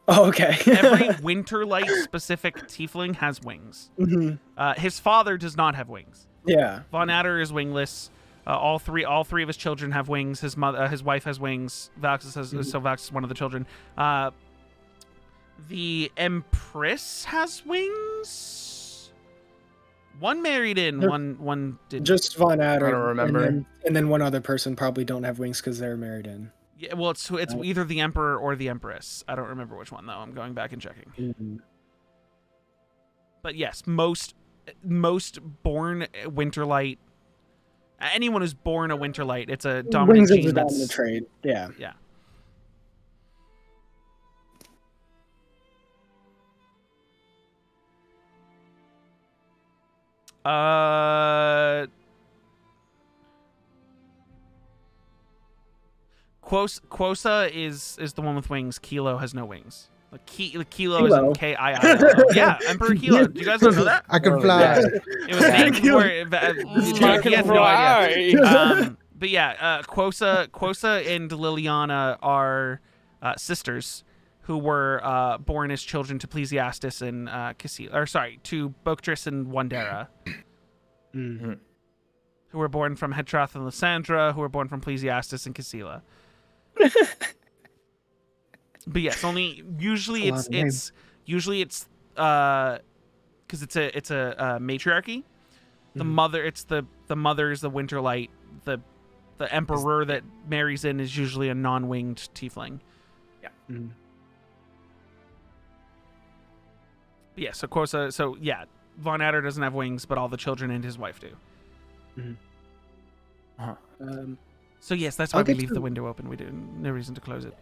D: Oh, okay.
A: Every Winterlight specific tiefling has wings. His father does not have wings.
D: Yeah.
A: Von Adder is wingless. All three of his children have wings. His wife has wings. Valxis has so Valxis is one of the children. The Empress has wings. One married in, one didn't.
D: Just Von Adder.
H: I don't remember.
D: And then one other person probably don't have wings because they're married in.
A: Yeah, well, it's either the Emperor or the Empress. I don't remember which one though. I'm going back and checking. But yes, most born Winterlight. Anyone who's born a Winterlight, it's a dominant
D: Wings is
A: gene.
D: a dominant trait. Yeah.
A: Yeah. Quosa is the one with wings. Kilo has no wings. Kilo is in K-I-I-L-O. Yeah, Emperor Kilo. Do you guys know that?
E: I can fly.
A: It was named for he had no idea. But yeah, Quosa and Liliana are sisters who were born as children to Ecclesiastes and to Boctris and Wandera. Who were born from Hetrath and Lysandra, who were born from Ecclesiastes and Cassila. But yes, usually it's because it's a matriarchy. The mother is the Winterlight. The emperor that marries in is usually a non-winged tiefling.
H: Yeah.
A: But yeah, so Quosa. So yeah, Von Adder doesn't have wings, but all the children and his wife do. So yes, that's why we leave the window open. We do no reason to close it.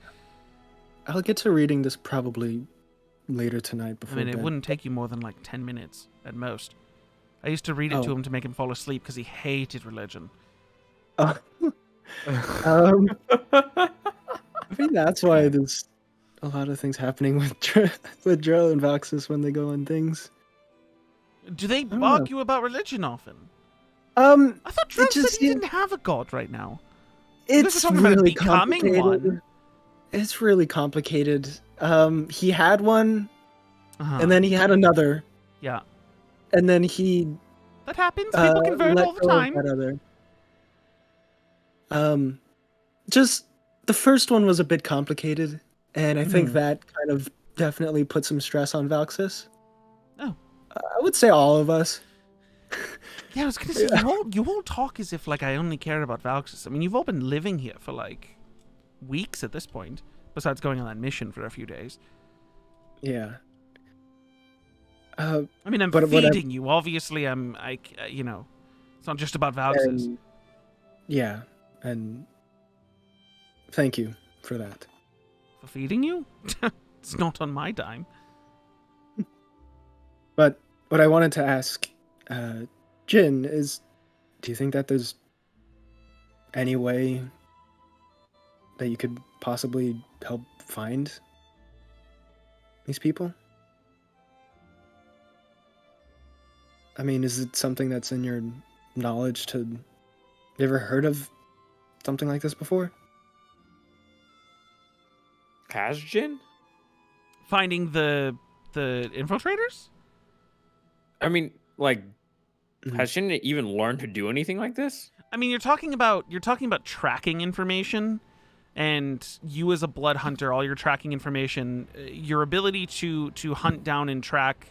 D: I'll get to reading this probably later tonight before
A: I mean, it
D: bed.
A: wouldn't take you more than like 10 minutes at most. I used to read it to him to make him fall asleep because he hated religion.
D: I mean, that's why there's a lot of things happening with Drell and Valxis when they go on things.
A: Do they bug you about religion often?
D: I
A: thought Drell said he didn't have a god right now.
D: It's
A: talking about
D: really
A: becoming
D: complicated.
A: one.
D: It's really complicated. He had one,
A: Uh-huh.
D: and then he had another,
A: Yeah.
D: and then he
A: That happens. People convert
D: let
A: all the
D: go of
A: time.
D: that other. Just the first one was a bit complicated, and I think that kind of definitely put some stress on Valxis.
A: Oh.
D: I would say all of us.
A: Yeah, I was gonna say you all talk as if like I only cared about Valxis. I mean, you've all been living here for like weeks at this point, besides going on that mission for a few days.
D: Yeah.
A: I mean, I'm feeding you. Obviously, it's not just about Valxis.
D: Yeah, and thank you for that.
A: For feeding you? It's not on my dime.
D: But what I wanted to ask, Jin, is do you think that there's any way that you could possibly help find these people? I mean, is it something that's in your knowledge to... You ever heard of something like this before?
C: Kasjin?
A: Finding the infiltrators?
C: I mean, like, has she even learned to do anything like this?
A: I mean, you're talking about tracking information, and you as a blood hunter, all your tracking information, your ability to hunt down and track,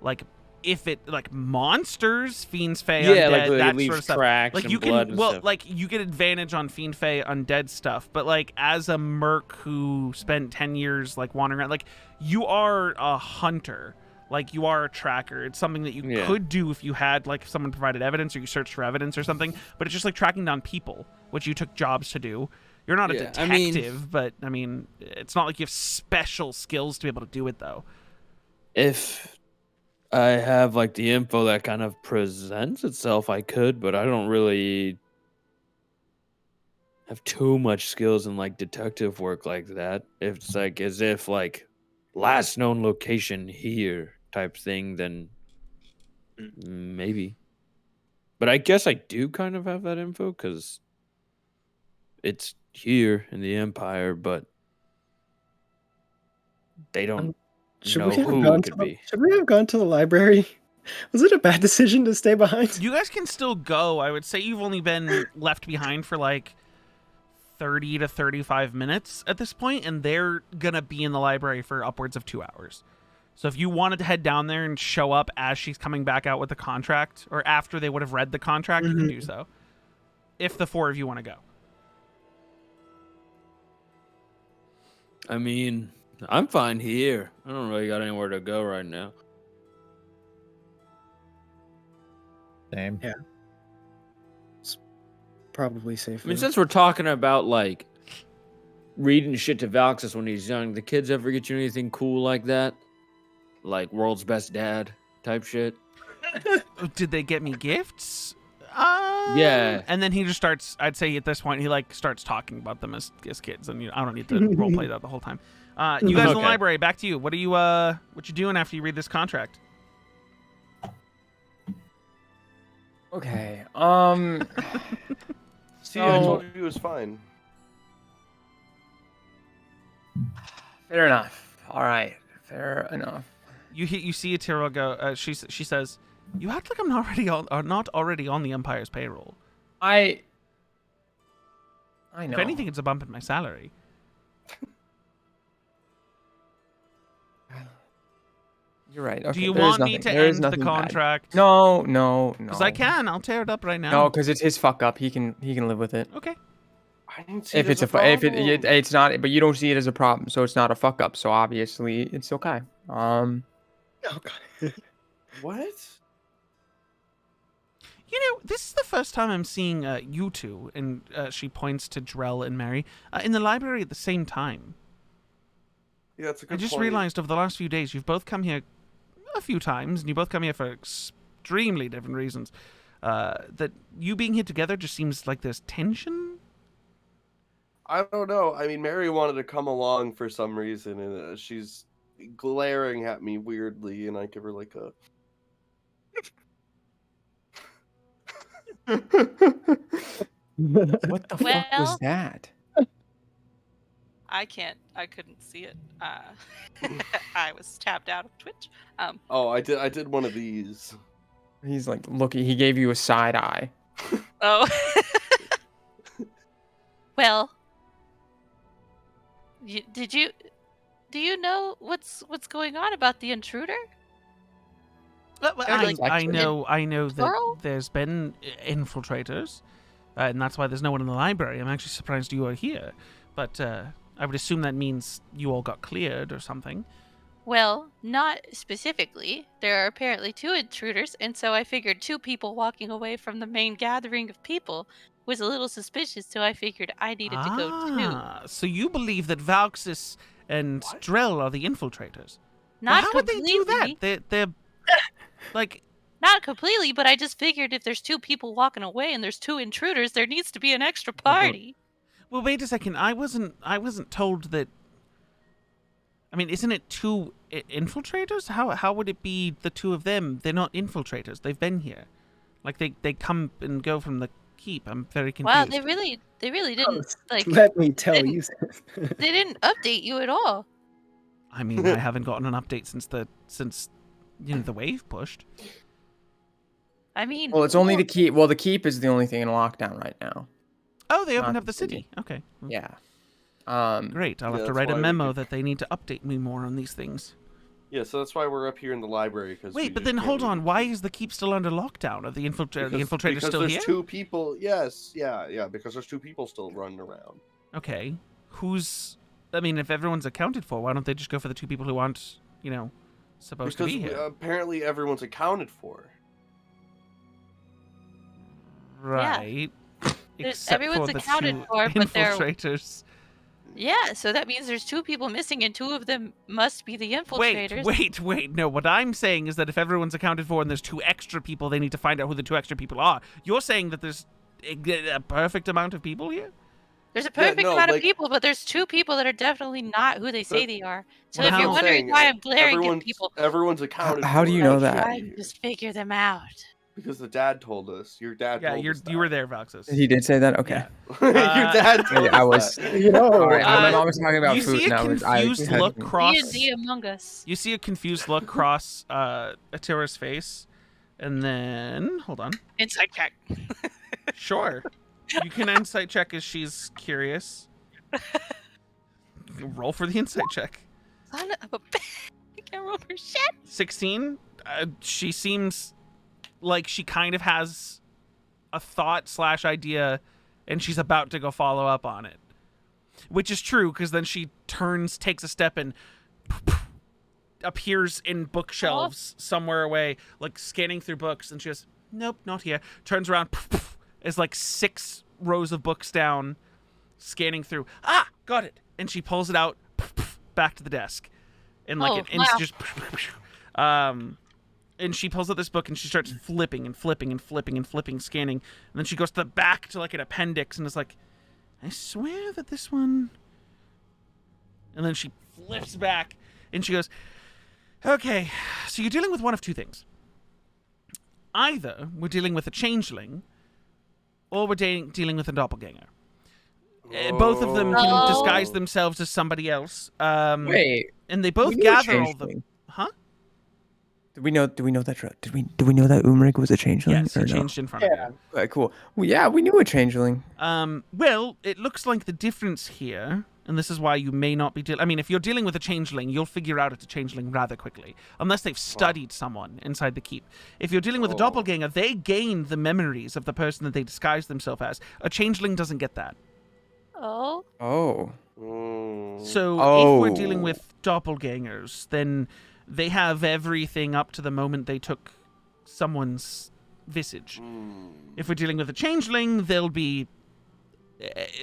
A: like, if it like monsters, fiends, fae,
C: Yeah,
A: undead,
C: like it
A: that
C: leaves
A: sort of stuff.
C: tracks
A: Like
C: and
A: you
C: blood
A: can,
C: and
A: well,
C: stuff.
A: like you get advantage on fiend, fae, undead stuff. But like as a merc who spent 10 years like wandering around, like you are a hunter. Like you are a tracker. It's something that you could do if you had like if someone provided evidence or you searched for evidence or something. But it's just like tracking down people, which you took jobs to do. You're not a detective, but I mean, it's not like you have special skills to be able to do it though.
C: If I have like the info that kind of presents itself, I could, but I don't really have too much skills in like detective work like that. If it's like as if like last known location here type thing, then maybe. But I guess I do kind of have that info because it's here in the Empire, but they don't know who it could be.
D: Should we have gone to the library? Was it a bad decision to stay behind?
A: You guys can still go. I would say you've only been left behind for like 30 to 35 minutes at this point, and they're going to be in the library for upwards of 2 hours. So if you wanted to head down there and show up as she's coming back out with the contract, or after they would have read the contract, you can do so. If the four of you want to go.
C: I mean, I'm fine here. I don't really got anywhere to go right now.
E: Same.
D: Yeah. It's probably safe.
C: I mean, since we're talking about like reading shit to Valxis when he's young, the kids ever get you anything cool like that? Like world's best dad type shit?
A: Did they get me gifts?
C: Yeah.
A: And then he just starts, I'd say at this point, he like starts talking about them as kids, and I don't need to roleplay that the whole time. You guys in the library, back to you. What are you what you doing after you read this contract?
H: Okay.
I: See, I told you it was fine.
H: Fair enough. All right. Fair enough.
A: You see Aetheria go. She says, "You act like I'm not already on the Empire's payroll."
H: I know.
A: If anything, it's a bump in my salary.
H: You're right. Okay,
A: Do you
H: there is
A: want me
H: nothing-
A: to
H: there is
A: end the
H: nothing bad.
A: contract?
H: No.
A: Because I can. I'll tear it up right now.
H: No, because it's his fuck up. He can live with it.
A: Okay.
I: I didn't see
H: If it's it's not, but you don't see it as a problem, so it's not a fuck up. So obviously it's okay.
D: Oh god.
I: What?
A: You know, this is the first time I'm seeing you two, and she points to Drell and Mary, in the library at the same time.
I: Yeah, that's a good
A: I just
I: point.
A: realized over the last few days, you've both come here a few times, and you both come here for extremely different reasons. That you being here together just seems like there's tension?
I: I don't know. I mean, Mary wanted to come along for some reason, and she's glaring at me weirdly, and I give her like a...
H: What the fuck was
G: Well-
H: that?
G: I couldn't see it. I was tapped out of Twitch.
I: Oh, I did one of these.
H: He's like, look, he gave you a side eye.
G: Oh. Well, do you know what's going on about the intruder?
A: I know that
G: Plural?
A: there's been infiltrators, and that's why there's no one in the library. I'm actually surprised you are here, but I would assume that means you all got cleared or something.
G: Well, not specifically. There are apparently 2 intruders, and so I figured 2 people walking away from the main gathering of people was a little suspicious, so I figured I needed to go too.
A: So you believe that Valxis and Drell are the infiltrators?
G: Not
A: how would they do
G: completely.
A: that? They're like...
G: Not completely, but I just figured if there's 2 people walking away and there's 2 intruders, there needs to be an extra party.
A: Well, wait a second. I wasn't told that... I mean, isn't it two infiltrators? How would it be the two of them? They're not infiltrators. They've been here. Like, they come and go from the keep. I'm very confused.
G: Wow, they really didn't like.
D: Let me tell
G: didn't-
D: you.
G: They didn't update you at all.
A: I mean, I haven't gotten an update since the wave pushed.
G: I mean,
H: Well, it's only the keep. Well, the keep is the only thing in lockdown right now.
A: Oh, they opened
H: Not
A: up the city. Okay.
H: Yeah.
A: Great. I'll
I: Yeah,
A: have to
I: that's
A: write a
I: why we
A: memo
I: could-
A: that they need to update me more on these things.
I: Yeah, so that's why we're up here in the library. Cause
A: Wait, but then hold on. Why is the keep still under lockdown? Are the infiltrators
I: because
A: still
I: there's
A: here?
I: two people. Yes, yeah, because there's two people still running around.
A: Okay. I mean, if everyone's accounted for, why don't they just go for the two people who aren't, supposed to
I: Because
A: be here?
I: apparently everyone's accounted for.
A: Right. Except
G: everyone's
A: for the
G: accounted
A: two
G: for, but they're-
A: infiltrators.
G: Yeah, so that means there's two people missing, and two of them must be the infiltrators.
A: Wait. No, what I'm saying is that if everyone's accounted for and there's two extra people, they need to find out who the two extra people are. You're saying that there's a perfect amount of people here?
G: There's a perfect
I: no,
G: amount of
I: like-
G: people, but there's two people that are definitely not who they say they are. So
A: Well,
G: if you're
A: how-
G: wondering
I: saying,
G: why I'm glaring at
I: everyone's-
G: people,
I: Everyone's accounted
H: How
I: for.
H: do you know
I: That's
H: that?
I: why
G: I
I: you're here.
G: just figure them out.
I: Because the dad told us. Your dad
A: Yeah,
I: told us that.
A: you were there, Valxis.
H: He did say that. Okay.
I: Your dad told
H: I
I: us
H: was.
I: that.
D: You know,
H: All right. My
G: Uh,
H: mom was talking about
A: you
H: food.
A: see
H: and
A: a
H: I was.
A: confused look cross.
G: D&D Among Us.
A: You see a confused look cross Aetheria's face, and then hold on.
G: Insight check.
A: Sure, you can insight check as she's curious. Roll for the insight check.
G: Son of a I can't roll for shit.
A: 16. She seems like she kind of has a thought/idea, and she's about to go follow up on it, which is true because then she turns, takes a step, and appears in bookshelves somewhere away, like scanning through books, and she goes, "Nope, not here." Turns around, is like 6 rows of books down, scanning through. Ah, got it. And she pulls it out, back to the desk, and like just and she pulls out this book and she starts flipping and flipping and flipping and flipping, scanning, and then she goes to the back to like an appendix and is like, I swear that this one. And then she flips back and she goes, okay, so you're dealing with one of two things. Either we're dealing with a changeling, or we're dealing with a doppelganger. Both of them can
G: Oh.
A: disguise themselves as somebody else.
H: Wait.
A: And they both
H: we knew a
A: gather all the.
H: changeling.
A: Huh?
H: Do we know that? Do we know that Umrig was a changeling?
A: Yes,
H: or
A: he
H: no?
A: changed in front of you.
H: Okay, cool. Well, yeah, we knew a changeling.
A: Well, it looks like the difference here, and this is why you may not be I mean, if you're dealing with a changeling, you'll figure out it's a changeling rather quickly, unless they've studied someone inside the keep. If you're dealing with a doppelganger, they gain the memories of the person that they disguise themselves as. A changeling doesn't get that.
G: Oh.
H: Oh.
A: So if we're dealing with doppelgangers, then they have everything up to the moment they took someone's visage. If we're dealing with a changeling, they'll be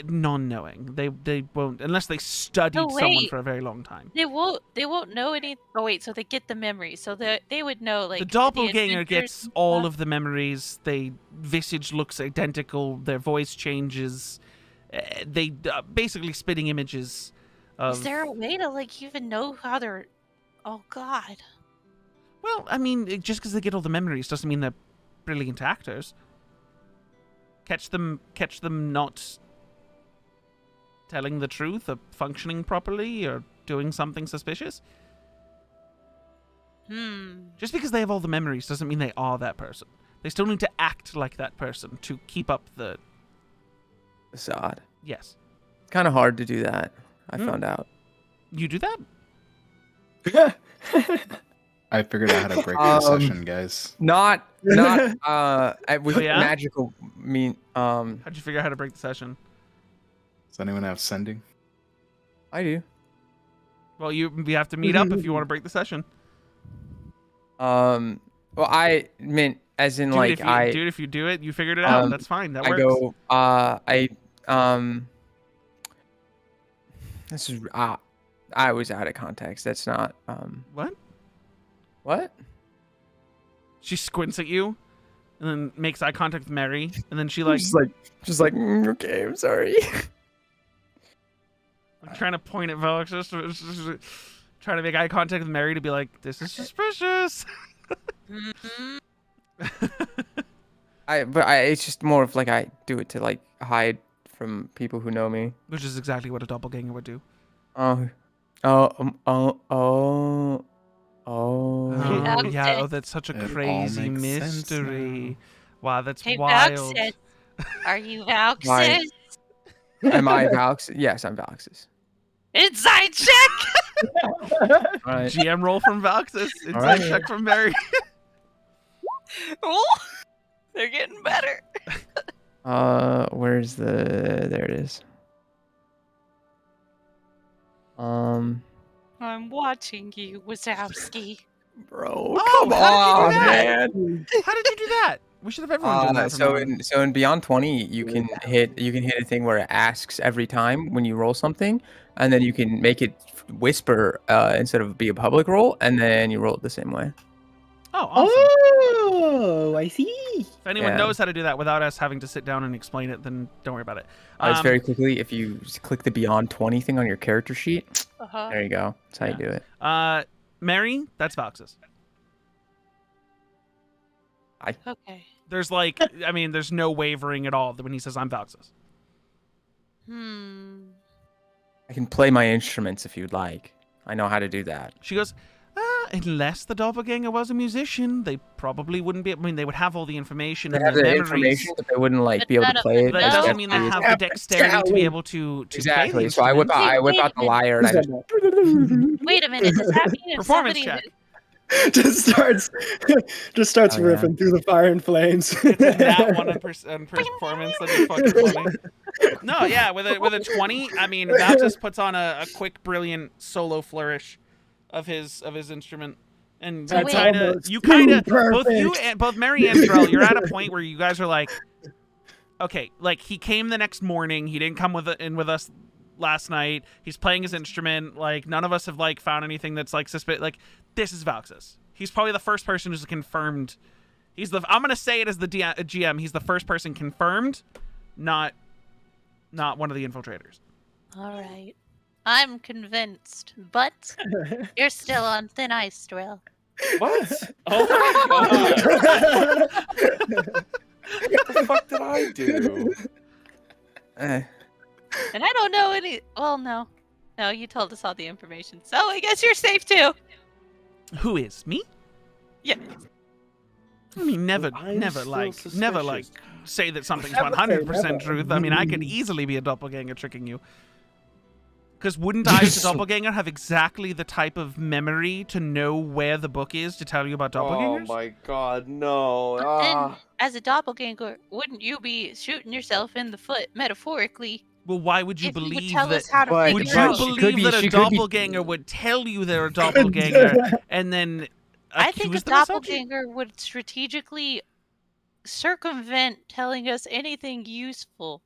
A: non-knowing. They won't, unless they studied
G: No,
A: someone
G: wait.
A: for a very long time.
G: They won't know any. Oh wait, so they get the memory, so they would know like
A: The doppelganger
G: adventures
A: gets
G: and
A: all
G: stuff.
A: of the memories. Their visage looks identical. Their voice changes. They basically spitting images of.
G: Is there a way to like even know how they're? Oh God.
A: Well, I mean, just because they get all the memories doesn't mean they're brilliant actors. Catch them not telling the truth or functioning properly or doing something suspicious. Just because they have all the memories doesn't mean they are that person. They still need to act like that person to keep up the
H: Facade.
A: Yes.
H: It's kind of hard to do that. I found out.
A: You do that?
M: I figured out how to break the session, guys.
H: Not with
A: Oh, yeah?
H: magical mean.
A: How'd you figure out how to break the session?
M: Does anyone have sending?
H: I do.
A: Well, we have to meet up if you want to break the session.
H: Well, I meant as in like
A: Dude, if you do it, you figured it out. That's fine. That works.
H: This is I was out of context. That's not
A: What?
H: What?
A: She squints at you, and then makes eye contact with Mary, and then she like
H: just like okay, I'm sorry.
A: trying to point at Velux. Trying to make eye contact with Mary to be like, this is suspicious.
H: It's just more of like I do it to like hide from people who know me.
A: Which is exactly what a doppelganger would do.
H: Oh.
A: Oh, yeah. Oh, that's such a
M: It all
A: crazy
M: makes sense
A: mystery. Wow, that's
G: Hey,
A: wild.
G: Valxis. Are you Valxis?
H: Why? Am I Valxis? Yes, I'm Valxis.
G: Inside check!
H: All right.
A: GM roll from Valxis. Inside
H: right.
A: check from Mary.
G: Oh, they're getting better.
H: Where's the? There it is.
G: I'm watching you, Wazowski.
H: Bro,
A: Oh,
H: come
A: how
H: on,
A: did you do that?
H: man.
A: How did you do that? We should have everyone do that. From now on.
H: So in Beyond 20, you can hit a thing where it asks every time when you roll something, and then you can make it whisper instead of be a public roll, and then you roll it the same way.
A: Oh, awesome.
D: Oh, I see.
A: If anyone
H: Yeah.
A: knows how to do that without us having to sit down and explain it, then don't worry about it.
H: It's very quickly, if you just click the Beyond 20 thing on your character sheet, there you go. That's how you do it.
A: Mary, that's Valxis.
G: Okay.
A: There's like, I mean, there's no wavering at all when he says I'm Valxis.
H: I can play my instruments if you'd like. I know how to do that.
A: She goes, unless the doppelganger was a musician, they probably wouldn't be. I mean, they would have all the information
H: They
A: and
H: have
A: the
H: the
A: memories.
H: information, but they wouldn't like
G: But
H: be able
G: none
H: to
G: of
H: play it.
A: But it
G: No.
A: doesn't mean they have the dexterity to be able to play
H: Exactly.
A: the
H: So I whip
A: instrument.
H: out,
G: Wait
H: the
G: a minute.
H: lyre and I just
G: Wait a minute. Does that mean if
A: Performance
G: somebody
A: check.
D: just starts
H: Oh, yeah.
D: ripping through the fire and flames.
A: It's a nat one on performance. That'd be fucking funny. No, yeah, with a 20, I mean, that just puts on a quick, brilliant solo flourish of his instrument, and
G: So wait.
A: you kind of
D: Perfect.
A: both Mary and Drell, you're at a point where you guys are like, okay, like he came the next morning, he didn't come in with us last night. He's playing his instrument. Like none of us have like found anything that's like suspicious. Like this is Valxis. He's probably the first person who's confirmed. I'm gonna say it as the GM. He's the first person confirmed, not one of the infiltrators.
G: All right. I'm convinced, but you're still on thin ice, Drill.
I: What?
L: Oh my god.
I: What the fuck did I do?
H: Eh.
G: And I don't know any. Well, no. No, you told us all the information. So I guess you're safe too.
A: Who is me?
G: Yeah.
A: I mean, never
I: I'm still suspicious.
A: say that something's
D: Never say
A: 100%
D: never.
A: truth. I mean, I could easily be a doppelganger tricking you. Because wouldn't I, as a doppelganger, have exactly the type of memory to know where the book is to tell you about
I: Oh
A: doppelgangers?
I: my god, no.
G: But then, as a doppelganger, wouldn't you be shooting yourself in the foot, metaphorically?
A: Well, why would you
G: if you would
A: believe
G: tell
A: that?
G: us how to
H: But-
A: Would
G: figure
A: you
G: out?
H: she
A: believe
H: could be-
A: that a
H: she could be-
A: doppelganger would tell you they're a doppelganger and then
G: I think a
A: accuse them of such?
G: doppelganger would strategically circumvent telling us anything useful.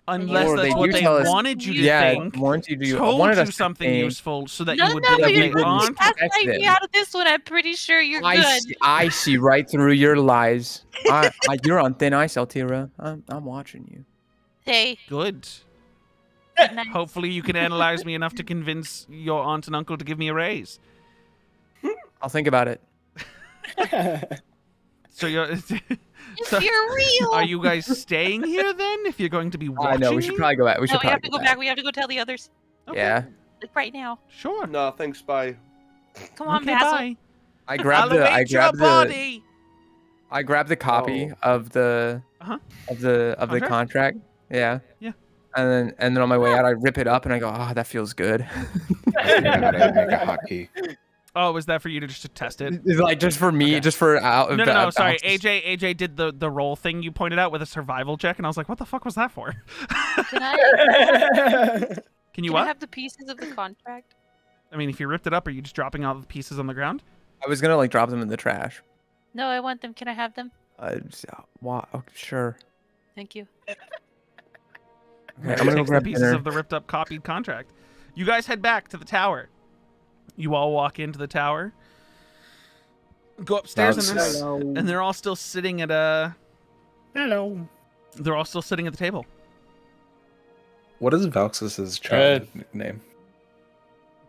A: Unless
H: Or
A: that's
H: they
A: what
H: do
A: they
H: tell us-
A: wanted you to
H: Yeah,
A: think.
H: wanted you to
A: Told
H: wanted
A: you
H: us to
A: something
H: think.
A: useful so that
G: No,
A: you would
G: no,
A: believe
G: you
A: they
H: wouldn't
A: aren't.
G: That's
H: Protect
G: like me
H: them.
G: out of this one. I'm pretty sure you're
H: I
G: good.
H: see right through your lies. You're on thin ice, Aetheria. I'm watching you.
G: Hey,
A: Good.
G: good night.
A: Hopefully you can analyze me enough to convince your aunt and uncle to give me a raise.
H: I'll think about it.
A: So you're
G: If
A: so
G: you're real.
A: are you guys staying here then if you're going to be
H: I
A: watching
H: know. We should
A: me?
H: probably go back. We
G: No,
H: should
G: we have
H: probably
G: to go back. We have to go tell the others.
A: Okay.
H: Yeah.
G: Like right now.
A: Sure.
I: No, thanks, bye.
G: Come on,
A: Okay,
G: Basil.
A: bye.
H: I grabbed the. I
A: Elevate your
H: grabbed the.
A: body.
H: I grabbed the copy
I: Oh.
H: of the.
A: Uh-huh.
H: Of the
A: Contract?
H: contract. Yeah.
A: Yeah.
H: And then on my way out, I rip it up and I go, oh, that feels good.
M: Figure out how to make a hotkey.
A: Oh, was that for you to just to test it?
H: It's like just for me,
A: Okay.
H: just for out.
A: No. Sorry, AJ did the roll thing you pointed out with a survival check, and I was like, what the fuck was that for?
G: Can I,
A: Can you
G: can I
A: what?
G: have the pieces of the contract?
A: I mean, if you ripped it up, are you just dropping all the pieces on the ground?
H: I was gonna like drop them in the trash.
G: No, I want them. Can I have them?
H: Wow. Oh, sure.
G: Thank you.
H: Okay,
A: Mary
H: I'm gonna go
A: takes
H: grab
A: the pieces
H: dinner.
A: of the ripped up copied contract. You guys head back to the tower. You all walk into the tower. Go upstairs and they're all still sitting at a.
D: Hello.
A: They're all still sitting at the table.
M: What is Valxis's child nickname?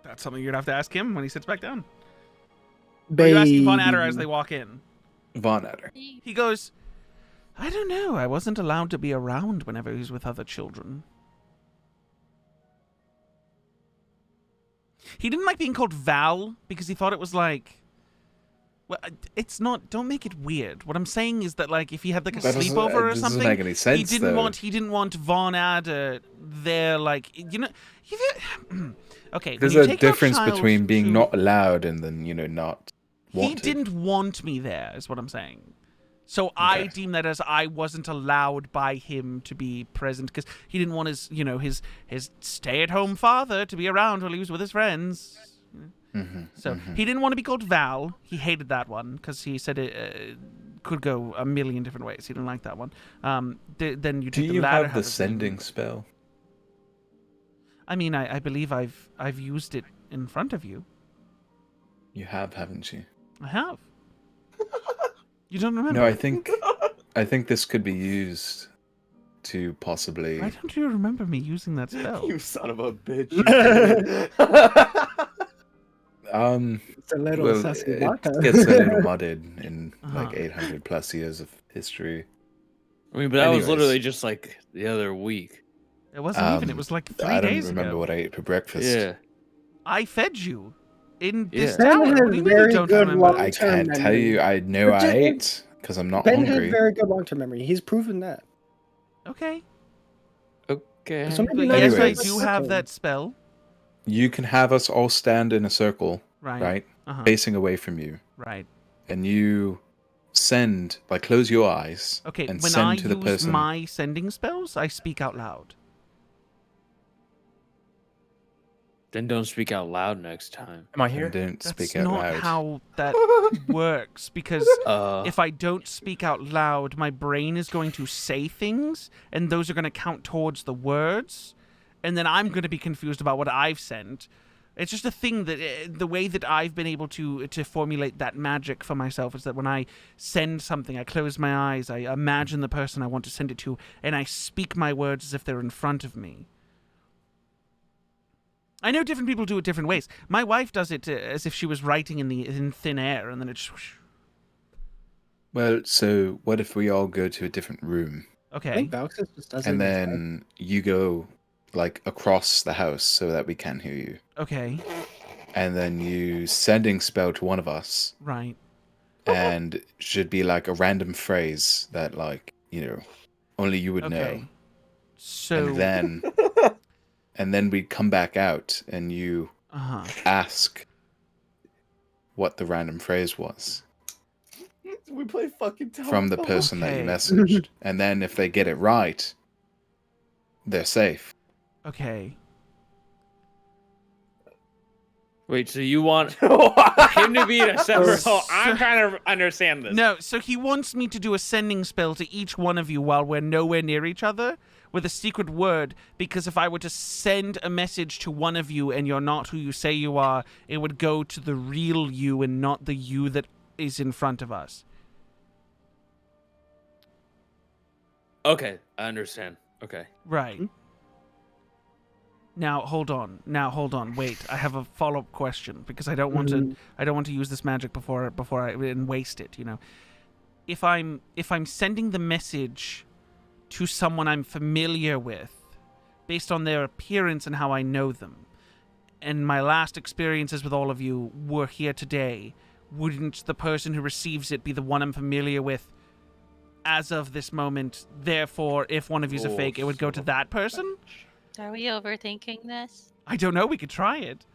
A: That's something you'd have to ask him when he sits back down. Are you asking Von Adder as they walk in?
E: Von Adder.
A: He goes, I don't know. I wasn't allowed to be around whenever he was with other children. He didn't like being called Val because he thought it was like... Well, it's not... Don't make it weird. What I'm saying is that, like, if he had, like, a sleepover or something...
E: Doesn't make any sense,
A: he didn't want Von Adder there, like... You know... Okay,
E: There's a difference between being not allowed and then, not wanted.
A: He didn't want me there, is what I'm saying. So I deem that as I wasn't allowed by him to be present because he didn't want his, his stay-at-home father to be around while he was with his friends. So he didn't want to be called Val. He hated that one because he said it could go a million different ways. He didn't like that one. Then you take the latter.
E: Have the sending spell?
A: I mean, I believe I've used it in front of you.
E: You have, haven't you?
A: I have. You don't remember?
E: No, I think this could be used to possibly...
A: Why don't you remember me using that spell?
I: You son of a bitch.
D: It's a little
E: it gets a little mudded in like 800 plus years of history.
C: I mean, but that was literally just like the other week.
A: It wasn't even. It was like 3 days ago.
E: I don't remember what I ate for breakfast.
C: Yeah.
A: I fed you in this
D: Ben
A: tower.
D: has
A: What do you mean you
D: very
A: don't
D: good
A: remember?
E: I can't tell you. I know I ate because I'm not
D: Ben
E: hungry.
D: has very good long-term memory. He's proven that.
A: Okay.
C: Okay.
D: So maybe
A: But yes, I
E: Anyways.
A: do have that spell.
E: You can have us all stand in a circle,
A: Right.
E: facing away from you,
A: Right.
E: and you send, close your eyes,
A: Okay,
E: and
A: when
E: send
A: I
E: to the
A: use
E: person.
A: my sending spells, I speak out loud.
C: Then don't speak out loud next time.
H: Am I
E: And
H: here?
E: don't
A: That's
E: speak out
A: not
E: loud.
A: how that works, because if I don't speak out loud, my brain is going to say things, and those are going to count towards the words, and then I'm going to be confused about what I've sent. It's just a thing that the way that I've been able to formulate that magic for myself is that when I send something, I close my eyes, I imagine the person I want to send it to, and I speak my words as if they're in front of me. I know different people do it different ways. My wife does it as if she was writing in thin air, and then it's...
E: Well, so what if we all go to a different room?
D: I
A: Okay.
D: think Valxis just does it.
E: And then you go, across the house so that we can hear you.
A: Okay.
E: And then you sending spell to one of us,
A: Right.
E: and should be a random phrase that, only you would know.
A: Okay. So...
E: And then we come back out, and you ask what the random phrase was
I: We play fucking telephone.
E: from the person that you
A: Okay.
E: messaged. And then if they get it right, they're safe.
A: Okay.
C: Wait, so you want him to be in a separate hole? I'm trying to understand this.
A: No, so he wants me to do a sending spell to each one of you while we're nowhere near each other with a secret word, because if I were to send a message to one of you and you're not who you say you are, it would go to the real you and not the you that is in front of us.
C: Okay, I understand. Okay.
A: Right. Now hold on. Wait, I have a follow-up question because I don't want to use this magic before I and waste it, If I'm sending the message to someone I'm familiar with based on their appearance and how I know them, and my last experiences with all of you were here today, wouldn't the person who receives it be the one I'm familiar with as of this moment? Therefore, if one of you's a fake, it would go to that person?
G: Are we overthinking this?
A: I don't know. We could try it.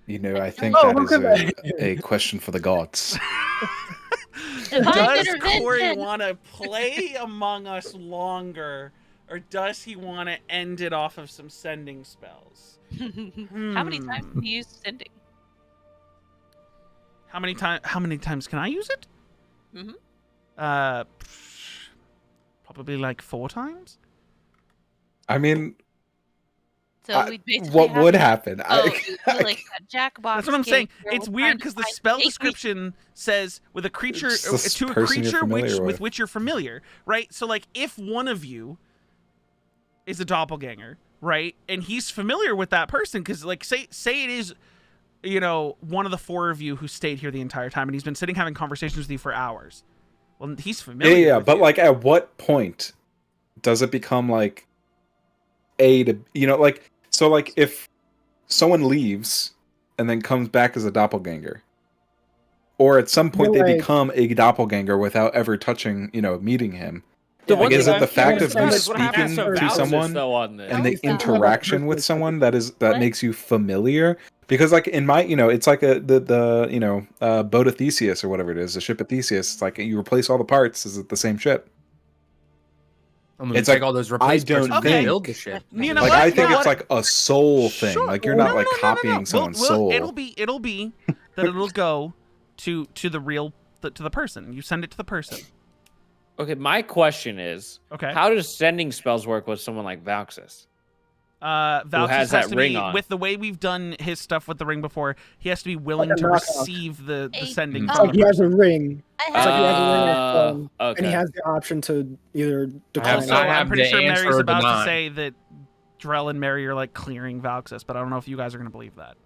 E: I think that is a question for the gods.
A: Does Corey want to play Among Us longer, or does he want to end it off of some sending spells?
G: How many times have you used sending?
A: How many times can I use it?
G: Mm-hmm.
A: Probably 4 times.
E: I mean,
G: So we basically
E: what
G: have
E: would
G: to-
E: happen?
G: like a Jackbox.
A: That's what I'm
G: game
A: saying.
G: where
A: It's
G: we're
A: weird
G: trying
A: because
G: to
A: the
G: find
A: spell
G: fake
A: description says with a creature
E: It's this
A: to a
E: person you're
A: creature
E: familiar
A: with
E: with.
A: which you're familiar, right? So if one of you is a doppelganger, right, and he's familiar with that person, because say it is you know, one of the four of you who stayed here the entire time, and he's been sitting having conversations with you for hours. Well, he's familiar.
E: Yeah,
A: with
E: but
A: you.
E: like, at what point does it become like A to, you know, like, so like if someone leaves and then comes back as a doppelganger, or at some point they become a doppelganger without ever touching, you know, meeting him.
C: The
E: Like,
C: one
E: is
C: thing
E: it the
C: I'm
E: fact
C: curious
E: of you
C: about is what happens
E: speaking to
C: Valsis,
E: someone
C: though, on this.
E: and the
D: Thinking about
E: interaction with
D: personal
E: someone that makes you familiar? Because like in my, you know, it's like the you know, boat of Theseus or whatever it is, the ship of Theseus. It's like you replace all the parts. Is it the same ship?
H: I'm gonna
E: It's
H: take
E: like,
H: all those
E: I
H: replaced parts
E: don't
H: and
E: think,
H: rebuild the ship.
A: You know
E: like
A: what?
E: I
A: You
E: think
A: know
E: it's
A: what?
E: like a soul thing.
A: Sure.
E: Like you're not like
A: No.
E: copying someone's soul.
A: It'll be that it'll go to the real to the person. You send it to the person.
C: Okay, my question is,
A: Okay.
C: how does sending spells work with someone like Valxis?
A: Valxis
C: has that
A: to
C: ring
A: be,
C: on?
A: with the way we've done his stuff with the ring before, he has to be willing
D: Like a
A: to
D: knockoff.
A: receive the sending.
D: It's
A: from
D: like
A: the
D: he has a
A: person.
D: ring.
G: I
D: It's like he has a ring on his phone,
C: okay.
D: and he has the option to either decline.
A: Also,
H: I have
A: I'm pretty
H: the
A: sure
H: answer
A: Mary's
H: or
A: about to
H: deny.
A: say that Drell and Mary are like clearing Valxis, but I don't know if you guys are going to believe that.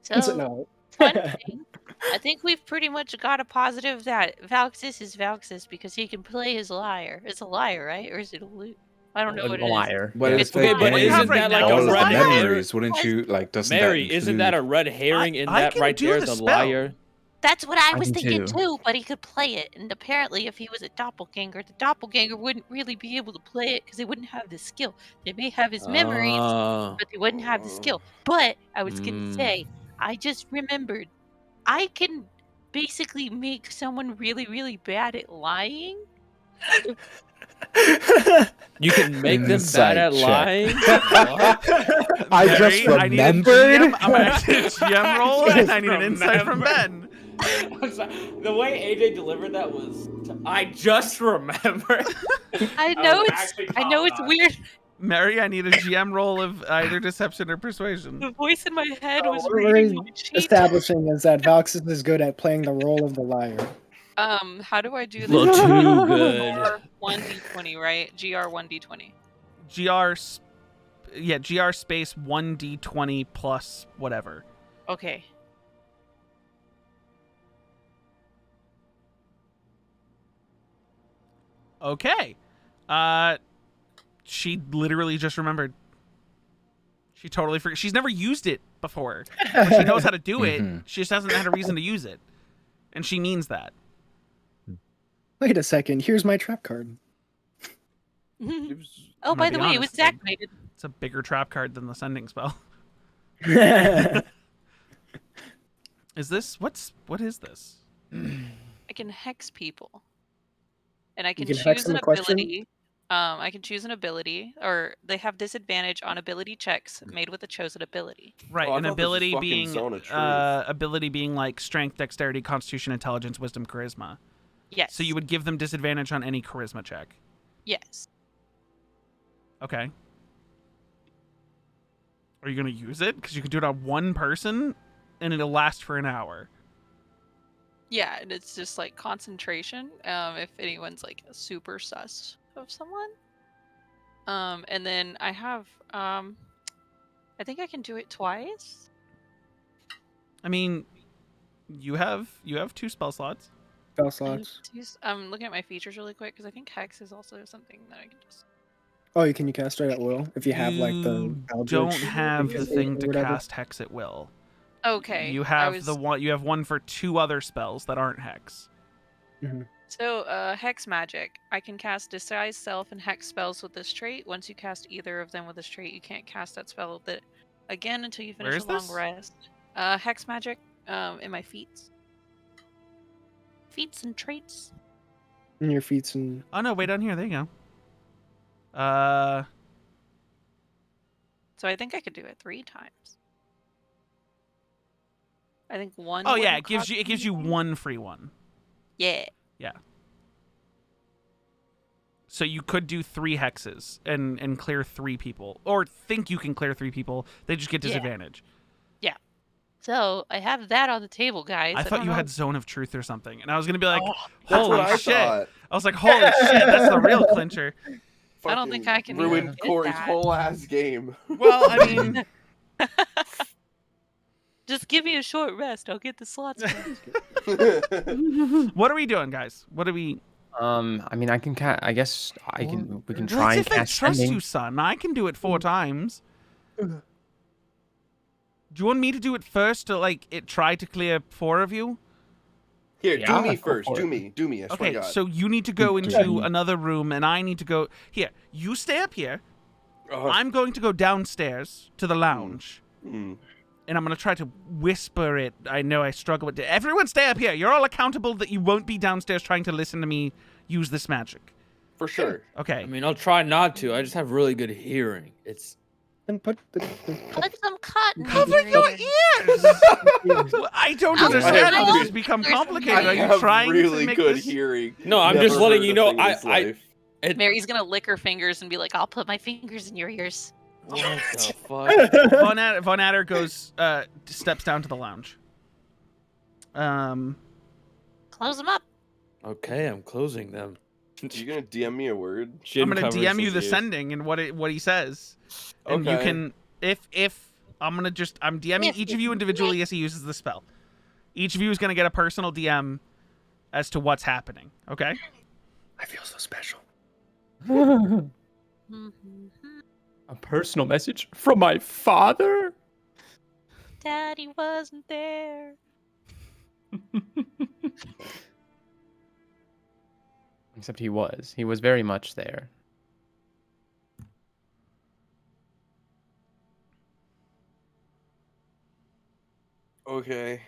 G: So,
D: No.
G: one thing, I think we've pretty much got a positive that Valxis is Valxis because he can play his liar. It's a liar, right? Or is it a loot? I don't know what it is.
H: Liar.
E: But
G: It's
E: if
G: okay,
E: they
G: but
E: gain
G: isn't
C: that like a
E: all of
C: red
E: the
C: herring?
E: memories, wouldn't you like? Doesn't
C: Mary,
E: that
C: isn't that a red herring in that
A: can
C: right
A: do
C: there,
A: the
C: the
A: spell.
C: liar?
G: That's what I
H: I
G: was
H: can
G: thinking
H: too.
G: too, but he could play it. And apparently, if he was a doppelganger, the doppelganger wouldn't really be able to play it because they wouldn't have the skill. They may have his memories,
C: Oh.
G: but they wouldn't have the skill. But I was going to
C: Mm.
G: say, I just remembered I can basically make someone really, really bad at lying.
C: You can make them
E: Insight
C: bad at
E: check.
C: lying? What?
E: I
A: Mary,
E: just
A: I need a
E: remembered.
A: GM, I'm gonna do a GM roll, and I need an insight from Ben.
C: I'm sorry, the way AJ delivered that was, I just remembered.
G: I
C: I
G: know
C: was
G: it's
C: actually
G: weird.
A: Mary, I need a GM roll of either deception or persuasion.
G: The voice in my head was
D: What we're
G: reading my sheet.
D: establishing is that Valxis is good at playing the role of the liar.
G: How do I do this?
C: Little too good.
G: GR1d20, right? GR1d20.
A: GR space 1d20 plus whatever.
G: Okay.
A: Okay. She literally just remembered. She totally forgot. She's never used it before. But she knows how to do it.
E: Mhm.
A: She just hasn't had a reason to use it. And she means that.
D: Wait a second. Here's my trap card.
G: Oh, by the way, it was activated.
A: It's a bigger trap card than the sending spell. Is this what is this?
G: I can hex people. And I can
D: can hex
G: choose
D: them
G: an
D: a question?
G: ability. I can choose an ability, or they have disadvantage on ability checks made with a chosen ability.
A: Right,
I: Oh, I
A: an
I: thought this was
A: ability
I: fucking
A: being
I: Zone of Truth.
A: ability being like strength, dexterity, constitution, intelligence, wisdom, charisma.
G: Yes.
A: So you would give them disadvantage on any charisma check.
G: Yes.
A: Okay. Are you going to use it? Because you can do it on one person, and it'll last for an hour.
G: Yeah, and it's just like concentration. If anyone's like super sus of someone. And then I have I think I can do it twice.
A: I mean, you have 2 spell slots.
D: Spell slots.
G: I'm looking at my features really quick because I think hex is also something that I can just.
D: Oh, you can cast right at will if you have like the
A: You
D: Eldritch
A: don't have the
D: Incantation
A: thing
D: or
A: to
D: whatever.
A: cast hex at will.
G: Okay.
A: You
G: I
A: have
G: was-
A: the one. You have one for 2 other spells that aren't hex.
G: So, hex magic. I can cast disguise self and hex spells with this trait. Once you cast either of them with this trait, you can't cast that spell with it again until you
A: Where
G: finish
A: is
G: a long
A: this?
G: rest. Hex magic. In my feats. Feats and traits.
D: In your feats and
A: Oh no! Way down here. There you go.
G: So I think I could do it 3 times. I think one.
A: Oh yeah,
G: wouldn't
A: it
G: cost
A: gives you
G: me.
A: one free one.
G: Yeah.
A: Yeah. So you could do 3 hexes and clear 3 people, or think you can clear 3 people. They just get
G: Yeah.
A: disadvantage.
G: Yeah. So I have that on the table, guys.
A: I thought
G: don't
A: you
G: know-
A: had Zone of Truth or something, and I was gonna be like,
I: That's
A: "Holy
I: what I
A: shit!"
I: thought.
A: I was like, "Holy shit, that's the real clincher."
G: I don't think I can even
I: ruin
G: get
I: Corey's
G: that.
I: whole ass game.
A: Well, I mean,
G: Just give me a short rest. I'll get the slots back.
A: What are we doing, guys? What are we?
H: I mean, I can. I guess I can. We can
A: Let's
H: try and
A: if I
H: cast
A: trust
H: sending.
A: you, son. I can do it 4 times. Do you want me to do it first to like it try to clear 4 of you?
I: Here,
H: Yeah,
I: do me
H: go
I: first.
H: for
I: Do
H: it.
I: me. Do me. I swear
A: Okay,
I: to God.
A: so you need to go into another room, and I need to go here. You stay up here. I'm going to go downstairs to the lounge, and I'm going to try to whisper it. I know I struggle with it. Everyone stay up here. You're all accountable that you won't be downstairs trying to listen to me use this magic.
I: For sure.
A: Okay.
C: I mean, I'll try not to. I just have really good hearing. It's
D: And put the
G: Put some cotton.
A: Cover
G: in
A: your
G: ears.
A: ears! I don't
G: I
A: understand how
G: have-
A: this has become complicated.
I: I
A: Are you
I: have
A: trying
I: really
A: to make
I: good
A: this...
I: hearing.
C: no. I'm
I: Never
C: just letting
I: heard
C: you
I: a
C: know.
I: thing in his life.
G: Mary's gonna lick her fingers and be like, "I'll put my fingers in your ears."
C: What the fuck?
A: Von Adder goes, steps down to the lounge.
G: Close them up.
C: Okay, I'm closing them.
I: You gonna DM me a word?
C: Jin
A: I'm gonna
C: covers
A: DM you
C: his
A: the
C: ears.
A: sending and what he says, and you
I: Okay.
A: can if I'm DMing each of you individually as he uses the spell. Each of you is gonna get a personal DM as to what's happening. Okay.
D: I feel so special.
H: A personal message from my father.
G: Daddy wasn't there.
H: Except he was. He was very much there.
I: Okay.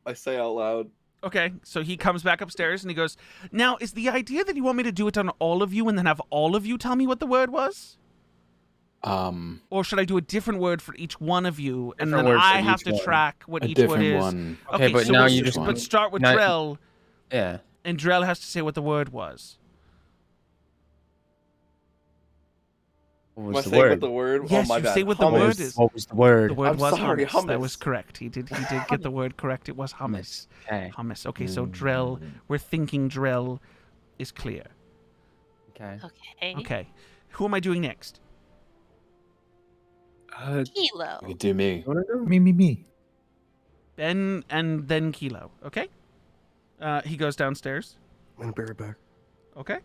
I: I say out loud.
A: Okay, so he comes back upstairs and he goes, "Now, is the idea that you want me to do it on all of you and then have all of you tell me what the word was? Or should I do a different word for each one of you and
H: Different
A: then
H: word for
A: I have
H: each
A: to
H: one.
A: track what
M: A
A: each word
M: different
A: is?
M: one.
H: Okay, but
A: so
H: now
A: we'll
H: you just
A: but start with
H: now-
A: Drell,
H: Yeah.
A: and Drell has to say what the word was.
H: What
I: Am I
H: was the
I: saying
H: word?
I: what the word?
A: Yes,
I: oh my
A: you
I: bad.
A: say what the
I: Hummus.
A: word is.
H: What was the word?
A: The word
I: I'm
A: was
I: sorry,
A: hummus. That
I: hummus.
A: was correct. He did get the word correct. It was hummus.
H: Okay.
A: Hummus. Okay, so Drell, we're thinking Drell is clear.
H: Okay.
G: Okay.
A: Okay. Who am I doing next?
G: Kilo.
M: You could do me.
D: You wanna go?
K: Me.
A: Ben and then Kilo. Okay. He goes downstairs.
D: I'm gonna bear it back.
A: Okay.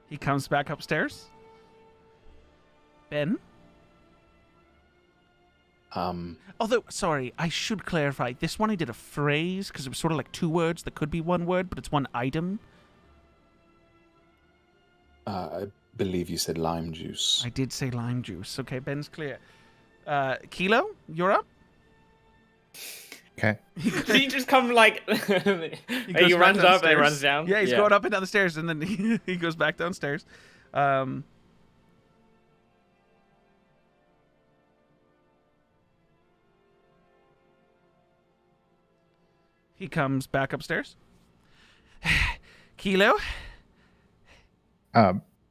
A: He comes back upstairs. Ben? Although, sorry, I should clarify. This one I did a phrase because it was sort of like 2 words that could be 1 word, but it's 1 item.
M: I believe you said lime juice.
A: I did say lime juice. Okay, Ben's clear. Kilo, you're up.
K: Okay.
F: He just come like
A: goes
F: he
A: back
F: runs up
A: downstairs.
F: and runs down.
A: Yeah, he's going up and down the stairs, and then he goes back downstairs. He comes back upstairs. Kilo?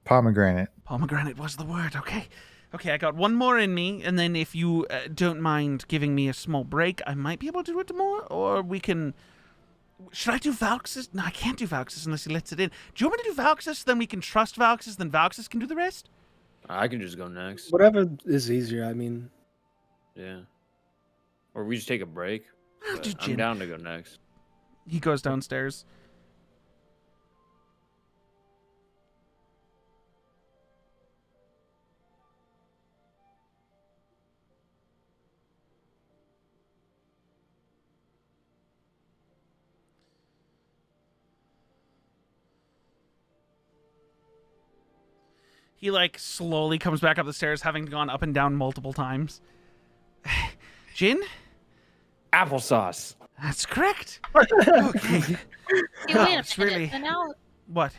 K: Pomegranate.
A: Pomegranate was the word. Okay. Okay, I got 1 more in me, and then if you don't mind giving me a small break, I might be able to do it more, or we can... Should I do Valxis? No, I can't do Valxis unless he lets it in. Do you want me to do Valxis, then we can trust Valxis, then Valxis can do the rest?
C: I can just go next.
D: Whatever is easier. I mean,
C: Yeah. Or we just take a break.
A: I'll
C: but
A: do
C: I'm
A: Jin.
C: down to go next.
A: He goes downstairs. He, like, slowly comes back up the stairs, having gone up and down multiple times. Jin?
C: Applesauce.
A: That's correct. Okay.
G: Hey,
A: Wow,
G: wait a
A: it's
G: minute.
A: really...
G: So now,
A: What?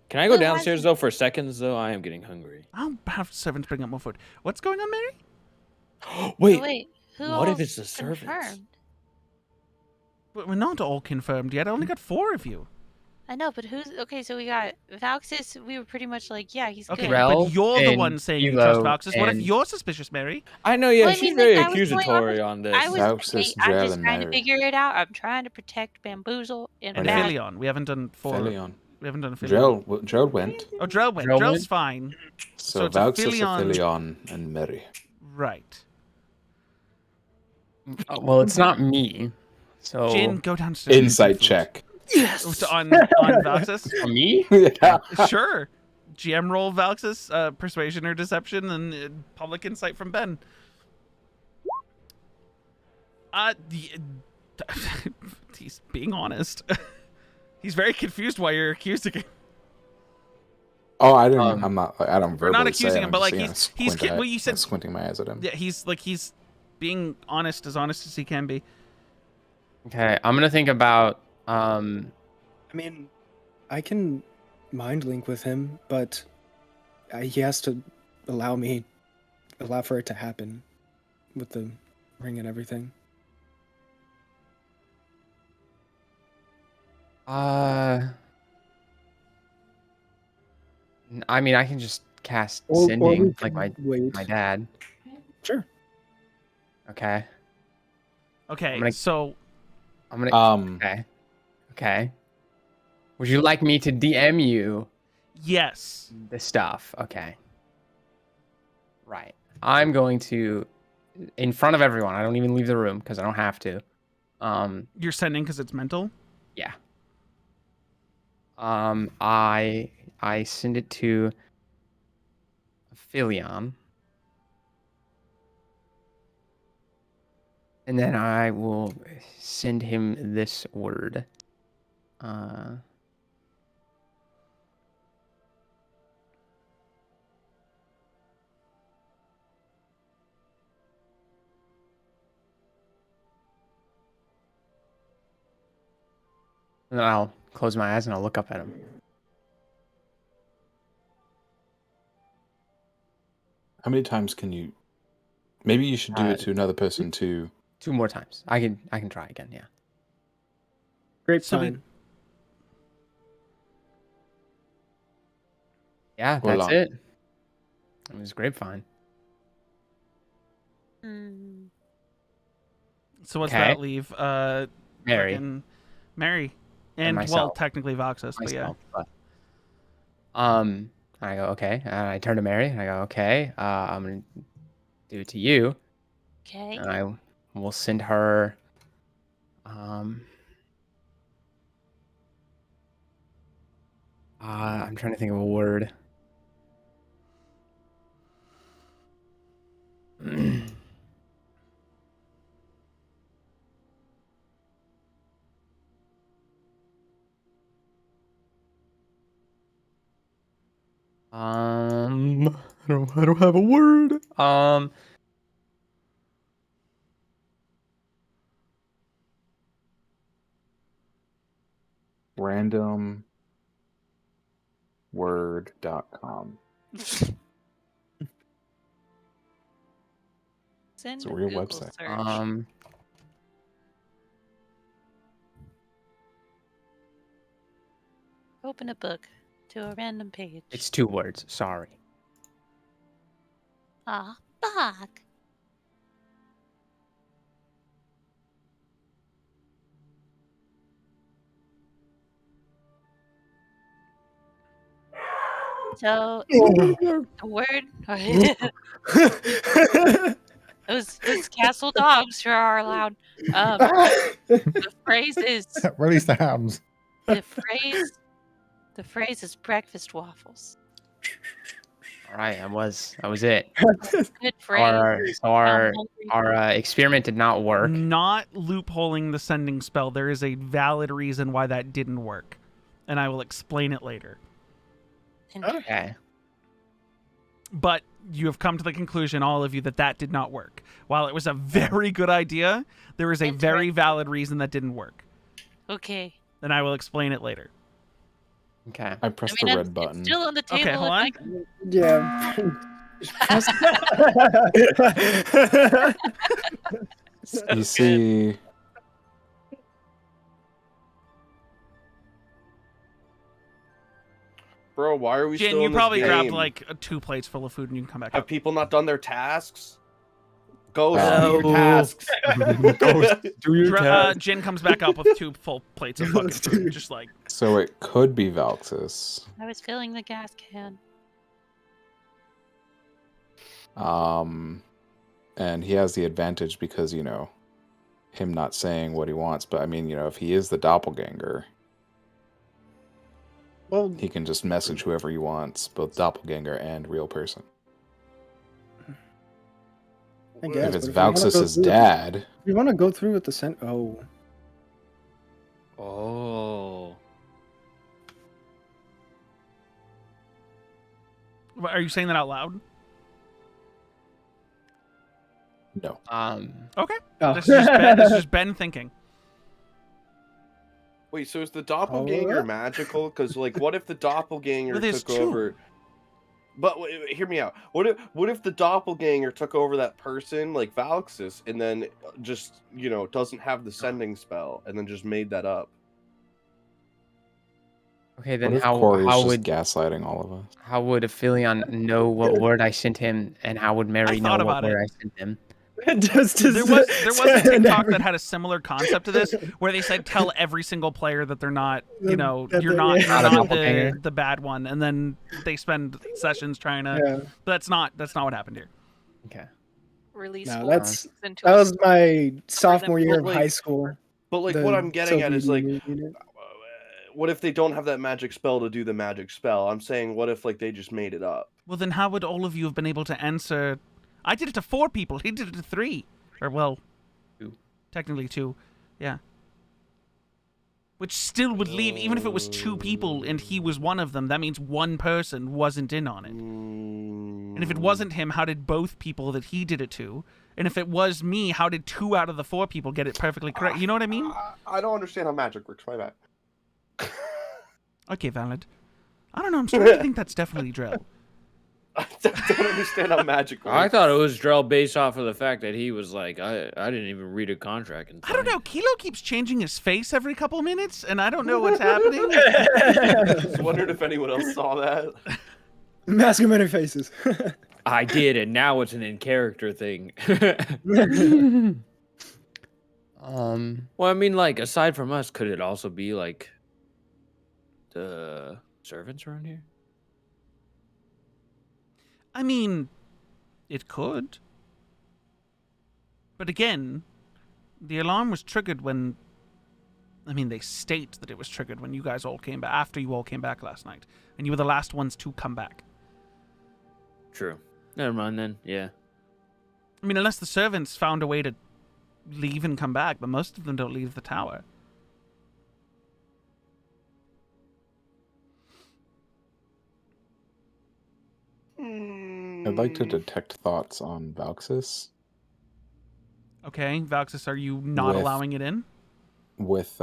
C: Can I go
G: Who
C: downstairs
G: has-
C: though for seconds though? I am getting hungry.
A: I'll have servants bring up more food. What's going on, Mary?
C: Wait.
G: who
C: what if
G: else
C: it's the servants?
G: confirmed?
A: But we're not all confirmed yet. I only got 4 of you.
G: I know, but who's okay? So we got Valxis. We were pretty much like, yeah, he's
A: Okay,
G: good.
H: Rel
A: but you're the
H: and
A: one saying you trust
H: Philo
A: Valxis. What if
H: and-
A: you're suspicious, Mary?
C: I know, yeah,
G: Well, I
C: she's
G: mean,
C: very
G: like, I was going on
C: accusatory on this.
G: I was.
M: Valxis,
G: Hey, I'm
M: Drell,
G: just
M: and
G: trying to
M: Mary.
G: figure it out. I'm trying to protect Bamboozle and
A: And
G: Bad.
A: Philion. We haven't done
M: Philion.
A: We haven't done Philion.
M: Drell went.
A: Oh, Drell went.
H: Drell
A: Drell's
H: went?
A: fine.
M: So
A: it's a
M: Valxis,
A: Philion-
M: Aphelion, and Mary.
A: Right.
H: Well, it's not me. So
A: Jin, go downstairs.
M: Insight check.
A: Yes. On Valxis.
H: me?
M: Yeah.
A: Sure. GM roll Valxis, persuasion or deception, and public insight from Ben. He's being honest. He's very confused why you're accusing him.
M: Oh, I didn't. I'm not. I don't verbally
A: We're not
M: say
A: accusing
M: it,
A: him,
M: I'm
A: but
M: just,
A: like
M: you know,
A: he's
M: squint
A: well, you said
M: squinting my eyes at him.
A: yeah, he's being honest as he can be.
H: Okay, I'm gonna think about.
D: I mean, I can mind link with him, but he has to allow for it to happen with the ring and everything.
H: I mean, I can just cast
D: Or we
H: sending like
D: can wait.
H: my dad.
D: Sure.
H: Okay.
A: Okay,
H: I'm gonna-
A: so
H: I'm gonna. Okay. Okay. Would you like me to DM you
A: yes.
H: the stuff? Okay. Right. I'm going to, in front of everyone. I don't even leave the room because I don't have to.
A: You're sending because it's mental?
H: Yeah. I send it to Philion. And then I will send him this word. And then I'll close my eyes and I'll look up at him.
M: How many times can you? Maybe you should do it to another person too.
H: 2 more times. I can try again. Yeah.
D: Great
A: So we-
D: sign.
H: Yeah,
M: Voila.
H: that's it. It was grapevine.
G: Hmm.
A: So what's
H: Okay.
A: that leave?
H: Mary.
A: fucking Mary. And well,
H: myself.
A: technically Voxus, but yeah.
H: Myself, but- I go, okay. And I turn to Mary and I go, okay, I'm gonna do it to you.
G: Okay.
H: And I will send her I'm trying to think of a word. I don't have a word.
M: Randomword.com.
G: Send
M: It's a real
G: Google
M: website.
G: search. Open a book to a random page.
H: It's 2 words. Sorry.
G: Ah, fuck. So the word those castle dogs sure are loud. The phrase is
K: Release the hams.
G: the phrase is breakfast waffles.
H: All right, that was it.
G: Good phrase.
H: Our experiment did not work.
A: Not loopholing the sending spell. There is a valid reason why that didn't work. And I will explain it later.
H: Okay.
A: But you have come to the conclusion, all of you, that that did not work. While it was a very good idea, there is a very valid reason that didn't work.
G: Okay.
A: And I will explain it later.
H: Okay.
M: I pressed
G: I mean,
M: the red
G: it's
M: button.
G: still on the table.
A: Okay, hold
G: if
A: on.
G: I-
D: Yeah.
M: You see,
I: Bro, why are we
A: Jin,
I: still
A: you
I: in this
A: probably grabbed
I: game?
A: like 2 plates full of food and you can come back
I: Have
A: up.
I: people not done their tasks? Ghost,
E: No.
I: do your tasks.
H: Do your
A: Jin comes back up with 2 full plates of fucking food, just like.
E: So it could be Valxis.
G: I was filling the gas can.
E: And he has the advantage because, you know, him not saying what he wants. But I mean, you know, if he is the doppelganger,
D: Well,
E: he can just message whoever he wants, both doppelganger and real person.
D: I guess.
E: If it's
D: but you wanna go
E: Valxis'
D: through-
E: dad,
D: If you want to go through with the Oh.
C: Oh.
A: Are you saying that out loud?
E: no.
A: Okay.
D: Oh.
A: This is just Ben thinking.
I: Wait, so is the doppelganger
D: Oh.
I: magical? Because, like, what if the doppelganger
A: Well, there's
I: took
A: 2.
I: over? But hear me out. What if the doppelganger took over that person, like Valxis, and then just, you know, doesn't have the sending spell, and then just made that up?
H: Okay,
E: What
H: then
E: if
H: how
E: Corey's just
H: would
E: gaslighting all of us?
H: how would Aphelion know what word I sent him, and how would Mary know
A: thought
H: what
A: about it.
H: word I sent him?
D: Just
A: There was a TikTok that had a similar concept to this, where they said tell every single player that they're not, you know,
D: That
A: you're
D: they're-
A: not,
D: yeah.
A: you're not
H: Doppelganger.
A: the bad one, and then they spend sessions trying to.
D: Yeah.
A: But that's not what happened here.
H: Okay.
G: Release
D: No,
G: full
D: that's
G: into
D: that
G: a
D: was my sophomore year of
I: But, like-
D: high school.
I: But, like,
D: the
I: what I'm getting at is,
D: Soviet
I: like,
D: Union.
I: what if they don't have that magic spell to do the magic spell? I'm saying, what if, like, they just made it up?
A: Well, then how would all of you have been able to answer? I did it to 4 people. He did it to 3, or well,
H: 2.
A: technically 2. Yeah. Which still would leave, even if it was 2 people and he was one of them, that means 1 person wasn't in on it. And if it wasn't him, how did both people that he did it to? And if it was me, how did 2 out of the 4 people get it perfectly correct? You know what I mean?
I: I don't understand how magic works. My bad.
A: Okay, valid. I don't know. I'm starting to think that's definitely Drell.
I: I don't understand how magic works.
C: I thought it was Drell based off of the fact that he was like, I didn't even read a contract. And
A: I don't know. Kilo keeps changing his face every couple minutes, and I don't know what's happening.
I: I just wondered if anyone else saw that.
D: Mask of many faces.
C: I did, and now it's an in character thing. Well, I mean, like, aside from us, could it also be like the servants around here?
A: I mean, it could. But again, the alarm was triggered when... I mean, they state that it was triggered when you guys all came back, after you all came back last night. And you were the last ones to come back.
C: True. Never mind then. Yeah.
A: I mean, unless the servants found a way to leave and come back, but most of them don't leave the tower.
E: I'd like to detect thoughts on Valxis
A: Okay, Valxis, are you not
E: With-
A: allowing it in?
E: with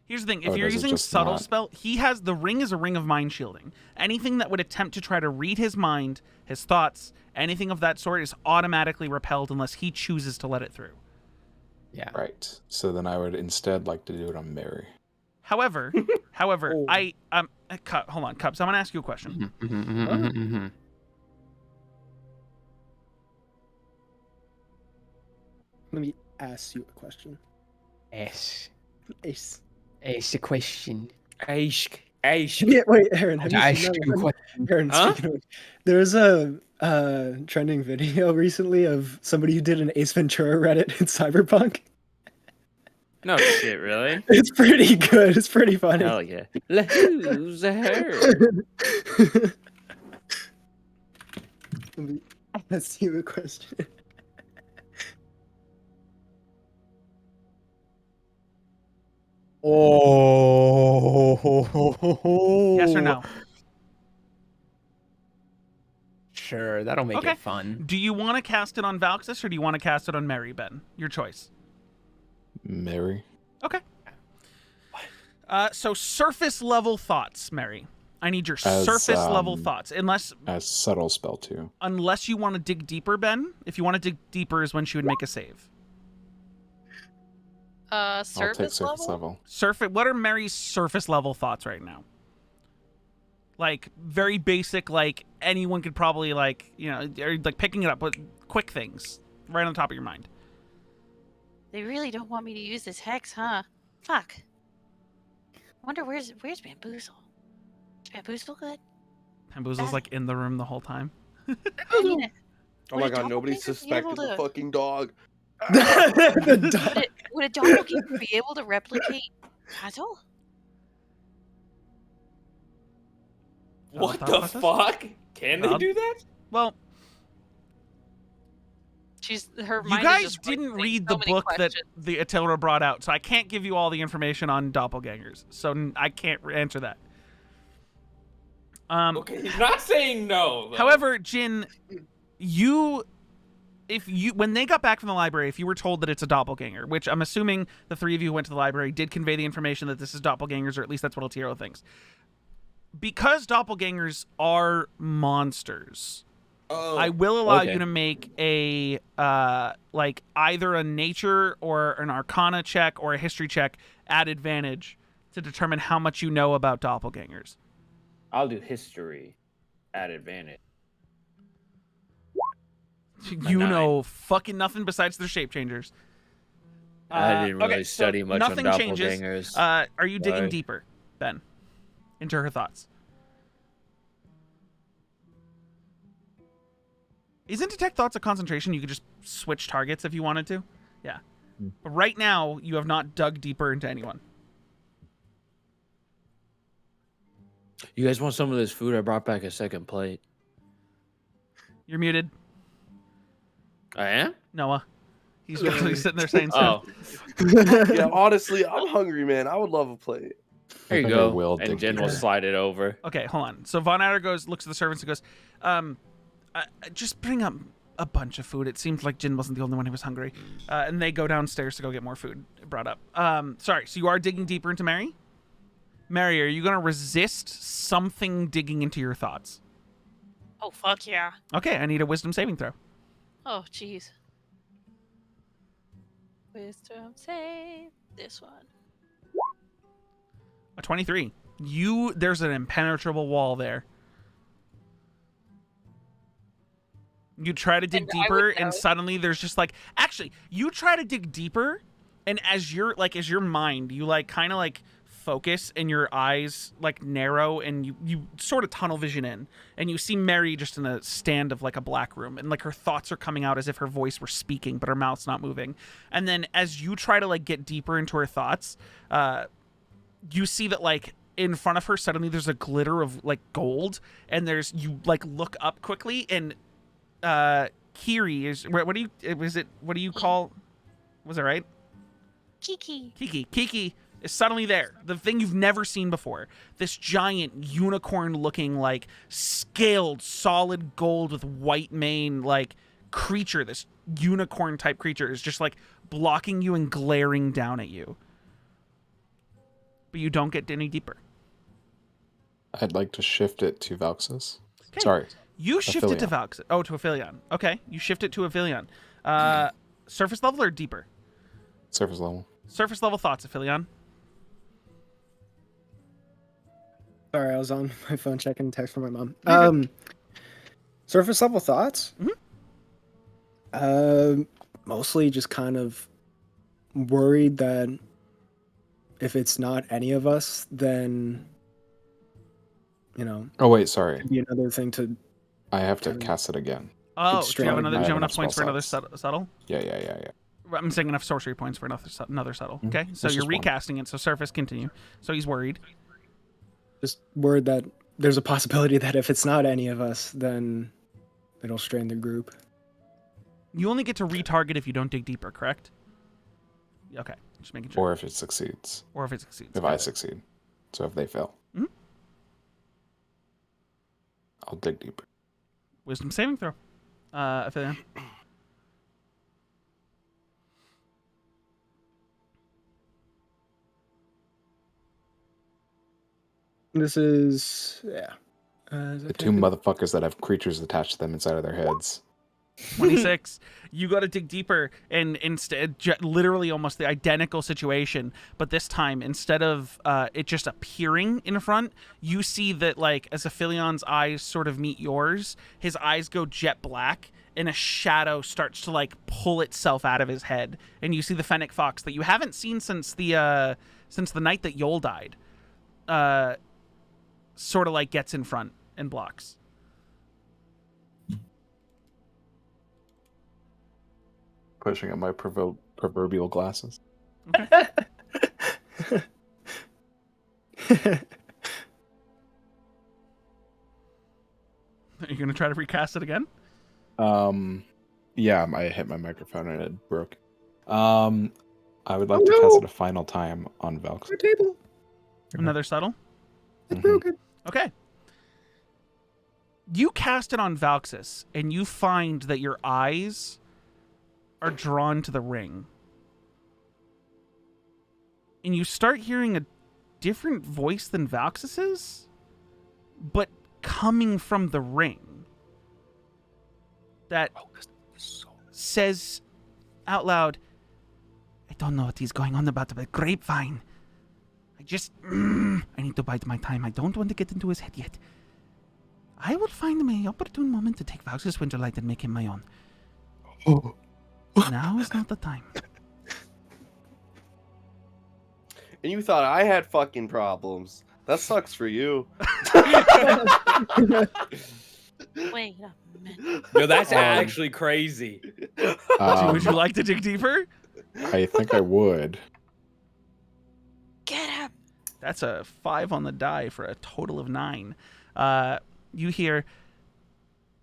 A: Here's the thing, if
E: Or
A: you're
E: does it
A: using
E: just
A: subtle
E: not?
A: spell, he has the ring is a ring of mind shielding. Anything that would attempt to try to read his mind, his thoughts, anything of that sort is automatically repelled unless he chooses to let it through.
H: Yeah.
E: right. So then I would instead like to do it on Mary.
A: However,
D: Oh.
A: hold on, Cubs, I'm gonna ask you a question.
D: Let me ask you a question.
H: Ask.
D: Ace.
H: Ask a question.
C: Ask.
D: Yeah, wait, Aaron. Have you
H: Ask
D: seen
H: you
D: that
H: a
D: one?
H: question.
D: Aaron,
C: Huh?
D: speaking of which, there's a trending video recently of somebody who did an Ace Ventura Reddit in Cyberpunk.
C: No shit, really?
D: It's pretty good. It's pretty funny.
C: Hell yeah. Who's the hair?
D: Let me ask you a question.
H: Oh.
A: Yes or no?
H: Sure, that'll make
A: Okay.
H: it fun.
A: Do you want to cast it on Valxis or do you want to cast it on Mary, Ben? Your choice.
E: Mary.
A: Okay. So surface level thoughts, Mary. I need your
E: As,
A: surface level
E: um,
A: thoughts.
E: As subtle spell too.
A: Unless you want to dig deeper, Ben. If you want to dig deeper is when she would make a save.
E: I'll take
G: Surface
E: surface
G: level?
E: level.
A: What are Mary's surface level thoughts right now? Like very basic, like anyone could probably like, or like picking it up with quick things right on top of your mind.
G: They really don't want me to use this hex, huh? Fuck. I wonder where's Bamboozle? Is Bamboozle good?
A: Bamboozle's like in the room the whole time.
G: I mean,
I: Oh my god, nobody suspected the fucking dog.
G: Would a doppelganger be able to replicate Basil?
L: What the fuck? Can they do that?
A: Well,
G: her
A: you
G: mind is
A: guys
G: just
A: didn't
G: racing
A: read
G: so
A: the
G: many
A: book
G: questions.
A: that the Aetheria brought out, so I can't give you all the information on doppelgangers. So I can't answer that.
L: Okay, he's not saying no. Though.
A: However, Jin, when they got back from the library, if you were told that it's a doppelganger, which I'm assuming the three of you who went to the library did convey the information that this is doppelgangers, or at least that's what Aetheria thinks. Because doppelgangers are monsters, I will allow you to make a like either a nature or an arcana check or a history check at advantage to determine how much you know about doppelgangers.
F: I'll do history at advantage.
A: You know fucking nothing besides their shape changers.
F: I didn't really study much on
A: nothing
F: doppelgangers.
A: changes. Are you digging
F: Sorry.
A: deeper, Ben, into her thoughts? Isn't detect thoughts a concentration? You could just switch targets if you wanted to. Yeah. But right now, you have not dug deeper into anyone.
F: You guys want some of this food? I brought back a second plate.
A: You're muted,
F: I am?
A: Noah. He's sitting there saying so.
I: Yeah, honestly, I'm hungry, man. I would love a plate.
F: Here you
M: I
F: go.
M: will
F: And
M: dig
F: Jen will
M: deeper.
F: slide it over.
A: Okay, hold on. So Von Adder looks at the servants and goes, just bring up a bunch of food. It seemed like Jin wasn't the only one who was hungry. And they go downstairs to go get more food brought up. Sorry, so you are digging deeper into Mary? Mary, are you going to resist something digging into your thoughts?
G: Oh, fuck yeah.
A: Okay, I need a wisdom saving throw.
G: Oh, jeez. Wisdom save. This one.
A: A 23. There's an impenetrable wall there. You try to dig
G: And I would
A: deeper,
G: know.
A: and suddenly there's just like, actually, you try to dig deeper, and as your mind, you like kind of like focus, and your eyes like narrow, and you sort of tunnel vision in, and you see Mary just in a stand of like a black room, and like her thoughts are coming out as if her voice were speaking, but her mouth's not moving. And then as you try to like get deeper into her thoughts, you see that like in front of her suddenly there's a glitter of like gold, and you like look up quickly, and Kiri is what do you call, was it right? Kiki is suddenly there. The thing you've never seen before. This giant unicorn looking like scaled solid gold with white mane like creature, this unicorn type creature is just like blocking you and glaring down at you. But you don't get any deeper.
M: I'd like to shift it to Valxis.
A: Okay.
M: Sorry.
A: You shift it to
M: Aphelion.
A: Valxis. Oh, to Aphelion. Okay, you shift it to Aphelion. Surface level or deeper?
M: Surface level.
A: Surface level thoughts, Aphelion.
D: Sorry, I was on my phone checking text from my mom. Surface level thoughts? Mostly just kind of worried that if it's not any of us, then
M: Oh wait, sorry.
D: it'd be another thing to.
M: I have to cast it again.
A: Oh,
D: It's
A: do you have
D: strong.
A: another?
M: I
A: Do you
M: have
A: have enough
M: enough
A: points for
M: spell
A: another
M: slots.
A: subtle?
M: Yeah.
A: I'm saying enough sorcery points for another subtle. Okay, so
M: It's
A: you're
M: just one.
A: recasting it. So surface, continue. So he's worried.
D: Just worried that there's a possibility that if it's not any of us, then it'll strain the group.
A: You only get to retarget if you don't dig deeper, correct? Okay, just making sure.
M: Or if it succeeds.
A: Or if it succeeds.
M: If
A: Got
M: I
A: it.
M: succeed. So if they fail.
A: Mhm.
M: I'll dig deeper.
A: Wisdom saving throw. Aphelion.
D: This is
M: The two motherfuckers that have creatures attached to them inside of their heads.
A: 26. You got to dig deeper, and instead, literally almost the identical situation, but this time, instead of it just appearing in front, you see that, like, as Aphilion's eyes sort of meet yours, his eyes go jet black, and a shadow starts to, like, pull itself out of his head, and you see the Fennec Fox that you haven't seen since the night that Yol died, sort of, like, gets in front and blocks.
M: Pushing up my proverbial glasses.
A: Okay. Are you going to try to recast it again?
M: Yeah, I hit my microphone and it broke. I would like to cast it a final time on Valks.
D: My table.
A: Another subtle?
D: It's broken.
A: Okay. You cast it on Valxis, and you find that your eyes are drawn to the ring. And you start hearing a different voice than Valxis's, but coming from the ring. That says out loud, I don't know what he's going on about, but grapevine. I need to bide my time. I don't want to get into his head yet. I will find my opportune moment to take Valxis Winterlight and make him my own. Now is not the time.
I: And you thought I had fucking problems. That sucks for you.
G: Wait a minute.
F: No, that's actually crazy.
A: Would you like to dig deeper?
M: I think I would.
G: Get him.
A: That's a 5 on the die for a total of 9. You hear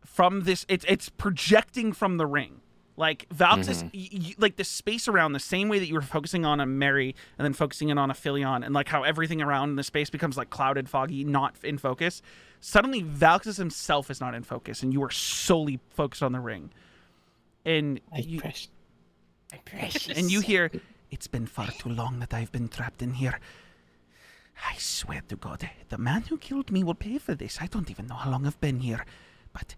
A: from this, it's projecting from the ring. Like, Valxis, like the space around, the same way that you were focusing on a Mary and then focusing in on a Philion, and like how everything around the space becomes like clouded, foggy, not in focus. Suddenly, Valxis himself is not in focus, and you are solely focused on the ring. And and you hear, it's been far too long that I've been trapped in here. I swear to God, the man who killed me will pay for this. I don't even know how long I've been here. But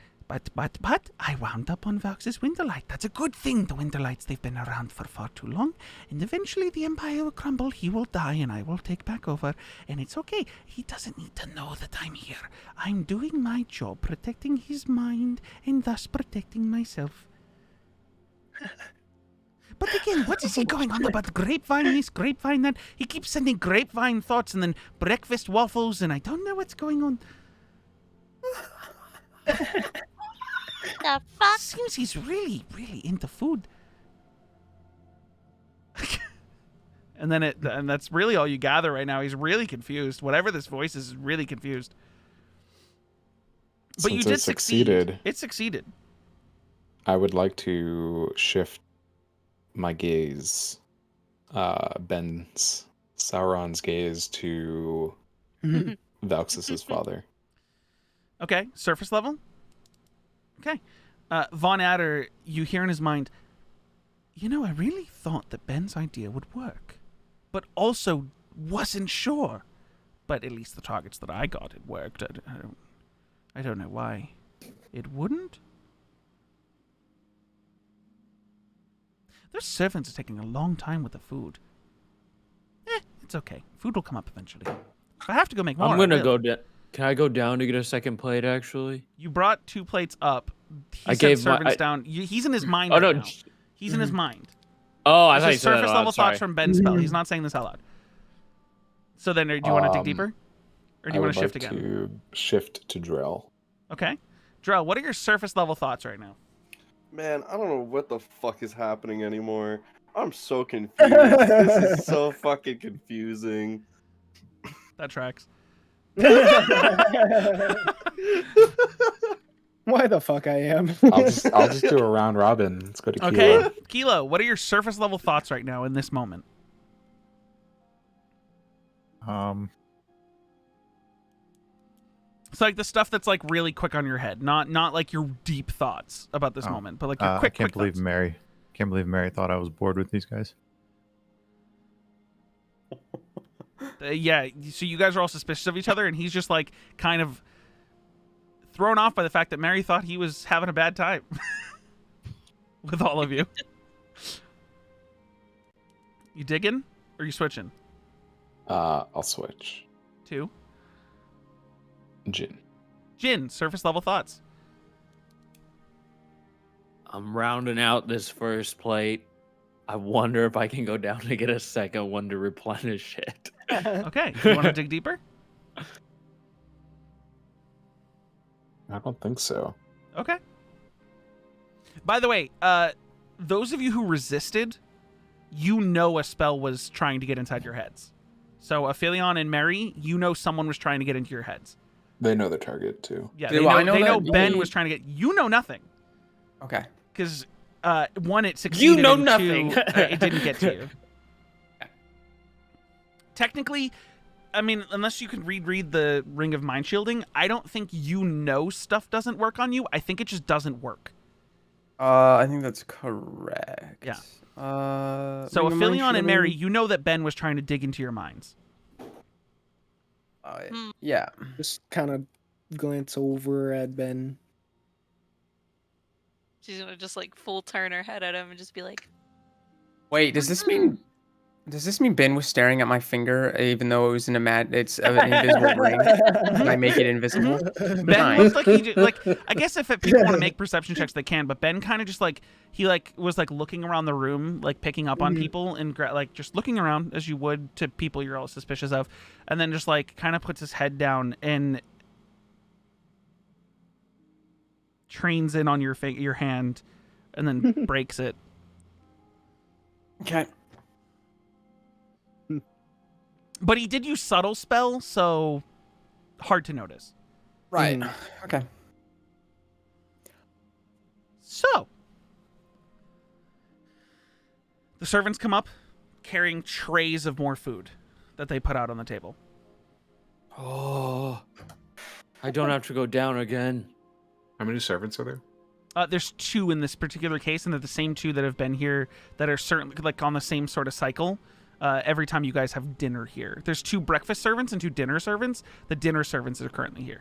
A: I wound up on Valxis Winterlight. That's a good thing. The Winterlights, they've been around for far too long. And eventually the Empire will crumble. He will die and I will take back over. And it's okay. He doesn't need to know that I'm here. I'm doing my job, protecting his mind and thus protecting myself. But again, what is he going on about grapevine this, grapevine that? He keeps sending grapevine thoughts and then breakfast waffles, and I don't know what's going on.
G: The fuck?
A: Seems he's really, really into food. and that's really all you gather right now. He's really confused. Whatever this voice is really confused. But
M: Since
A: you did
M: it succeeded.
A: It succeeded. I
M: would like to shift my gaze, Sauron's gaze to Valxis's father.
A: Okay, surface level. Okay. Von Adder, you hear in his mind, you know, I really thought that Ben's idea would work, but also wasn't sure. But at least the targets that I got, it worked. I don't know why it wouldn't. Their servants are taking a long time with the food. It's okay. Food will come up eventually. If I have to go make more,
F: I'm gonna
A: I will.
F: go down. Can I go down to get a second plate, actually?
A: You brought 2 plates up. He
F: I
A: sent
F: gave
A: servants down. He's in his mind
F: Oh,
A: right
F: no.
A: now. He's in his mind.
F: Oh, I
A: This
F: thought you
A: is
F: said that
A: surface
F: out
A: level
F: loud.
A: thoughts
F: Sorry.
A: from Ben's spell. He's not saying this out loud. So then, do you want to dig deeper? Or do you want to shift again?
M: To shift to drill.
A: Okay. Drell, what are your surface level thoughts right now?
I: Man, I don't know what the fuck is happening anymore. I'm so confused. This is so fucking confusing.
A: That tracks.
D: Why the fuck I am?
M: I'll just do a round robin. Let's go to Kilo.
A: Okay. Kilo, what are your surface level thoughts right now in this moment? It's like the stuff that's like really quick on your head, not like your deep thoughts about this moment, but like your quick.
K: I can't believe
A: thoughts.
K: Mary. Can't believe Mary thought I was bored with these guys.
A: Yeah, so you guys are all suspicious of each other, and he's just like kind of thrown off by the fact that Mary thought he was having a bad time. with all of you. You digging or you switching?
E: I'll switch.
A: 2.
E: Jin.
A: Jin, surface level thoughts.
C: I'm rounding out this first plate. I wonder if I can go down to get a second one to replenish it.
A: Okay, you want to dig deeper?
E: I don't think so.
A: Okay. By the way, those of you who resisted, you know a spell was trying to get inside your heads. So Aphelion and Mary, you know someone was trying to get into your heads.
E: They know the target too.
A: Yeah,
H: Do
A: they know,
H: I know
A: they know
H: that
A: Ben
H: he-
A: was trying to get. You know nothing
H: Okay.
A: because 1, it succeeded.
C: know
A: and
C: nothing.
A: 2, it didn't get to you. Technically, I mean, unless you can read the Ring of Mind Shielding, I don't think you know stuff doesn't work on you. I think it just doesn't work.
H: I think that's correct.
A: Yeah.
H: Ring
A: So
H: of Mind
A: Aphelion and Mary,
H: Shielding?
A: you know that Ben was trying to dig into your minds.
H: Yeah.
D: Just kind of glance over at Ben.
G: She's gonna just like full turn her head at him and just be like,
H: Wait, does this mean Ben was staring at my finger even though it was an it's an invisible ring? Can I make it invisible?
A: Ben
H: Nice.
A: looked like he just, like, I guess if people want to make perception checks, they can. But Ben kind of just like he was like looking around the room, like picking up on people and like just looking around as you would to people you're all suspicious of, and then just like kind of puts his head down and trains in on your hand, and then breaks it.
H: Okay.
A: But he did use subtle spell, so hard to notice.
H: Right. Okay.
A: So, the servants come up carrying trays of more food that they put out on the table.
C: Oh, I don't have to go down again.
E: How many servants are there?
A: There's 2 in this particular case, and they're the same 2 that have been here that are certainly like on the same sort of cycle. Every time you guys have dinner here, there's 2 breakfast servants and 2 dinner servants. The dinner servants are currently here.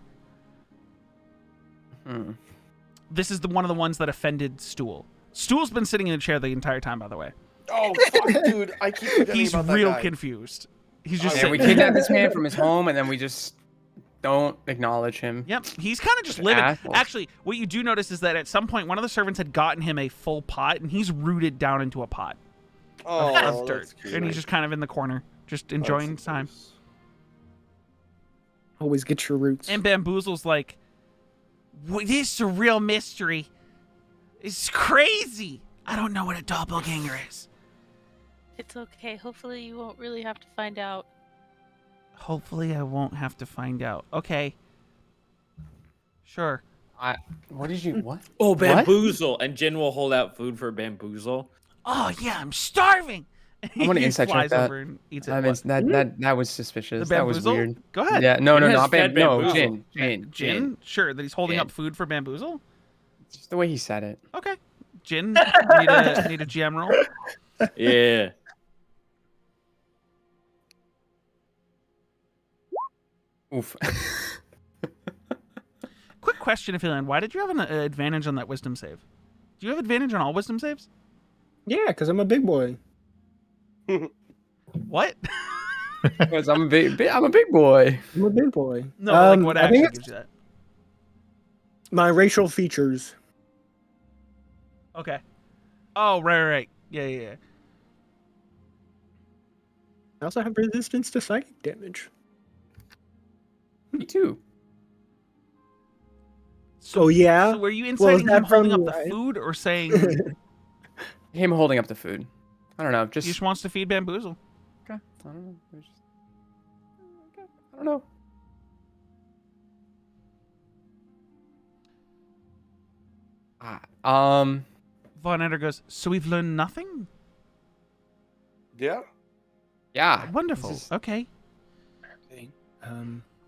A: This is one of the ones that offended Stool. Stool's been sitting in a chair the entire time, by the way.
I: Oh, fuck, dude. I keep forgetting
A: He's
I: about that
A: real
I: guy.
A: confused. He's just
H: And we
A: sitting there.
H: kidnap this man from his home and then we just don't acknowledge him.
A: Yep, he's kind of just
H: An
A: living.
H: asshole.
A: Actually, what you do notice is that at some point, one of the servants had gotten him a full pot, and he's rooted down into a pot
I: Oh,
A: of dirt,
I: that's cute.
A: and he's just kind of in the corner, just enjoying
I: That's
A: time.
I: nice.
D: Always get your roots.
A: And Bamboozle's like, "This is a real mystery. It's crazy. I don't know what a doppelganger is."
G: "It's okay. Hopefully, you won't really have to find out."
A: Hopefully, I won't have to find out. Okay. Sure.
H: What did you what?
C: Oh, Bamboozle. And Jin will hold out food for Bamboozle.
A: Oh yeah, I'm starving.
H: I want to
A: He
H: inside check
A: flies
H: that.
A: over and eats it.
H: I mean,
A: What?
H: that was suspicious.
A: The
H: That was
A: Bamboozle?
H: weird.
A: Go ahead.
H: Yeah, no,
C: Jin has
H: not
C: fed
H: no,
C: Bamboozle.
H: Jin.
A: Sure, that he's holding
H: Jin.
A: up food for Bamboozle.
H: Just the way he said it.
A: Okay. Jin, need a GM roll.
C: Yeah.
H: Oof.
A: Quick question, Aphelion. Why did you have an advantage on that wisdom save? Do you have advantage on all wisdom saves?
D: Yeah, because I'm a big boy.
A: What?
H: Because I'm a big boy.
D: I'm a big boy.
A: No, like what
D: I think
A: action
D: it's
A: gives you that?
D: my racial features.
A: Okay. Oh, right. Yeah.
D: I also have resistance to psychic damage.
H: Me too.
D: So yeah.
A: So were you
D: Well,
A: inciting
D: is that
A: him holding
D: from-
A: up the food or saying
H: Him holding up the food. I don't know.
A: he
H: Just
A: just wants to feed Bamboozle?
H: okay. I don't know. Okay. I don't know.
A: Von Eder goes, "So we've learned nothing?
I: Yeah.
H: Yeah.
A: Wonderful.
H: This is-
A: Okay.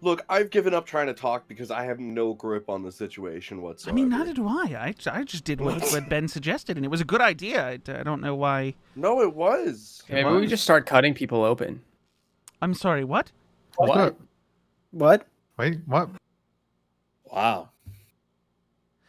I: Look, I've given up trying to talk because I have no grip on the situation
A: I
I: whatsoever.
A: mean, neither do I. I just did what Ben suggested, and it was a good idea. I don't know why.
I: No, it was.
H: Maybe we just start cutting people open.
A: I'm sorry, what?
H: What?
D: What?
K: Wait, what?
C: Wow.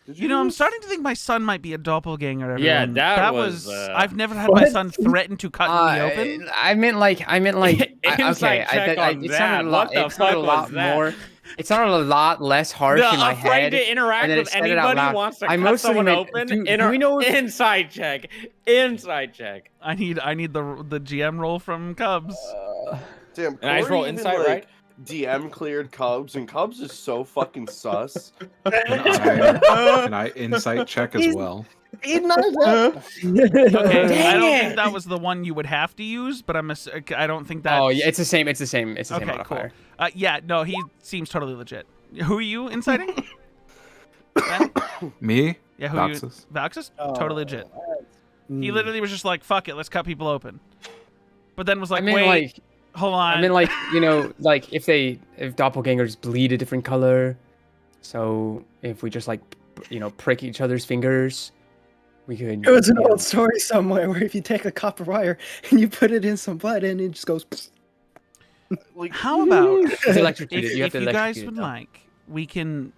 I: Did
A: You know, I'm starting to think my son might be a doppelganger. Everyone.
C: Yeah, that was,
A: I've never had my son threaten to cut me open.
H: I meant like
C: Inside check on
H: it
C: that.
H: sounded a
C: What
H: lot.
C: the
H: It sounded a
C: fuck
H: lot
C: was that?
H: more. It sounded a lot less harsh in my
C: afraid
H: head.
C: to interact
H: and then
C: with
H: it said it out
C: anybody
H: loud.
C: wants to
H: I
C: cut
H: mostly
C: someone
H: meant,
C: open.
H: do we know if
C: Inside check. Inside check.
A: I need the GM roll from Cubs.
I: Damn,
C: And I just
I: Corey
C: roll
I: even,
C: insight,
I: like,
C: right?
I: DM cleared Cubs, and Cubs is so fucking sus.
E: Can I insight check as well?
A: Okay,
H: Dang
A: I don't
H: it!
A: think that was the one you would have to use, but I don't think that.
H: Oh yeah, it's the same. It's the same. It's the same
A: Okay,
H: modifier.
A: cool. Yeah, no, he seems totally legit. Who are you inciting? Ben?
E: Me?
A: Yeah, who are you?
E: Voxus.
A: Voxus? Totally legit. He
D: Mm.
A: literally was just like, "Fuck it, let's cut people open," but then was like,
H: I mean,
A: "Wait,
H: like,
A: hold on."
H: I mean, like, you know, like if doppelgangers bleed a different color, so if we just like, you know, prick each other's fingers, we could.
D: There was an
H: you know-
D: old story somewhere where if you take a copper wire and you put it in some blood and it just goes.
I: Like,
A: How about
H: It's electrocuted.
A: if
H: You have to
A: you guys
H: electrocute
A: would
H: it, though.
A: like, we can.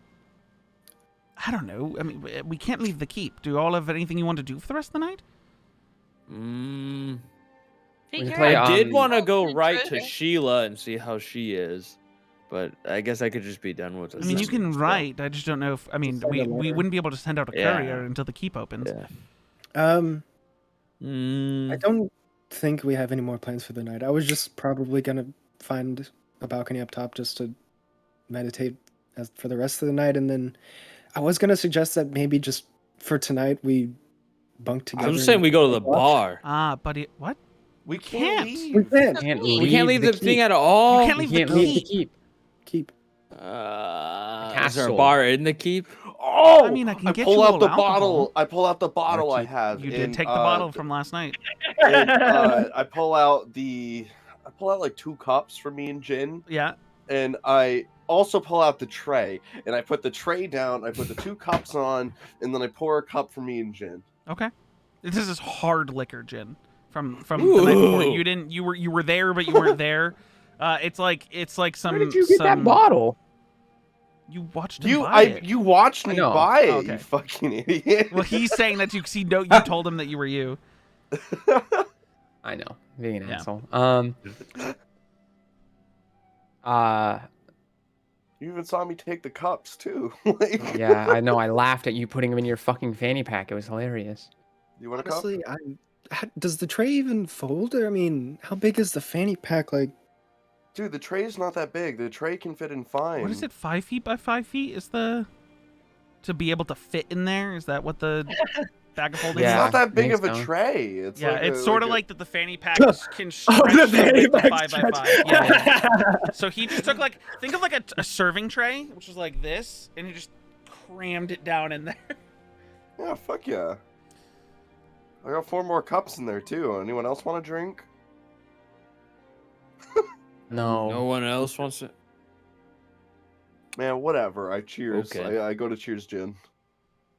A: I don't know. I mean, we can't leave the keep. Do you all have anything you want to do for the rest of the night?
C: Mm,
H: We can
G: Figure
H: play,
G: out
C: I did
H: um,
C: want to go
G: Intruder.
C: right to Sheila and see how she is, but I guess I could just be done with it.
A: I mean, you can write. I just don't know if. I mean,
D: Send a
A: we
D: letter.
A: wouldn't be able to send out a
C: Yeah.
A: courier until the keep opens.
C: Yeah.
D: I
C: Mm,
D: don't think we have any more plans for the night. I was just probably gonna find a balcony up top just to meditate for the rest of the night, and then I was gonna suggest that maybe just for tonight we bunk
C: I
D: together.
C: was saying we go to the
D: watch.
C: bar.
A: Ah, buddy, what?
I: we
A: can't.
I: can't leave.
D: We can't.
H: Can't
C: We can't leave the thing
H: keep.
C: at all.
A: You can't leave
H: We can't
A: the
H: leave the
A: keep.
H: keep.
D: Keep.
C: Is there a
H: Castle.
C: bar in the keep?
I: Oh,
A: I mean, I can get
I: pull
A: you
I: out
A: all
I: the
A: alcohol.
I: bottle. I pull out the bottle I
E: keep.
I: have.
A: You did
I: and,
A: take the bottle from last night.
I: and, I pull out like 2 cups for me and Jin,
A: Yeah.
I: and I also pull out the tray, and I put the tray down. I put the 2 cups on, and then I pour a cup for me and Jin.
A: Okay. This is hard liquor gin from the night before.
C: Ooh.
A: You didn't. You were there, but you weren't there. It's like some.
H: Where did you get that
A: some-
H: bottle?
A: You watched him buy it.
I: You watched me
H: know.
I: buy it,
A: Okay.
I: you fucking idiot.
A: Well, he's saying that you told him that you were you.
H: I know, being an
A: Yeah.
H: asshole.
I: You even saw me take the cups too. Like,
H: Yeah, I know. I laughed at you putting them in your fucking fanny pack. It was hilarious.
I: You want a cup?
D: Honestly, does the tray even fold? I mean, how big is the fanny pack? Like,
I: Dude, the tray's not that big. The tray can fit in fine.
A: What is it? 5 feet by 5 feet is the to be able to fit in there? Is that what the bag of holding
I: It's
H: Yeah,
I: not that
H: I
I: big
H: think
I: of a
H: so.
I: tray. It's
A: Yeah,
I: like
A: it's
I: a,
A: sort of
I: a-
A: like that the fanny pack can stretch
D: the
A: the
D: fanny
A: width of
D: pack
A: 5 by
D: stretch.
A: 5. Yeah. So he just took think of like a serving tray, which was like this, and he just crammed it down in there.
I: Yeah, fuck yeah. I got 4 more cups in there too. Anyone else want a drink?
H: No.
C: No one else wants it.
I: Man, whatever. I cheers.
C: Okay.
I: I go to cheers, Jin.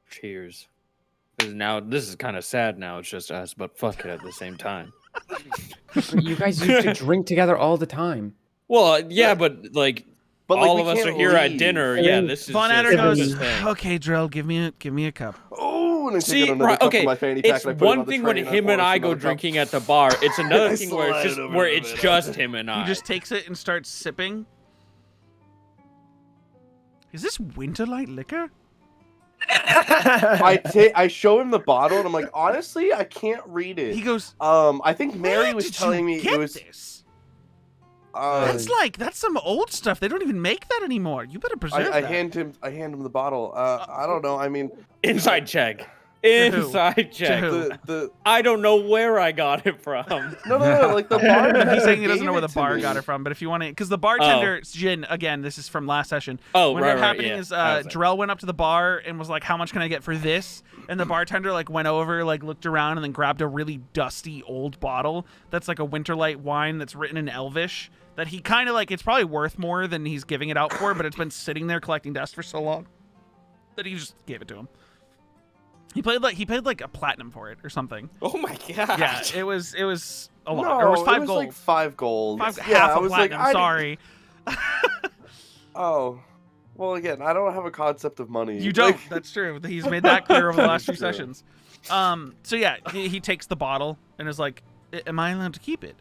C: Cheers. 'Cause now this is kind of sad. Now it's just us, but fuck it at the same time.
H: You guys used to drink together all the time.
C: Well, yeah, but like
I: But like,
C: all
I: we
C: of us
I: can't
C: are here at
I: leave.
C: dinner.
D: I
C: Yeah,
D: mean,
C: this is
A: Von
C: just
A: Adder goes,
C: this thing.
A: "Okay, Drill, give me a cup."
I: Oh, and I
C: See,
I: take out another
C: right,
I: cup
C: okay,
I: from my fanny pack
C: it's
I: and I put it
C: one
I: on the
C: thing
I: tray
C: when
I: and
C: him
I: pour
C: and
I: us
C: I go
I: another cup.
C: drinking at the bar. It's another
I: I
C: thing where it's
I: slide
C: just
I: over
C: where
I: a
C: it's
I: bit.
C: just him and I.
A: He just takes it and starts sipping. Is this Winterlight liquor?
I: I show him the bottle and I'm like, honestly, I can't read it.
A: He goes,
I: I think Mary
A: "Where
I: was
A: did
I: telling
A: you
I: me
A: get
I: it was.
A: this? That's some old stuff. They don't even make that anymore. You better preserve
I: I
A: that."
I: hand him the bottle. I don't know. I mean,
C: Inside check.
A: who?
C: Inside check.
A: who?
I: the
C: I don't know where I got it from.
I: no, like the bar.
A: He's saying he doesn't know where
I: gave
A: the
I: it to
A: bar
I: me.
A: got it from, but if you want to, because the bartender, Jin, again, this is from last session.
C: Oh,
A: What
C: right,
A: ended up
C: right,
A: happening
C: yeah.
A: is
C: I was like-
A: Drell went up to the bar and was like, "How much can I get for this?" And the bartender like went over, like looked around, and then grabbed a really dusty old bottle that's like a Winterlight wine that's written in Elvish. That he kind of like, it's probably worth more than he's giving it out for, but it's been sitting there collecting dust for so long that he just gave it to him. He paid like a platinum for it or something.
C: Oh my god.
A: Yeah, it was a lot.
I: No,
A: Or it was 5
I: it was
A: gold.
I: like 5 gold.
A: Five,
I: Yeah,
A: half
I: I
A: a
I: was like,
A: platinum. Sorry.
I: Oh, Well, again, I don't have a concept of money.
A: You don't.
I: Like,
A: That's true. He's made that clear over the last few
I: True.
A: sessions. So yeah, he takes the bottle and is like, "Am I allowed to keep it?"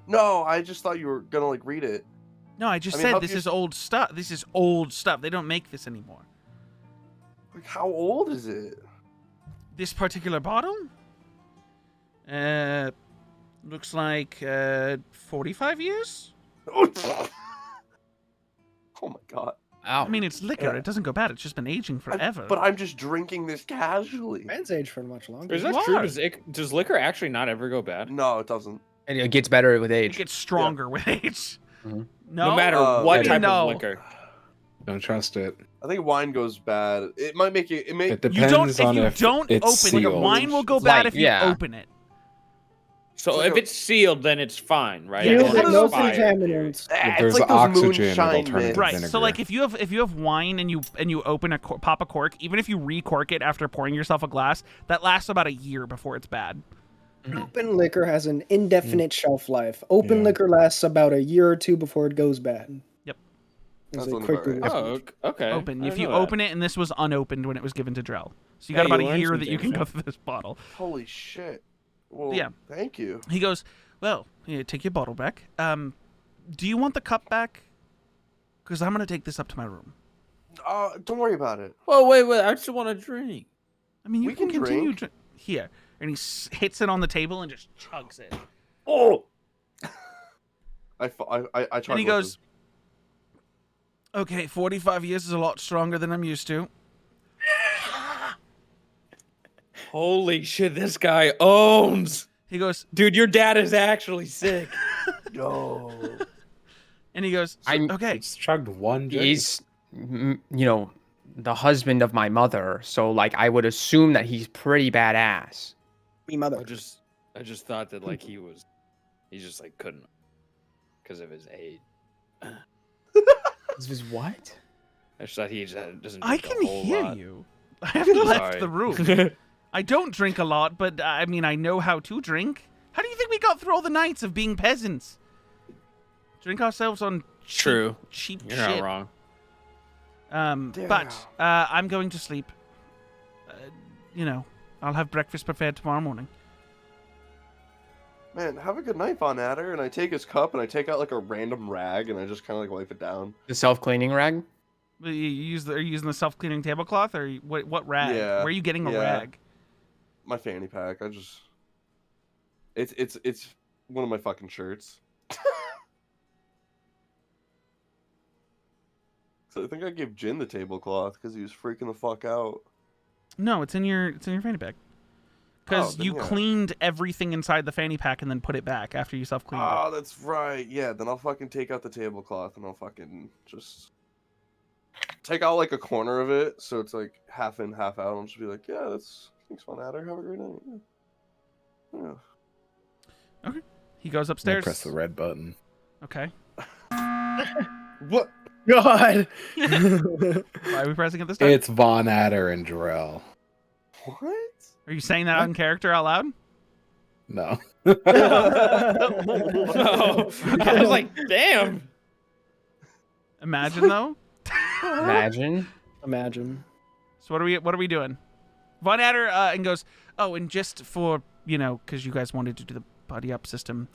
I: no, I just thought you were gonna like read it.
A: No, I just
I: I mean, how
A: said this
I: you-
A: is old stuff. This is old stuff. They don't make this anymore.
I: Like, how old is it?
A: This particular bottle, looks like 45 years.
I: Oh my god.
F: Ow.
A: I mean, it's liquor.
I: Yeah.
A: It doesn't go bad. It's just been aging forever.
I: But I'm just drinking this casually.
D: Man's age for much longer.
F: Is that
A: You
F: true?
A: are.
F: Does liquor actually not ever go bad?
I: No, it doesn't.
H: And it gets better with
A: it
H: age.
A: gets stronger with age.
H: Mhm.
A: No,
F: No matter
I: Uh,
F: what
I: maybe
F: type
A: no.
F: of liquor.
M: Don't trust it.
I: I think wine goes bad. It might make it. It may.
M: It
A: You don't.
M: depends
A: If
M: on
A: you
M: if
A: don't
M: it's
A: open it,
M: sealed.
A: wine will go
I: It's
A: bad
H: light,
A: if you
H: yeah.
A: open it.
F: So
I: like
F: if
I: a-
F: it's sealed, then it's fine, right?
A: Yeah,
F: It
A: it's
F: won't
A: one of those
F: expire.
D: contaminants.
I: It's
E: there's
I: like those
E: oxygen with
I: moonshine
E: alternative
I: mitts.
A: Right.
E: vinegar.
A: So like if you have wine and you open pop a cork, even if you re-cork it after pouring yourself a glass, that lasts about a year before it's bad.
D: Open liquor has an indefinite shelf life. Open
E: Yeah.
D: liquor lasts about a year or two before it goes bad.
A: Yep.
D: It's
I: That's
D: like
I: about
D: quickly.
I: right.
F: Oh, okay.
A: Open.
F: I
A: If
F: didn't
A: you
F: know that.
A: open it, and this was unopened when it was given to Drell, so you
F: Hey,
A: got about
F: you
A: a
F: learned
A: year
F: some
A: that you
F: things,
A: can go
F: man.
A: through this bottle.
I: Holy shit. Well,
A: Yeah.
I: Thank you.
A: He goes, "Well, here, take your bottle back. Do you want the cup back? Because I'm gonna take this up to my room.
I: Don't worry about it.
F: Whoa, wait. I just want to drink.
A: I mean, you
I: We
A: can
I: can
A: continue
I: drink.
A: here." And he hits it on the table and just chugs it.
I: Oh. I tried.
A: And he goes, "Okay, 45 years is a lot stronger than I'm used to."
F: Holy shit, this guy owns.
A: He goes,
F: Dude, your dad is actually sick.
I: No.
A: and he goes,
H: I'm-
A: "Okay,
E: It's chugged one drink.
H: He's, the husband of my mother. So, like, I would assume that he's pretty badass.
D: Me mother.
F: I just thought that like he just like couldn't because of his age.
H: This was what?
F: I just thought he just doesn't.
A: I
F: drink a
A: can
F: whole
A: hear
F: lot.
A: you. I haven't left
F: Sorry.
A: the room. I don't drink a lot, but I mean, I know how to drink. How do you think we got through all the nights of being peasants? Drink ourselves on
F: True.
A: cheap
F: You're
A: shit.
F: not wrong.
A: But I'm going to sleep. I'll have breakfast prepared tomorrow morning.
I: Man, have a good night, Von Adder. And I take his cup and I take out like a random rag and I just kind of like wipe it down.
H: The self-cleaning rag?
A: Are you using the self-cleaning tablecloth, or what rag?
I: Yeah,
A: Where are you getting a
I: yeah.
A: rag?
I: My fanny pack. It's one of my fucking shirts. So I think I gave Jin the tablecloth because he was freaking the fuck out.
A: No, it's in your fanny pack. Because
I: then
A: you
I: yeah.
A: cleaned everything inside the fanny pack and then put it back after you self-cleaned it.
I: Oh, that's right. Yeah, then I'll fucking take out the tablecloth and I'll fucking just take out like a corner of it so it's like half in, half out. I'll just be like, yeah, thanks, Von Adder. Have a great night. Yeah.
A: He goes
M: I
A: upstairs.
M: press the red button.
A: Okay.
I: What?
D: God.
A: Why are we pressing it this time?
M: It's Von Adder and Jarrell.
I: What?
A: Are you saying that out in character out loud?
M: No.
F: Oh, I was like, damn.
A: Imagine though.
H: Imagine.
D: Imagine.
A: So what are we doing? Von Adder and goes, "Oh, and just for, because you guys wanted to do the buddy up system,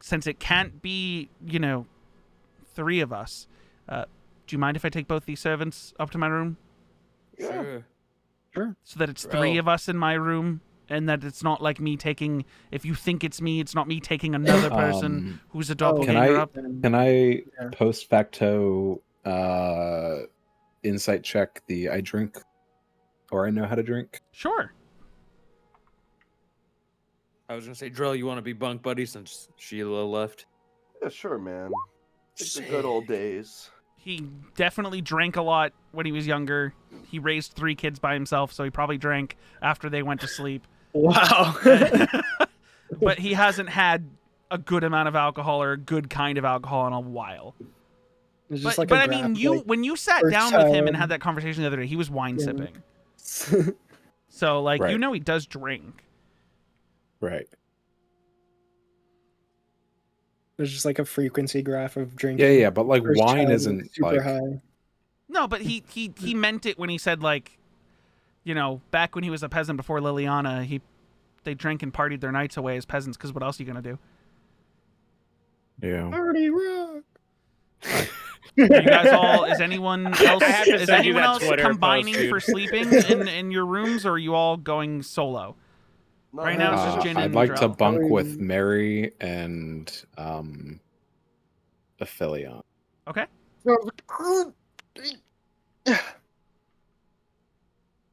A: since it can't be, 3 of us, do you mind if I take both these servants up to my room?
I: Yeah.
D: Sure.
A: So that it's 3
F: Well-
A: of us in my room, and that it's not like me taking, if you think it's me, it's not me taking another person who's a doppelganger up.
M: Can I post facto insight check the I drink or I know how to drink?
A: Sure.
F: I was gonna say, Drill, you want to be bunk buddy since Sheila left?
I: Yeah, sure, man. It's the good old days.
A: He definitely drank a lot when he was younger. He raised 3 kids by himself, so he probably drank after they went to sleep.
D: Wow.
A: But he hasn't had a good amount of alcohol or a good kind of alcohol in a while.
D: It's
A: But,
D: just like
A: but
D: a
A: I mean,
D: graph, like,
A: when you sat
D: first
A: down with him and
D: time-
A: had that conversation the other day, he was wine
D: Yeah.
A: sipping. So, like,
M: Right.
A: he does drink.
M: Right.
D: There's just like a frequency graph of drinking.
M: Yeah, but like
D: First
M: wine
D: child,
M: isn't
D: super
M: like
D: high.
A: No, but he meant it when he said, like, you know, back when he was a peasant before Liliana, they drank and partied their nights away as peasants, because what else are you going to do?
M: Yeah.
D: Party rock.
A: Are you guys all, is anyone else,
C: I have to
A: is
C: send you
A: anyone
C: that
A: else
C: Twitter
A: combining
C: post, dude.
A: for sleeping in your rooms, or are you all going solo?
I: No,
A: Right now, it's just Jin
M: I'd
A: and
M: like to
A: Drell.
M: bunk with Mary and Aphelion.
A: Okay.
H: All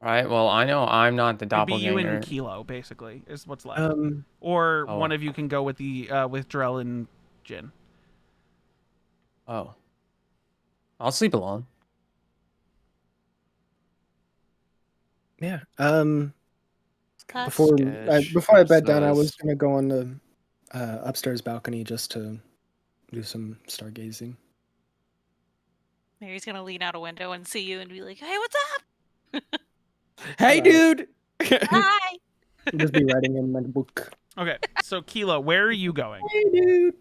H: right. Well, I know I'm not the
A: It'd be you
H: doppelganger.
A: and Kilo, basically, is what's left. Or
H: Oh.
A: one of you can go with with Drell and Jin.
H: Oh. I'll sleep alone.
D: Yeah.
G: That's
D: Before
B: sketch.
D: before I bed down, I
B: Says-
D: was gonna go on the upstairs balcony just to do some stargazing.
G: Mary's gonna lean out a window and see you and be like, "Hey, what's up?
F: Hey, dude.
G: Hi."
D: I'll just be writing in my book.
A: Okay, so Kilo, where are you going?
D: Hey, dude.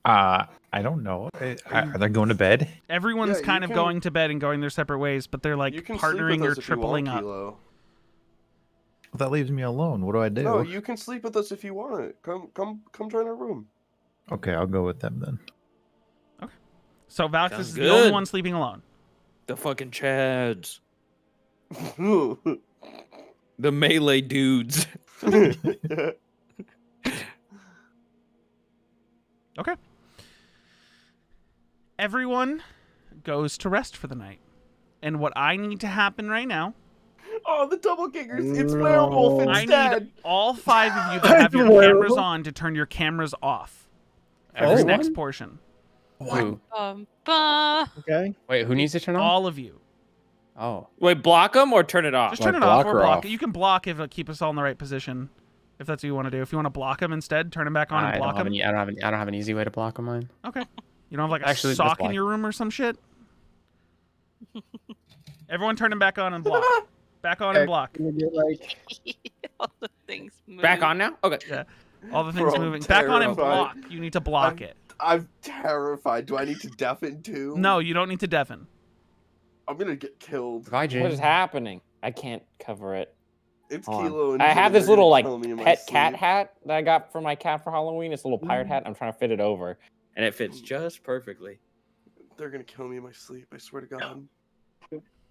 K: I don't know. Are they going to bed?
A: Everyone's
I: Yeah,
A: kind
I: you
A: of
I: can-
A: going to bed and going their separate ways, but they're like
I: You can sleep
A: partnering
I: with
A: or
I: us if you want,
A: tripling up.
I: Kilo.
K: Well, that leaves me alone. What do I do?
I: No, you can sleep with us if you want. Come join our room.
K: Okay, I'll go with them then.
A: So Valx
C: Sounds
A: is the only
C: good.
A: one sleeping alone.
C: The fucking Chads. The melee dudes.
A: Okay. Everyone goes to rest for the night. And what I need to happen right now,
I: Oh, the doppelgangers! It's
D: No.
I: werewolf
A: I
I: instead.
A: need all 5 of you that have your cameras on to turn your cameras off for this
H: Everyone?
A: next portion.
H: Who?
D: Okay.
H: Wait, who needs to turn on?
A: All of you.
H: Oh.
C: Wait, block them or turn it off?
A: Just turn
M: Like
A: it off
M: block
A: or
M: or
A: block
M: off?
A: it. You can block if it'll keep us all in the right position. If that's what you want to do. If you want to block them instead, turn them back on and
H: I
A: block
H: don't have
A: them.
H: any. I don't have an easy way to block on mine.
A: Okay. You don't have like a
H: Actually, that's
A: sock in
H: why.
A: your room or some shit? Everyone turn them back on and block. Back on and
D: Okay.
A: block.
D: Can we get, like,
G: All the things move.
C: Back on now? Okay.
A: Yeah. All the things
I: Bro, I'm
A: moving. Back on and block.
I: terrified.
A: You need to block it.
I: I'm terrified. Do I need to deafen too?
A: No, you don't need to deafen.
I: I'm gonna get killed.
H: Bye,
F: What
H: Jin.
F: is happening? I can't cover it.
I: It's
F: Hold on.
I: Kilo and
F: I
I: Jin,
F: have
I: and
F: this
I: they're
F: little
I: gonna
F: like
I: kill me in my
F: pet cat
I: sleep.
F: hat that I got for my cat for Halloween. It's a little pirate hat. I'm trying to fit it over.
C: And it fits just perfectly.
I: They're gonna kill me in my sleep. I swear to God.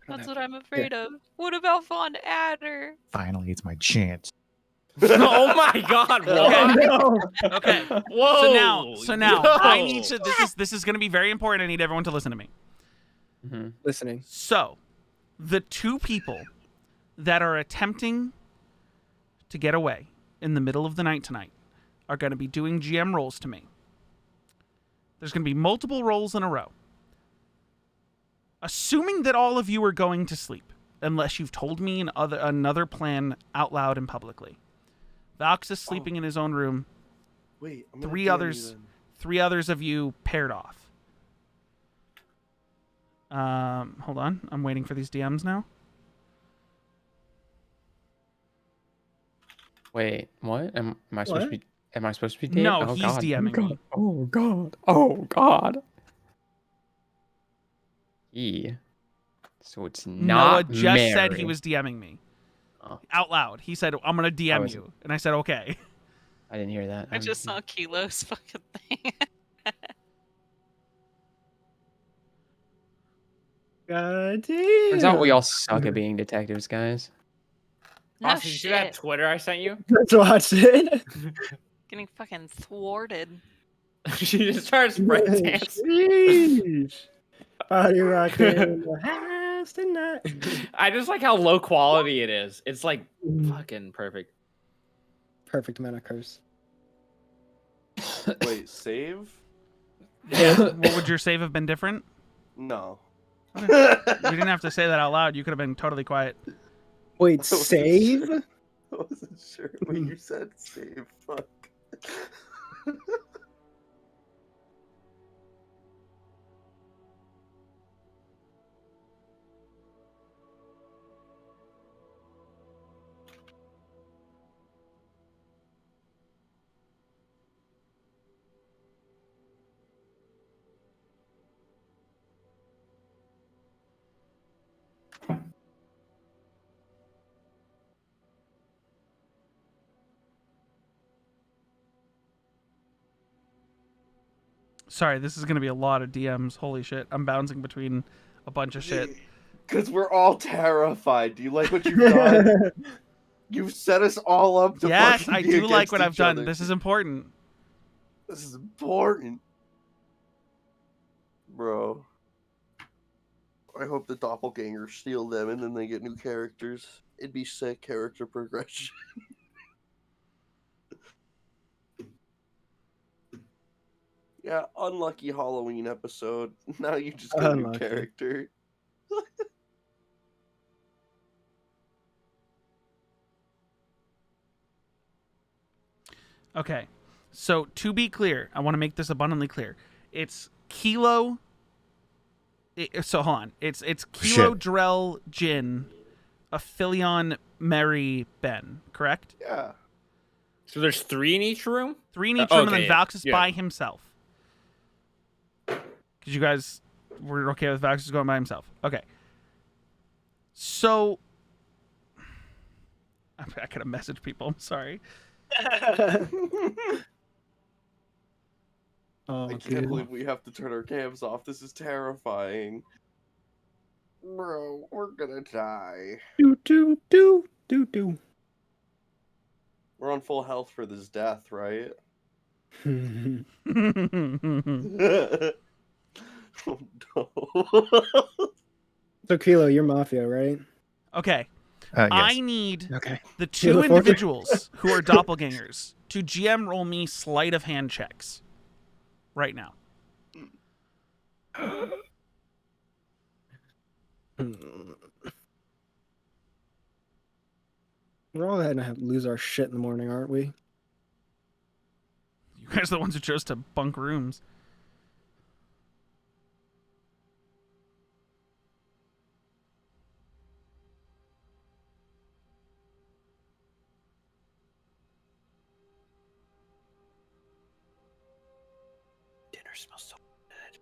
G: That's what I'm afraid of. What about Fond Adder?
K: Finally, it's my chance.
C: Oh my god, what?
A: Okay.
C: Whoa.
A: So now I need to this is going to be very important. I need everyone to listen to me.
D: listening?
A: So, the 2 people that are attempting to get away in the middle of the night tonight are going to be doing GM rolls to me. There's going to be multiple rolls in a row. Assuming that all of you are going to sleep, unless you've told me another plan out loud and publicly. Valx is sleeping in his own room.
I: Wait, I'm gonna
A: 3
I: DM you
A: others,
I: then.
A: 3 others of you paired off. Hold on. I'm waiting for these DMs now.
H: Wait, what? Am I supposed to
D: What?
H: be? Am I supposed to be?
A: No,
H: oh,
A: he's
H: God.
A: DMing me.
H: Oh God! Oh God! E. So it's not
A: Noah just said he
H: Mary.
A: was DMing me.
H: Oh.
A: Out loud. He said, I'm going to DM
H: was
A: you. And I said, okay.
H: I didn't hear that.
G: I just saw Kilo's fucking thing.
D: God damn.
H: Turns out we all suck at being detectives, guys.
G: No
C: Austin, did you see that
G: shit.
C: Twitter I sent you?
D: Let's watch it.
G: Getting fucking thwarted.
C: She just started spread dancing.
D: Sheesh. Body rocking in the house tonight.
C: I just like how low quality it is. It's like fucking perfect.
D: Perfect amount of curse.
I: Wait, save?
A: What would your save have been different?
I: No.
A: You didn't have to say that out loud. You could have been totally quiet.
D: Wait,
I: wasn't
D: save?
I: sure. I wasn't sure when you said save. Fuck.
A: Sorry, this is gonna be a lot of DMs. Holy shit! I'm bouncing between a bunch of shit.
I: Because we're all terrified. Do you like what you've done? You've set us all up to
A: Yes,
I: fucking
A: I
I: be
A: do like
I: against
A: what I've
I: each
A: done.
I: other.
A: This is important.
I: This is important. Bro. I hope the doppelgangers steal them and then they get new characters. It'd be sick character progression. Yeah, unlucky Halloween episode. Now you just got a new
D: Unlucky.
I: character.
A: Okay, so to be clear, I want to make this abundantly clear. It's Kilo. So hold on. It's Kilo,
M: Shit.
A: Drell, Jin, Aphelion, Mary, Ben. Correct?
I: Yeah.
C: So there's 3 in each room?
A: 3 in each room, and then
C: okay,
A: Valks is
C: yeah.
A: by himself. Because you guys were okay with Valks going by himself. Okay. So I gotta message people. I'm sorry.
D: Oh,
I: I can't
D: dude.
I: believe we have to turn our cams off. This is terrifying. Bro, we're gonna die.
D: Do.
I: We're on full health for this death, right? Oh no.
D: So Kilo, you're Mafia, right?
A: Okay.
K: Yes.
A: I need
D: Okay.
A: the 2
D: look forward to-
A: individuals who are doppelgangers to GM roll me sleight of hand checks right now.
D: We're all gonna lose our shit in the morning, aren't we?
A: You guys are the ones who chose to bunk rooms.
C: Dinner smells so good.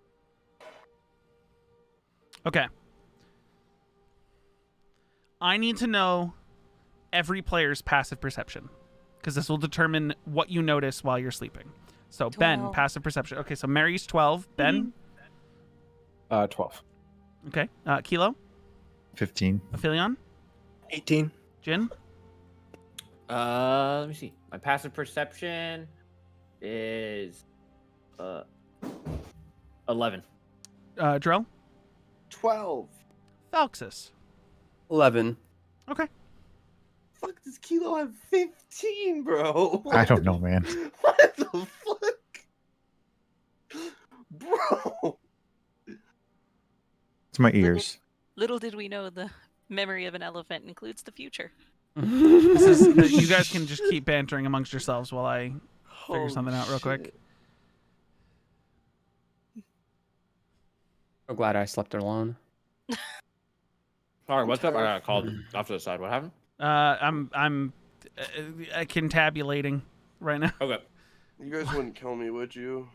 A: Okay. I need to know every player's passive perception, because this will determine what you notice while you're sleeping. So, Ben,
G: 12.
A: passive perception. Okay, so Mary's 12. Ben?
E: 12.
A: Okay. Kilo?
K: 15.
A: Aphelion?
D: 18.
A: Jin?
F: Let me see. My passive perception is 11.
A: Drell?
I: 12.
A: Valxis?
H: 11.
A: Okay.
I: Fuck, does Kilo have 15, bro?
K: I don't know, man.
I: What the fuck? Bro.
K: It's my ears.
G: Little did we know the memory of an elephant includes the future.
A: You guys can just keep bantering amongst yourselves while I figure
I: Holy
A: something out real quick.
I: shit.
H: So glad I slept alone.
C: Sorry, what's up? I got called off to the side. What happened?
A: I'm contabulating right now.
C: Okay.
I: You guys wouldn't kill me, would you?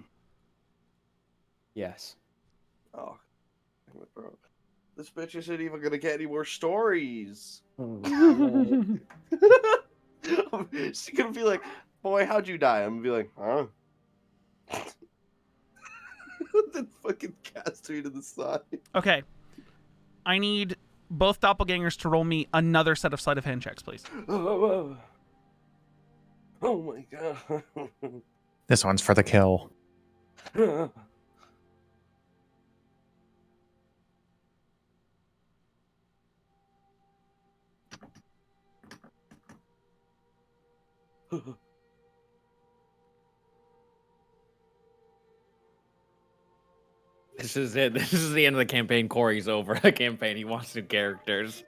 H: Yes.
I: Oh, damn it, bro. This bitch isn't even gonna get any more stories. She's gonna be like, boy, how'd you die? I'm gonna be like, huh? Then fucking cast me to the side.
A: Okay. I need both doppelgangers to roll me another set of sleight of hand checks, please.
I: Oh my god.
K: This one's for the kill.
C: This is it. This is the end of the campaign. Corey's over the campaign. He wants new characters.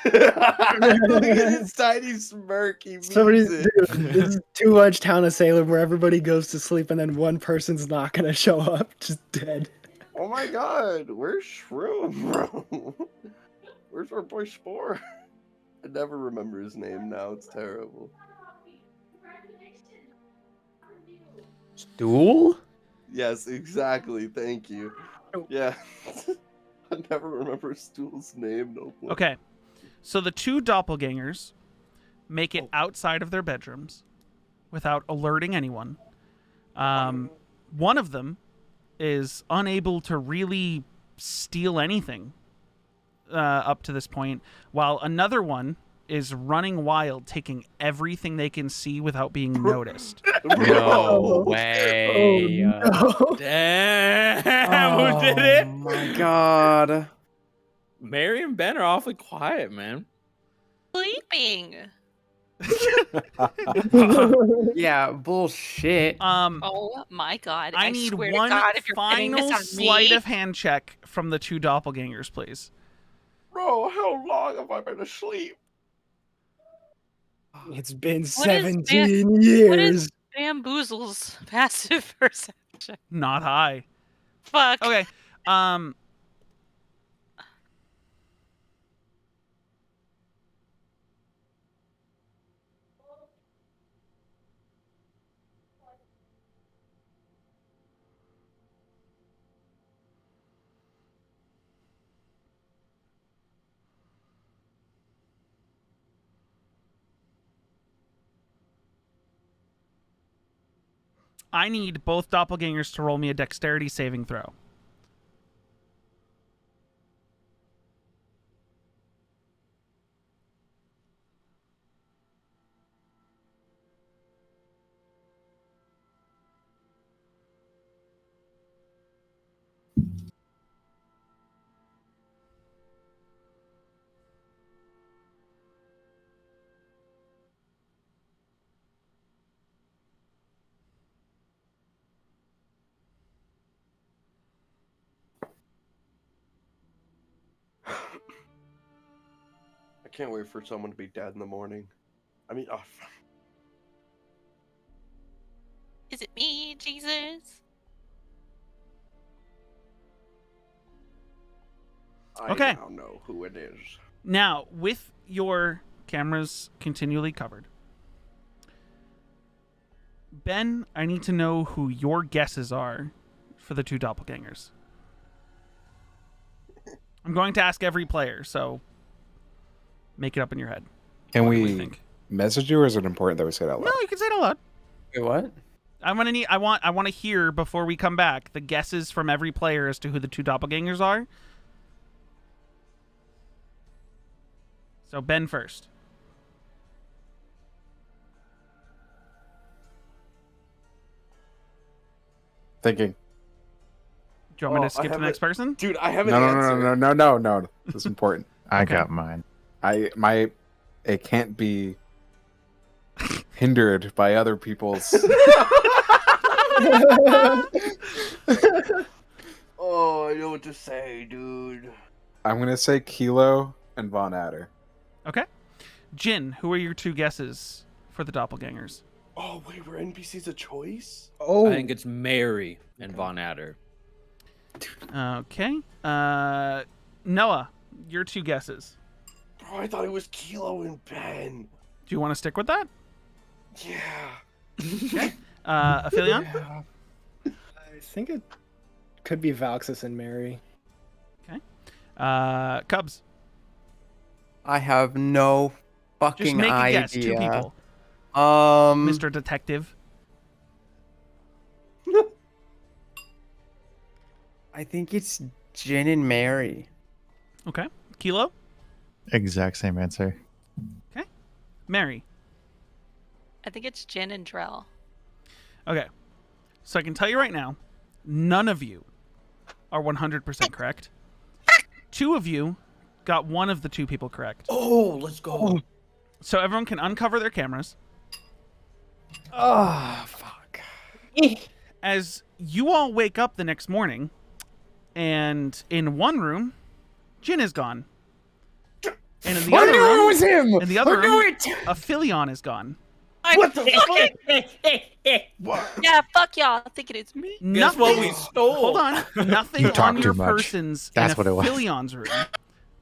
I: Look at his tiny smirk. He means
D: Somebody's
I: it.
D: dude, this is too much Town of Salem where everybody goes to sleep and then one person's not gonna show up, just dead.
I: Oh my god, where's Shroom, bro? Where's our boy Spore? I never remember his name now. It's terrible.
H: Stool?
I: Yes, exactly. Thank you. Yeah. I never remember Stool's name. No. Point.
A: Okay. So the two doppelgangers make it outside of their bedrooms without alerting anyone. One of them is unable to really steal anything up to this point, while another one is running wild, taking everything they can see without being noticed.
H: No way.
D: no.
C: Damn, who did it?
H: Oh my god.
C: Mary and Ben are awfully quiet, man.
G: Sleeping.
H: Yeah, bullshit.
G: Oh my god.
A: I need
G: swear to
A: one
G: God, if you're betting
A: final
G: this on
A: sleight
G: me,
A: of hand check from the two doppelgangers, please.
I: Bro, how long have I been asleep?
D: It's been
G: What is
D: 17
G: What
D: years.
G: is Bamboozle's passive perception?
A: Not high.
G: Fuck.
A: Okay. I need both doppelgangers to roll me a dexterity saving throw.
I: I can't wait for someone to be dead in the morning. I mean,
G: Is it me, Jesus?
I: I
A: Okay.
I: now know who it is.
A: Now, with your cameras continually covered, Ben, I need to know who your guesses are for the two doppelgangers. I'm going to ask every player, so make it up in your head.
E: Can
A: What do
E: we
A: think?
E: message you, or is it important that we say it out loud?
A: No, you can say it out loud.
H: Wait, what?
A: I want to hear before we come back the guesses from every player as to who the two doppelgangers are. So Ben first.
E: Thinking.
A: Do you want me
I: Oh,
A: to skip to the next person?
I: Dude, I have an
E: No,
I: answer.
E: no. This is important.
K: I
A: Okay.
K: got mine.
E: It can't be hindered by other people's.
I: Oh, I know what to say, dude.
E: I'm gonna say Kilo and Von Adder.
A: Okay. Jin, who are your two guesses for the doppelgangers?
I: Oh, wait, were NPCs a choice?
D: Oh,
C: I think it's Mary and Von Adder.
A: Okay. Noah, your two guesses.
I: Bro, I thought it was Kilo and Ben.
A: Do you want to stick with that?
I: Yeah.
A: Okay. Aphelion?
D: I think it could be Valxis and Mary.
A: Okay. Cubs.
H: I have no fucking
A: Just make a
H: idea.
A: guess. Two people. Mr. Detective.
H: I think it's Jin and Mary.
A: Okay. Kilo?
K: Exact same answer.
A: Okay. Mary.
G: I think it's Jin and Drell.
A: Okay. So I can tell you right now, none of you are 100% correct. Two of you got one of the two people correct.
L: Oh, let's go.
A: So everyone can uncover their cameras.
H: Oh, fuck.
A: As you all wake up the next morning, and in one room, Jin is gone. And in the other room,
H: it was him!
A: in the other
H: I knew
A: room,
H: it!
A: Aphelion is gone.
I: What the fuck?
G: Yeah, fuck y'all. I think it is me.
L: Guess what we
A: Nothing.
L: stole?
A: Hold on. Nothing
K: You talk
A: on your
K: too much.
A: persons
K: That's
A: in
K: what it was.
A: Aphilion's room.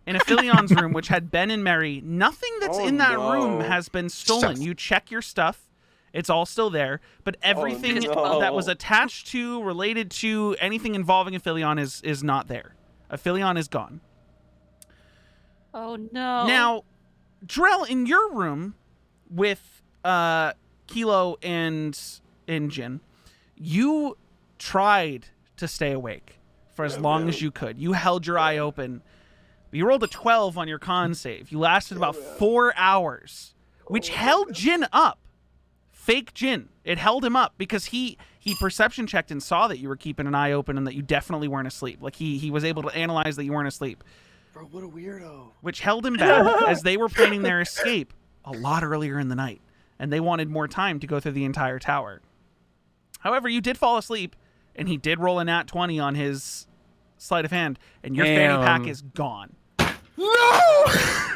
A: In Aphilion's room, which had Ben and Mary, nothing that's
I: Oh,
A: in that
I: no.
A: room has been stolen.
K: Stuff.
A: You check your stuff. It's all still there. But everything
I: no.
A: that was attached to, related to, anything involving Aphelion is not there. Aphelion is gone.
G: Oh no.
A: Now, Drell, in your room with Kilo and Jin, you tried to stay awake for as long as you could. You held your eye open. You rolled a 12 on your con save. You lasted about 4 hours, which held Jin up. Fake Jin. It held him up because he perception checked and saw that you were keeping an eye open and that you definitely weren't asleep. Like he was able to analyze that you weren't asleep.
I: Bro, what a weirdo.
A: Which held him back as they were planning their escape a lot earlier in the night. And they wanted more time to go through the entire tower. However, you did fall asleep, and he did roll a nat 20 on his sleight of hand, and your fanny pack is gone.
I: No!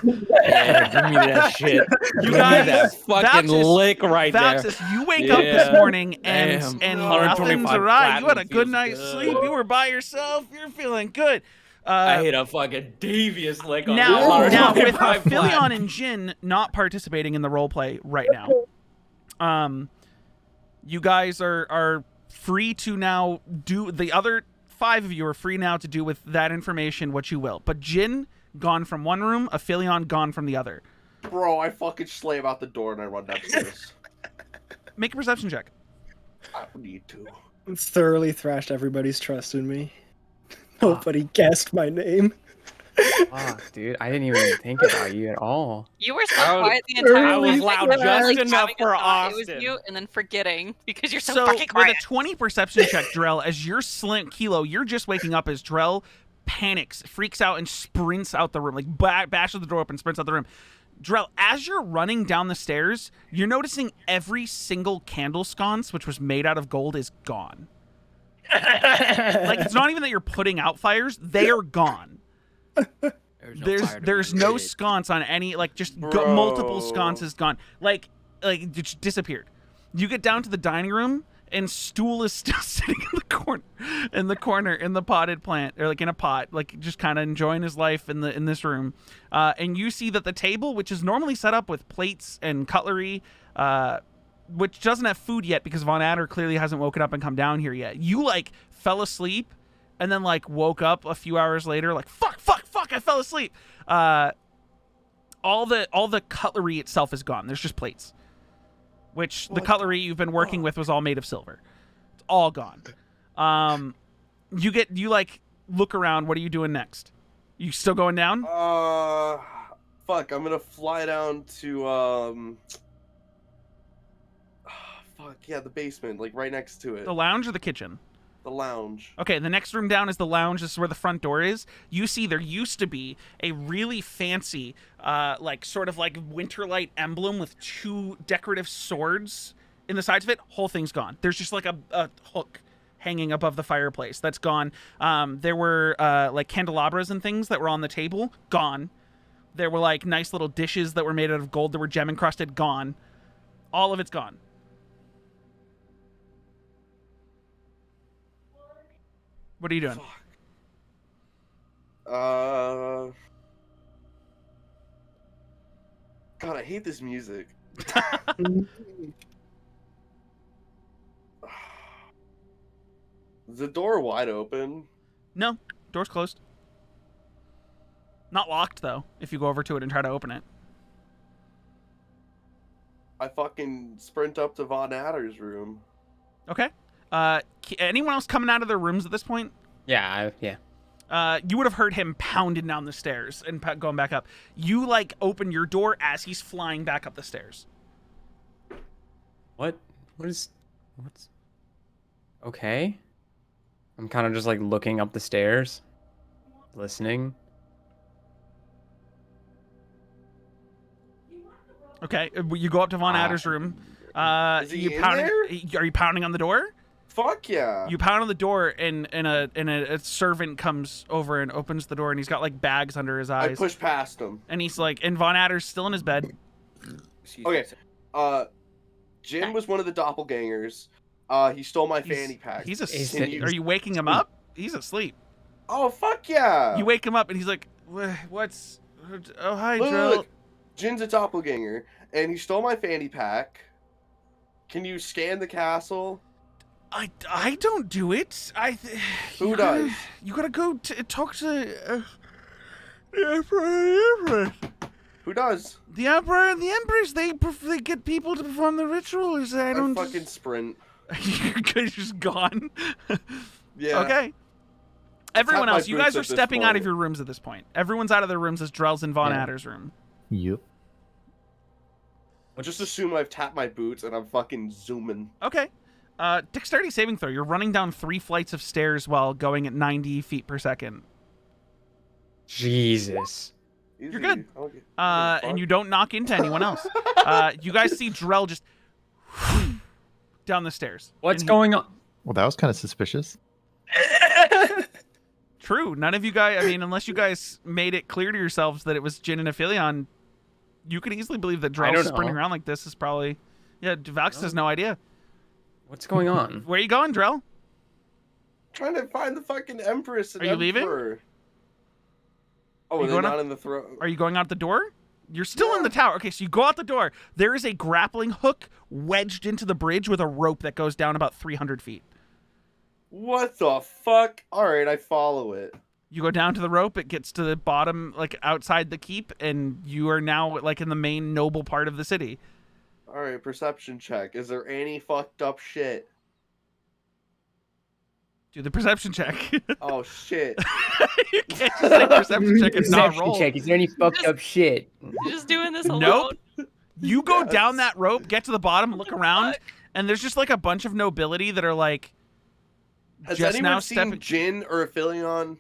C: Yeah, give me that shit.
A: You
C: Give
A: guys,
C: me that fucking lick right
A: Valxis,
C: there.
A: you wake up this morning and
C: Damn.
A: nothing's
C: 125
A: right. You had a
C: platinum
A: good
C: feels
A: night's
C: good.
A: sleep. You were by yourself. You're feeling good.
L: I hit a fucking devious lick on
A: Now with
L: 125
A: Aphelion
L: platinum.
A: and Jin not participating in the roleplay right now, you guys are free to now do. The other 5 of you are free now to do with that information what you will. But Jin gone from one room, Aphelion gone from the other.
I: Bro, I fucking slam out the door and I run downstairs.
A: Make a perception check.
I: I don't need to.
D: Thoroughly thrashed everybody's trust in me. Nobody guessed my name.
H: Fuck, dude, I didn't even think about you at all.
G: You were so quiet the entire time.
C: I was loud
G: Like,
C: just
G: like,
C: enough
G: having a
C: for
G: thought It was
C: Austin.
G: you, and then forgetting because you're so,
A: So
G: fucking quiet.
A: with a 20 perception check, Drell, as you're Kilo, you're just waking up as Drell panics, freaks out, and sprints out the room, like bashes the door open, sprints out the room. Drell, as you're running down the stairs, you're noticing every single candle sconce, which was made out of gold, is gone. Like, it's not even that you're putting out fires; they are gone. There's no sconce on any, like, just multiple sconces gone. Like it just disappeared. You get down to the dining room, and Stool is still sitting in the corner, in the potted plant, or like in a pot, like just kind of enjoying his life in this room. And you see that the table, which is normally set up with plates and cutlery, which doesn't have food yet because Von Adder clearly hasn't woken up and come down here yet. You like fell asleep and then like woke up a few hours later, like fuck, I fell asleep. All the cutlery itself is gone. There's just plates. Which the cutlery you've been working with was all made of silver. It's all gone. You like look around. What are you doing next? You still going down?
I: Fuck. I'm gonna fly down to fuck yeah, the basement, like right next to it.
A: The lounge or the kitchen?
I: The lounge.
A: Okay, the next room down is the lounge. This is where the front door is. You see there used to be a really fancy, like sort of like Winterlight emblem with 2 decorative swords in the sides of it. Whole thing's gone. There's just like a hook hanging above the fireplace. That's gone. There were like candelabras and things that were on the table. Gone. There were like nice little dishes that were made out of gold that were gem encrusted. Gone. All of it's gone. What are you doing?
I: God, I hate this music. Is the door wide open?
A: No, door's closed. Not locked though. If you go over to it and try to open it.
I: I fucking sprint up to Von Adder's room.
A: Okay. Anyone else coming out of their rooms at this point?
H: Yeah, yeah.
A: You would have heard him pounding down the stairs and going back up. You like open your door as he's flying back up the stairs.
H: What's okay? I'm kind of just like looking up the stairs, listening.
A: Okay, you go up to Von Adder's room.
I: Is he
A: you
I: in
A: pounding?
I: there?
A: Are you pounding on the door?
I: Fuck yeah.
A: You pound on the door, and a servant comes over and opens the door, and he's got like bags under his eyes.
I: I push past him.
A: And he's like, and Von Adder's still in his bed.
I: Okay. Jim was one of the doppelgangers. He stole my fanny pack.
A: He's are you waking him up? He's asleep.
I: Oh fuck yeah.
A: You wake him up, and he's like, "What's? Oh hi,
I: Look,
A: Drill."
I: look. Jin's a doppelganger, and he stole my fanny pack. Can you scan the castle?
A: I don't do it.
I: Who does?
A: You gotta go talk to the Emperor and the Empress.
I: Who does?
A: The Emperor and the Empress. They get people to perform the rituals. I don't
I: fucking sprint.
A: You're just gone.
I: Yeah.
A: Okay.
I: I
A: Everyone
I: tap my
A: else, you
I: boots
A: guys are
I: at this
A: stepping out of
I: point.
A: your rooms at this point. Everyone's out of their rooms as Drell's in Von
H: Yeah.
A: Adder's room.
K: Yep.
I: I'll just assume I've tapped my boots and I'm fucking zooming.
A: Okay. Dexterity saving throw. You're running down 3 flights of stairs while going at 90 feet per second.
H: Jesus.
I: You're
A: good. And you don't knock into anyone else. You guys see Drell just down the stairs.
H: What's
A: And
H: going on?
K: Well, that was kind of suspicious.
A: True. None of you guys, I mean, unless you guys made it clear to yourselves that it was Jin and Aphelion, you could easily believe that
H: I
A: Drell
H: don't
A: sprinting
H: know.
A: around like this is probably... Yeah, Valks has no idea.
H: What's going on?
A: Where are you going, Drell?
I: Trying to find the fucking Empress and
A: Are you leaving?
I: Emperor. Oh,
A: Are you
I: are they
A: going
I: not
A: up-
I: in the throat?
A: Are you going out the door? You're still in the tower. Okay, so you go out the door. There is a grappling hook wedged into the bridge with a rope that goes down about 300 feet.
I: What the fuck? Alright, I follow it.
A: You go down to the rope, it gets to the bottom, like outside the keep, and you are now like in the main noble part of the city.
I: Alright, perception check. Is there any fucked up shit?
A: Do the perception check.
I: Oh shit.
A: You can't just say perception check and not roll.
H: check. Is there any fucked up shit?
G: You're just doing this alone.
A: Nope. You go down that rope, get to the bottom, look around, and there's just like a bunch of nobility that are like
I: Has
A: just
I: anyone
A: now
I: seen
A: stepping.
I: Jin or Aphelion?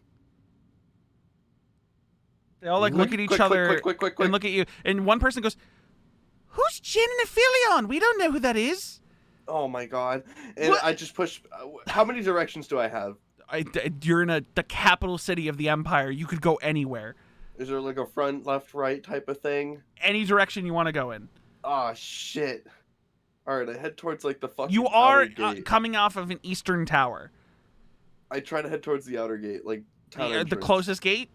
A: They all like look at each
I: Quick,
A: other
I: quick.
A: and look at you. And one person goes, "Who's Jin and Aphelion? We don't know who that is."
I: Oh my god. And
A: What?
I: I just push. How many directions do I have?
A: You're in the capital city of the empire. You could go anywhere,
I: Is there like a front, left, right type of thing?
A: any direction you want to go in.
I: Oh shit. Alright, I head towards like the fucking
A: You are
I: outer gate.
A: coming off of an eastern tower.
I: I try to head towards the outer gate, like town
A: The
I: entrance.
A: closest gate.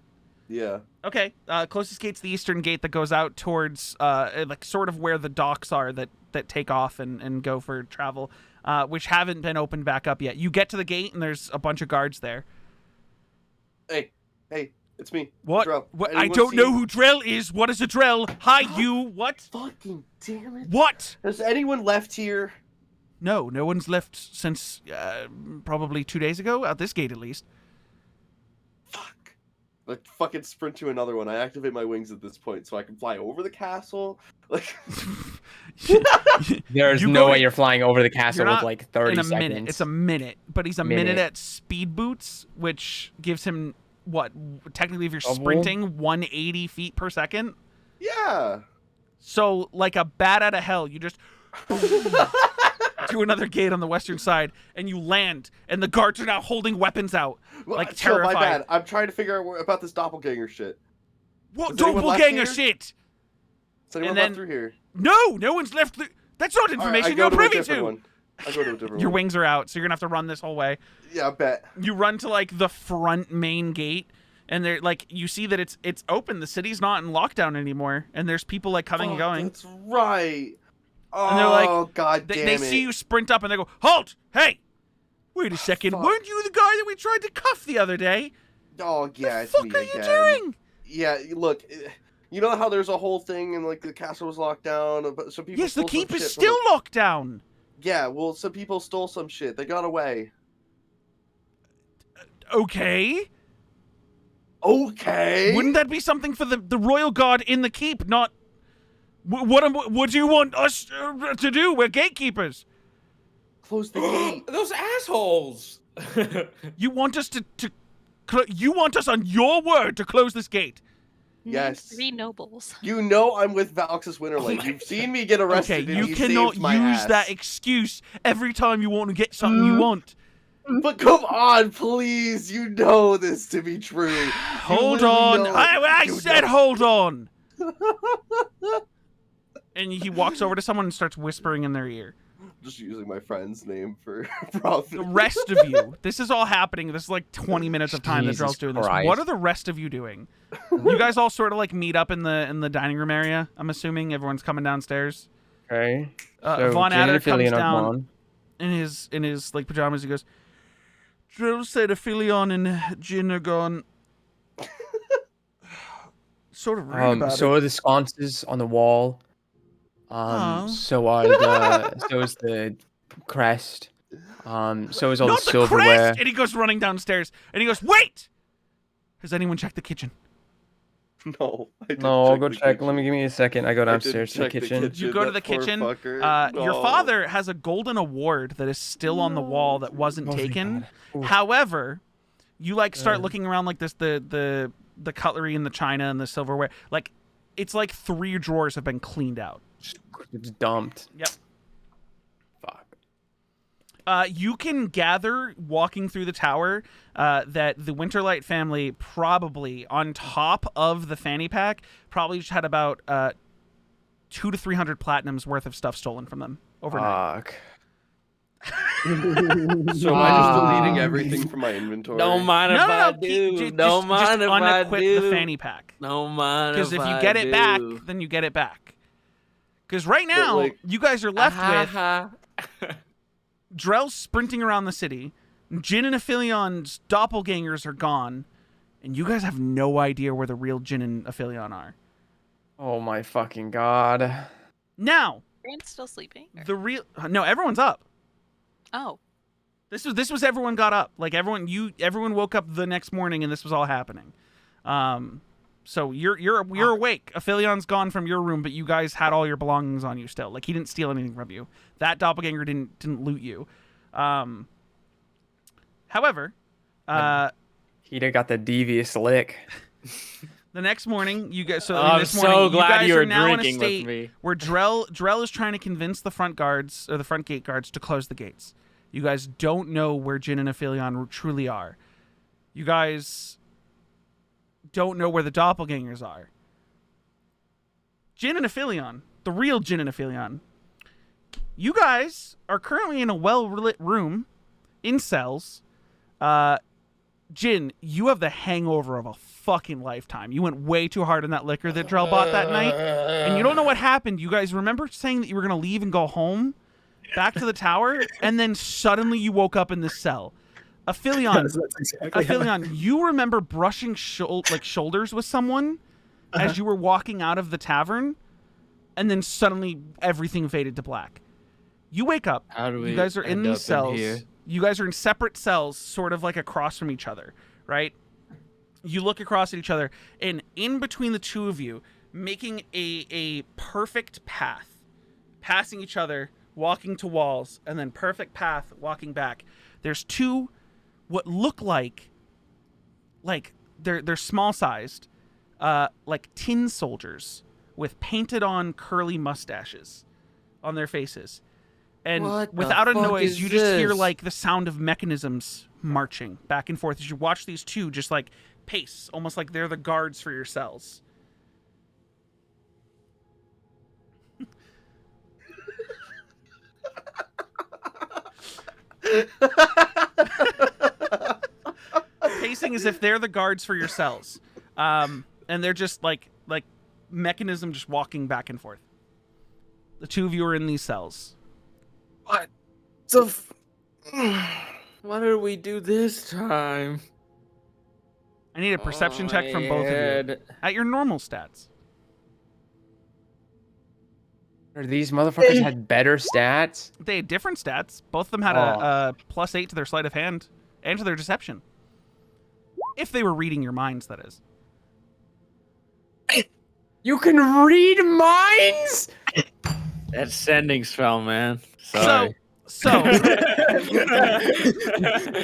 I: Yeah.
A: Okay, closest gate's the eastern gate that goes out towards, like sort of where the docks are that take off and go for travel, which haven't been opened back up yet. You get to the gate and there's a bunch of guards there.
I: Hey, it's me.
A: What?
I: Drell.
A: What? I
I: Anyone
A: don't know
I: seen-
A: who Drell is. What is a Drell? Hi, you. What?
I: Fucking damn it.
A: What?
I: Has anyone left here?
A: No one's left since probably 2 days ago, at this gate at least.
I: Fuck. I fucking sprint to another one. I activate my wings at this point so I can fly over the castle. Like
H: There's
A: You
H: no
A: go
H: way
A: to-
H: you're flying over the castle
A: You're
H: with
A: not
H: like 30
A: in a
H: seconds.
A: minute. It's a minute, but he's a minute
H: Minute.
A: at speed boots, which gives him what? Technically, if you're
H: Double?
A: sprinting, 180 feet per second.
I: yeah.
A: So, like a bat out of hell, you just to another gate on the western side, and you land, and the guards are now holding weapons out,
I: Well,
A: like
I: chill,
A: terrified.
I: my bad. I'm trying to figure out about this doppelganger shit.
A: What
I: Is anyone left
A: doppelganger
I: here?
A: shit?
I: Is anyone
A: And
I: left
A: then-
I: through here?
A: No one's left. That's not
I: All right,
A: information
I: I go
A: you're
I: to a
A: privy
I: different
A: to.
I: one. I go to a different
A: Your
I: one.
A: wings are out, so you're gonna have to run this whole way.
I: Yeah, I bet.
A: You run to like the front main gate, and they're like, you see that it's open. The city's not in lockdown anymore, and there's people like coming and
I: Fuck,
A: going.
I: That's right. Oh,
A: And they're like,
I: god
A: They,
I: damn
A: they
I: it.
A: see you sprint up, and they go, "Halt! Hey, wait a second.
I: fuck.
A: Weren't you the guy that we tried to cuff the other day?
I: Oh, yeah,
A: the
I: it's
A: fuck
I: me
A: are you
I: again.
A: doing?"
I: Yeah, look, you know how there's a whole thing and like the castle was locked down, but some people
A: Yes, the
I: stole some
A: keep is
I: shit from
A: still locked down.
I: Yeah, well, some people stole some shit. They got away.
A: Okay.
I: Okay.
A: Wouldn't that be something for the royal guard in the keep, not... What do you want us to do? We're gatekeepers.
I: Close the gate.
L: Those assholes.
A: You want us you want us on your word to close this gate?
G: Name
I: Yes.
G: 3 nobles.
I: You know I'm with Valx's Winterlight. You've seen me get arrested.
A: Okay,
I: and
A: you
I: he
A: cannot
I: saved my
A: use
I: ass.
A: that excuse every time you want to get something you want.
I: But come on, please. You know this to be true. You
A: Hold
I: literally
A: on.
I: know.
A: I
I: You
A: said
I: know.
A: hold on. And he walks over to someone and starts whispering in their ear.
I: Just using my friend's name for profit.
A: The rest of you, this is all happening. This is like 20 minutes of time that
H: Jesus
A: Drell's doing this.
H: Christ.
A: What are the rest of you doing? You guys all sort of like meet up in the dining room area. I'm assuming everyone's coming downstairs.
H: Okay. So
A: Von
H: Jin and
A: Adder comes
H: Aphelion are
A: down
H: gone.
A: in his like pajamas. He goes, "Drell said Aphelion and Jin are gone." Sort of rude about
H: So
A: it.
H: are the sconces on the wall.
A: Oh.
H: So are the so is the crest So is all
A: Not
H: the
A: the
H: silverware.
A: crest! And he goes running downstairs, and he goes, "Wait! Has anyone checked the kitchen?"
I: No, I didn't
H: No, I'll
I: check
H: go
I: the
H: check.
I: kitchen.
H: Let me give me a second. I go downstairs to the
I: check the
H: kitchen.
A: You go to the
I: that poor
A: kitchen.
I: fucker.
A: Your
I: No.
A: father has a golden award that is still on the wall that wasn't
H: Oh, thank
A: taken.
H: God. Ooh.
A: However, you like start looking around like this, the cutlery and the china and the silverware. Like, it's like 3 drawers have been cleaned out.
H: It's dumped.
A: Yep.
H: Fuck.
A: You can gather walking through the tower that the Winterlight family probably, on top of the fanny pack, probably just had about 200 to 300 platinums worth of stuff stolen from them overnight.
H: Fuck.
I: So am I just deleting everything from my inventory?
C: Don't mind if I
A: Keep-
C: do.
A: just
C: Don't mind if I
A: unequip
C: do.
A: the fanny pack.
C: Don't mind
A: Because if you
C: I
A: get it back,
C: do.
A: then you get it back. Because right now,
I: like-
A: you guys are left with
C: with.
A: Drell's sprinting around the city, Jin and Aphilion's doppelgangers are gone, and you guys have no idea where the real Jin and Aphilion are.
H: Oh my fucking god.
A: Now,
G: Everyone's still sleeping? or-
A: the real no, everyone's up.
G: Oh.
A: This was everyone got up. Like everyone woke up the next morning and this was all happening. So you're awake. Aphilion's gone from your room, but you guys had all your belongings on you still. Like he didn't steal anything from you. That doppelganger didn't loot you. However,
H: He'd got the devious lick.
A: the next morning you guys. So
C: I'm
A: this
C: so
A: morning,
C: glad
A: you guys
C: you
A: are
C: were
A: now in a
C: drinking with
A: state
C: me.
A: where Drell is trying to convince the front guards or the front gate guards to close the gates. You guys don't know where Jin and Aphilion truly are. You guys don't know where the doppelgangers are. Jin and Aphilion, the real Jin and Aphilion. You guys are currently in a well-lit room in cells. Jin, you have the hangover of a fucking lifetime. You went way too hard on that liquor that Drell bought that night, and you don't know what happened. You guys remember saying that you were going to leave and go home, back to the tower, and then suddenly you woke up in this cell. Aphilion,
D: Yes, that's exactly how-
A: Aphilion, you remember brushing shoulders with someone as you were walking out of the tavern, and then suddenly everything faded to black. You wake up.
C: How do we
A: You guys are in
C: end up
A: these cells.
C: here?
A: You guys are in separate cells, sort of like across from each other, right? You look across at each other, and in between the two of you, making a perfect path, passing each other, walking to walls, and then perfect path walking back. There's two what look like they're small sized, like tin soldiers with painted on curly mustaches on their faces. And
C: What the
A: without a
C: fuck
A: noise,
C: is
A: you just hear
C: this?
A: like the sound of mechanisms marching back and forth as you watch these two just like pace, almost like they're the guards for your cells. Pacing as if they're the guards for your cells. And they're just like mechanism just walking back and forth. The two of you are in these cells.
C: What did we do this time?
A: I need a perception check from both of you at your normal stats.
H: Or these motherfuckers had better stats?
A: They had different stats. Both of them had a +8 to their sleight of hand and to their deception. If they were reading your minds, that is.
H: You can read minds?
C: That sending spell, man. Sorry.
A: So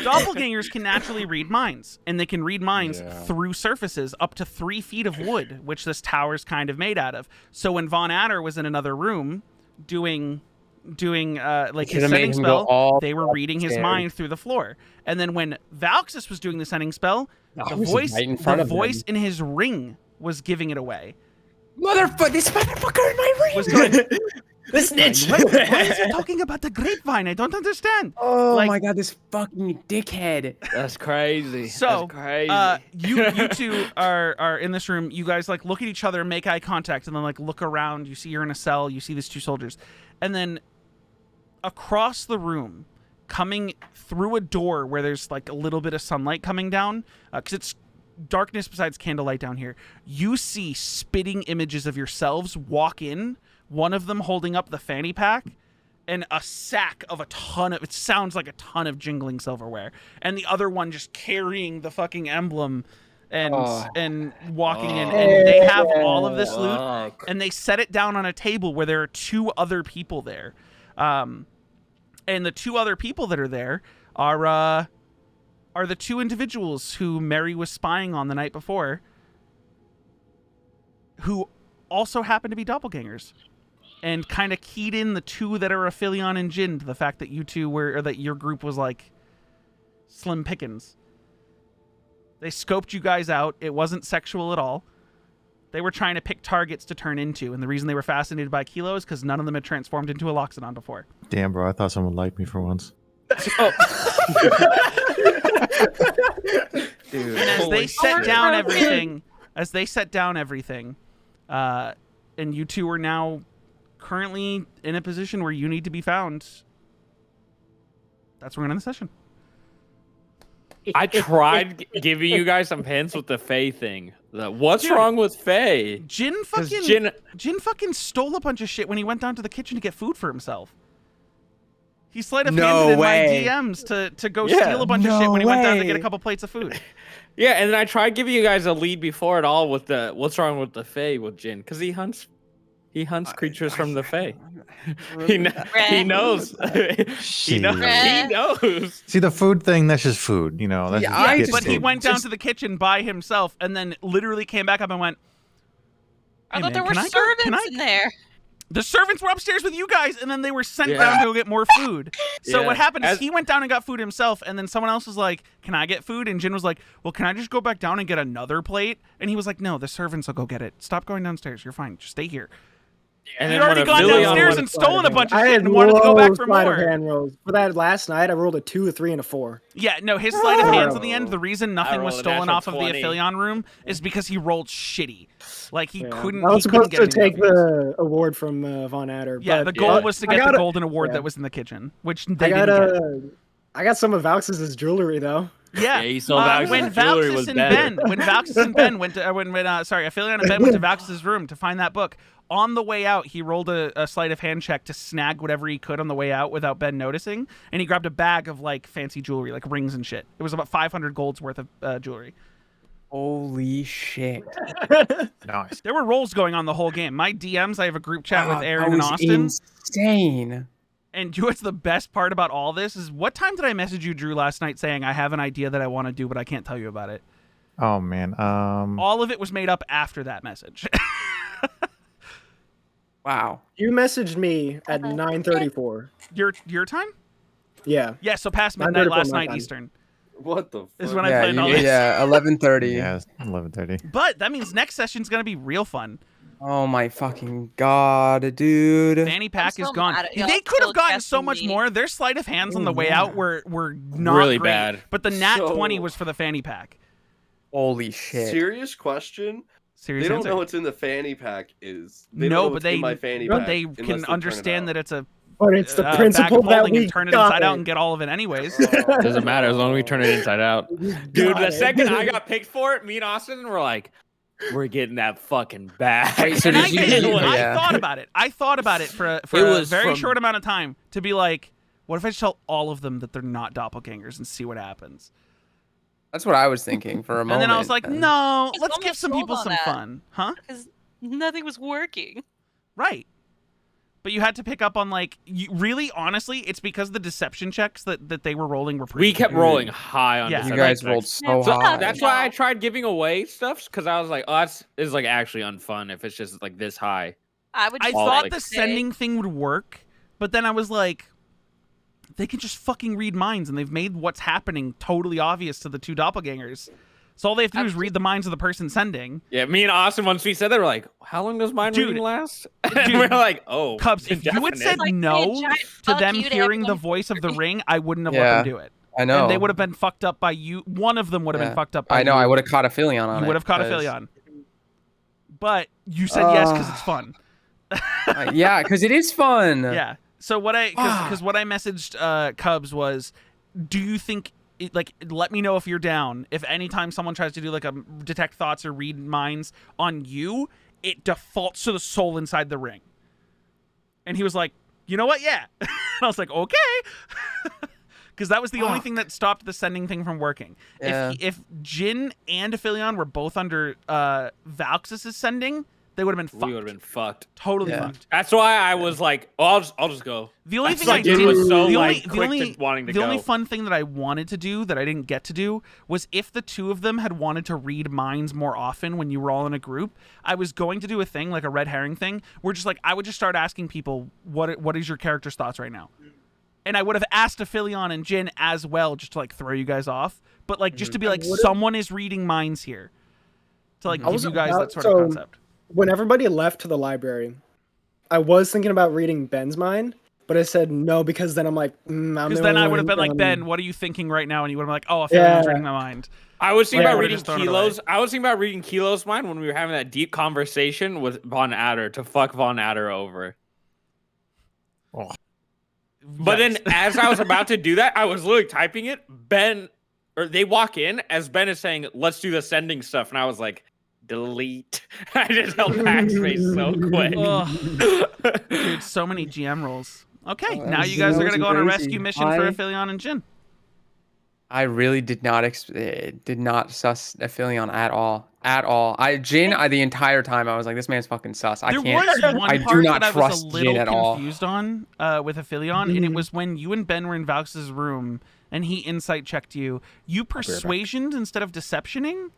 A: doppelgangers can naturally read minds, and they can read minds through surfaces up to 3 feet of wood, which this tower's kind of made out of. So when Von Adder was in another room doing like his
H: Should've made
A: sending
H: him go
A: spell,
H: all
A: they were reading his
H: upstairs.
A: mind through the floor. And then when Valxis was doing the sending spell,
H: I
A: the
H: was
A: voice
H: right in front of
A: voice
H: them.
A: in his ring was giving it away.
H: This motherfucker in my ring!
A: Was going,
H: The snitch!
A: why is he talking about the grapevine? I don't understand.
H: Oh
A: Like-
H: my god, this fucking dickhead.
C: That's crazy.
A: So,
C: That's crazy.
A: you two are in this room. You guys like look at each other, make eye contact, and then like look around. You see you're in a cell. You see these two soldiers, and then across the room, coming through a door where there's like a little bit of sunlight coming down, because it's darkness besides candlelight down here. You see spitting images of yourselves walk in. One of them holding up the fanny pack, and a sack of a ton of, it sounds like a ton of jingling silverware, and the other one just carrying the fucking emblem and walking in, and they have all of this loot, and they set it down on a table where there are 2 other people there, and the 2 other people that are there are the 2 individuals who Mary was spying on the night before, who also happen to be doppelgangers, and kind of keyed in the 2 that are Aphelion and Jin to the fact that you 2 were, or that your group was like slim pickings. They scoped you guys out. It wasn't sexual at all. They were trying to pick targets to turn into, and the reason they were fascinated by Kilo is because none of them had transformed into a Loxodon before.
K: Damn, bro, I thought someone liked me for once.
A: Dude, and as they set down everything, and you 2 are now currently in a position where you need to be found. That's where we're going to end the session.
C: I tried giving you guys some hints with the Fae thing. What's
A: Dude,
C: wrong with Fae?
A: Jin fucking stole a bunch of shit when he went down to the kitchen to get food for himself. He sleight of handed in my DMs to go steal a bunch of shit when he went down to get a couple plates of food.
C: Yeah, and then I tried giving you guys a lead before it all with the what's wrong with the Fae with Jin, because he hunts creatures from the Fae. He knows. He knows.
K: See, the food thing, that's just food, you know. That's
A: But he went down to the kitchen by himself and then literally came back up and went,
G: I thought there were servants in there.
A: The servants were upstairs with you guys, and then they were sent down to go get more food. So what happened is he went down and got food himself, and then someone else was like, can I get food? And Jin was like, well, can I just go back down and get another plate? And he was like, no, the servants will go get it. Stop going downstairs. You're fine. Just stay here.
C: And
A: he'd already gone downstairs and stolen a bunch of shit and wanted to go back for more.
D: Hand rolls. For that last night, I rolled a 2, a 3, and a 4.
A: Yeah, no, his sleight of hands at the end, the reason nothing was stolen off of the Aphelion room is because he rolled shitty. Like, he couldn't
D: I was supposed
A: get
D: to take the award from Von Adder.
A: Yeah, the goal was to get the golden award that was in the kitchen, which they didn't get.
D: I got some of Vaux's jewelry, though.
A: Yeah,
C: he saw
A: when Vauxis and Ben, Aphelion and Ben went to Vaux's room to find that book. On the way out, he rolled a sleight of hand check to snag whatever he could on the way out without Ben noticing, and he grabbed a bag of like fancy jewelry, like rings and shit. It was about 500 golds worth of jewelry.
H: Holy shit!
K: Nice.
A: There were rolls going on the whole game. My DMs, I have a group chat with Aaron and Austin.
H: Insane.
A: And what's the best part about all this is, what time did I message you, Drew, last night saying I have an idea that I want to do, but I can't tell you about it?
K: Oh man.
A: All of it was made up after that message.
H: Wow.
D: You messaged me at 9:34.
A: Your time?
D: Yeah.
A: Yeah, so past midnight last night
D: time.
A: Eastern.
I: What the fuck?
A: Is when I planned all this.
H: Yeah, 11:30.
K: Yeah, 11:30.
A: But that means next session's going to be real fun.
H: Oh my fucking god, dude.
A: Fanny pack is gone. They could have gotten so much more. Their sleight of hands on the way out were not
C: really
A: great,
C: bad.
A: But the nat 20 was for the fanny pack.
H: Holy shit.
I: Serious question.
A: Serious
I: they don't
A: answer.
I: know what's in the fanny pack is. They
A: No,
I: don't know
A: but
I: what's
A: they
I: in my fanny
A: but
I: pack
A: they
I: unless
A: can
I: they
A: understand that it's a
D: But it's the
A: bag
D: principle
A: of
D: that
A: holding
D: we
A: and turn it
D: got
A: inside out and get all of it anyways.
C: Doesn't matter as long as we turn it inside out. Dude,
D: got
C: the
D: it.
C: second I got picked for it, me and Austin were like, we're getting that fucking bag.
H: Wait, so
A: And I
H: did you-
A: did.
H: yeah.
A: I thought about it. I thought about it for
C: It
A: a
C: was
A: very
C: from-
A: short amount of time to be like, what if I just tell all of them that they're not doppelgangers and see what happens?
H: That's what I was thinking for a moment.
A: And then I was like, no,
G: It's
A: let's give
G: almost
A: some
G: sold
A: people
G: on
A: some
G: that.
A: fun. Huh?
G: Because nothing was working.
A: Right. But you had to pick up on, like, really, honestly, it's because the deception checks that they were rolling were pretty
C: We kept
A: good.
C: rolling high on
A: Yeah.
C: deception
H: you guys
C: checks.
H: rolled so
C: So
H: high.
C: that's why I tried giving away stuff, because I was like, oh, that's is like actually unfun if it's just like this high.
G: I would.
A: I
G: just
A: thought
G: like
A: the
G: to say-
A: sending thing would work, but then I was like, they can just fucking read minds, and they've made what's happening totally obvious to the 2 doppelgangers. So all they have to do is read the minds of the person sending.
C: Yeah, me and Austin, once we said that, we're like, how long does mine
A: Dude,
C: reading last?
A: dude,
C: And we're like, oh,
A: Cubs, if you had
C: indefinite.
A: said
G: Like,
A: no
G: say a giant
A: to
G: fuck
A: them
G: you to
A: hearing the
G: everyone.
A: voice of the ring, I wouldn't have let
H: Yeah.
A: them do it.
H: I know.
A: And they would have been fucked up by you. One of them would have
H: Yeah.
A: been fucked up by you.
H: I know. I would have caught a Aphelion on it.
A: You would have caught a
H: 'cause-
A: Aphelion. But you said yes because it's fun.
H: Yeah, because it is fun.
A: Yeah. So what because what I messaged Cubs was, do you think let me know if you're down. If anytime someone tries to do like a detect thoughts or read minds on you, it defaults to the soul inside the ring. And he was like, you know what? Yeah. And I was like, okay. Because that was the only thing that stopped the sending thing from working.
H: Yeah.
A: If Jin and Aphelion were both under Valxis' sending, they would have been fucked.
C: We would have been fucked.
A: Totally fucked.
C: That's why I was like, oh, I'll just go.
A: The only thing
C: like
A: I did
C: was so
A: the
C: like
A: only,
C: quick to wanting to
A: the
C: go.
A: only fun thing that I wanted to do that I didn't get to do was if the two of them had wanted to read minds more often when you were all in a group, I was going to do a thing like a red herring thing where just like I would just start asking people what is your character's thoughts right now. And I would have asked Aphelion and Jin as well, just to like throw you guys off, but like just to be like, someone is reading minds here, to like give you guys that sort of concept.
D: When everybody left to the library, I was thinking about reading Ben's mind, but I said no because then I'm like,
A: because then I would have been like, Ben, what are you thinking right now? And you would have been like, oh, Aphelion's reading my mind.
C: I was thinking about reading
A: just
C: Kilo's. I was thinking about reading Kilo's mind when we were having that deep conversation with Von Adder to fuck Von Adder over.
K: Oh.
C: But then, as I was about to do that, I was literally typing it. They walk in as Ben is saying, "Let's do the sending stuff," and I was like, "Delete." I just held backspace so quick.
A: Dude, so many GM rolls. Okay, now you guys are gonna go on a rescue mission for Aphelion and Jin.
H: I really did not sus Aphelion at all. The entire time I was like, this man's fucking sus. I
A: was one
H: I
A: part
H: do not
A: that
H: trust
A: I was a little
H: Jin at all.
A: confused on with Aphelion, and it was when you and Ben were in Valx's room and he insight checked you. You persuasioned instead of deceptioning,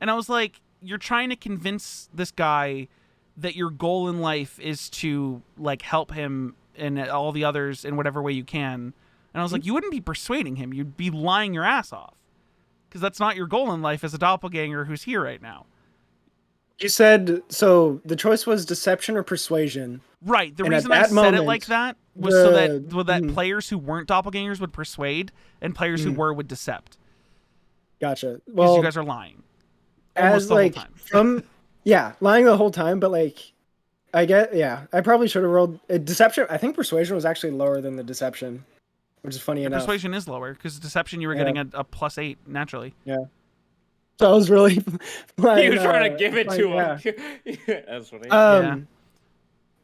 A: and I was like, you're trying to convince this guy that your goal in life is to like help him and all the others in whatever way you can. And I was like, you wouldn't be persuading him. You'd be lying your ass off. Because that's not your goal in life as a doppelganger who's here right now.
D: You said, so the choice was deception or persuasion.
A: Right. The reason I said it like that was so that players who weren't doppelgangers would persuade and players who were would decept.
D: Gotcha.
A: Because
D: Well,
A: you guys are lying. Almost the whole time.
D: Lying the whole time, but like, I probably should have rolled deception. I think persuasion was actually lower than the deception. Which is funny enough.
A: Persuasion is lower because deception you were getting a +8 naturally.
D: Yeah. So I was really.
C: He was trying to give it to him. That's funny.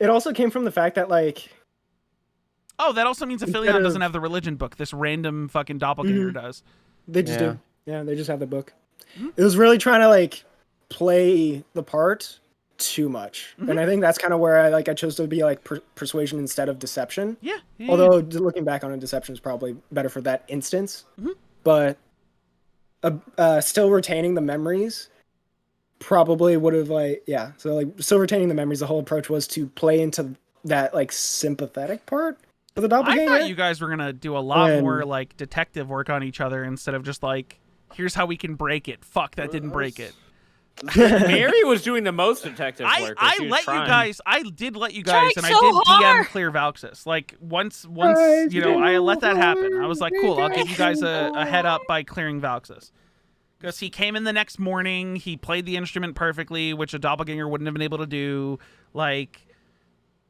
D: It also came from the fact that like.
A: Oh, that also means Aphelion doesn't have the religion book. This random fucking doppelganger does.
D: They just do. Yeah, they just have the book. It was really trying to like play the part too much, and I think that's kind of where I chose to be like persuasion instead of deception. Although looking back on it, deception is probably better for that instance, but still retaining the memories probably would have still retaining the memories. The whole approach was to play into that like sympathetic part of the doppelganger.
A: I thought you guys were gonna do a lot more like detective work on each other instead of just like, here's how we can break it. Fuck, that didn't break it.
C: Mary was doing the most detective work.
A: I did let you guys, and I did DM clear Valxis. Like once I let that happen. I was like, cool, I'll give you guys a head up by clearing Valxis. Because he came in the next morning, he played the instrument perfectly, which a doppelganger wouldn't have been able to do. Like,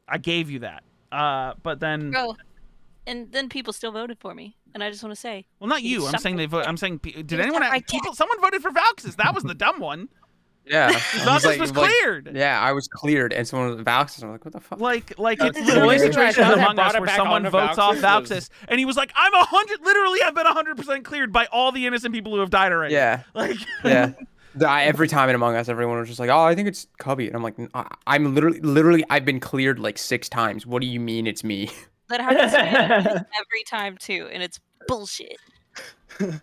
A: I gave you that. But then...
G: And then people still voted for me. And I just want to say...
A: Well, not you. I'm saying they vote. I'm saying... Did anyone... Someone voted for Valxis. That was the dumb one.
H: Yeah,
A: Valxis was cleared.
H: Yeah, I was cleared, and someone was Valxis. I'm like, what the fuck?
A: Like it's literally a situation among us where someone votes off Valxis, and he was like, "I'm 100. Literally, I've been 100% cleared by all the innocent people who have died already."
H: Yeah, every time in Among Us, everyone was just like, "Oh, I think it's Cubby," and I'm like, "I'm literally, I've been cleared like 6 times. What do you mean it's me?"
G: That happens every time too, and it's bullshit.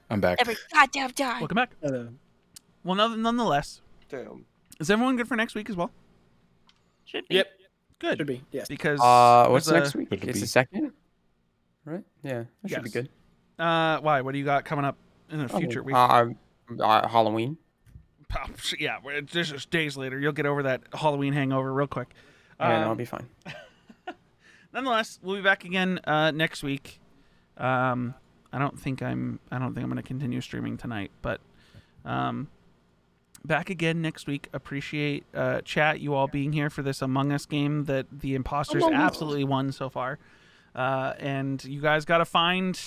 M: I'm back.
G: Every goddamn time.
A: Welcome back. Well, nonetheless.
I: Damn.
A: Is everyone good for next week as well?
G: Should be.
C: Yep.
A: Good.
D: Should be. Yes.
A: Because
H: what's next week? It's the 2nd, right? Yeah, that should be good.
A: Why? What do you got coming up in the future week?
H: Halloween.
A: Yeah, just days later. You'll get over that Halloween hangover real quick.
H: Yeah, no, I'll be fine.
A: Nonetheless, we'll be back again next week. I don't think I'm going to continue streaming tonight, but back again next week. Appreciate chat, you all being here for this Among Us game that the imposters absolutely won so far. And you guys got to find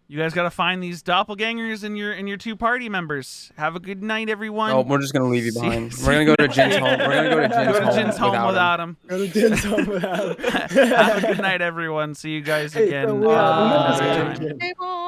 A: You guys got to find these doppelgangers and your two party members. Have a good night, everyone.
H: Oh, we're just gonna leave you
A: See-
H: behind.
A: see
H: We're gonna go to
A: you
H: Jin's
A: later.
H: home. We're gonna go to Jin's home,
A: without him.
D: Go to Jin's home without him.
A: Have a good night, everyone. See you guys
D: Hey,
A: again
D: so we,
A: another
D: we
A: time.
D: again.
G: Stay warm.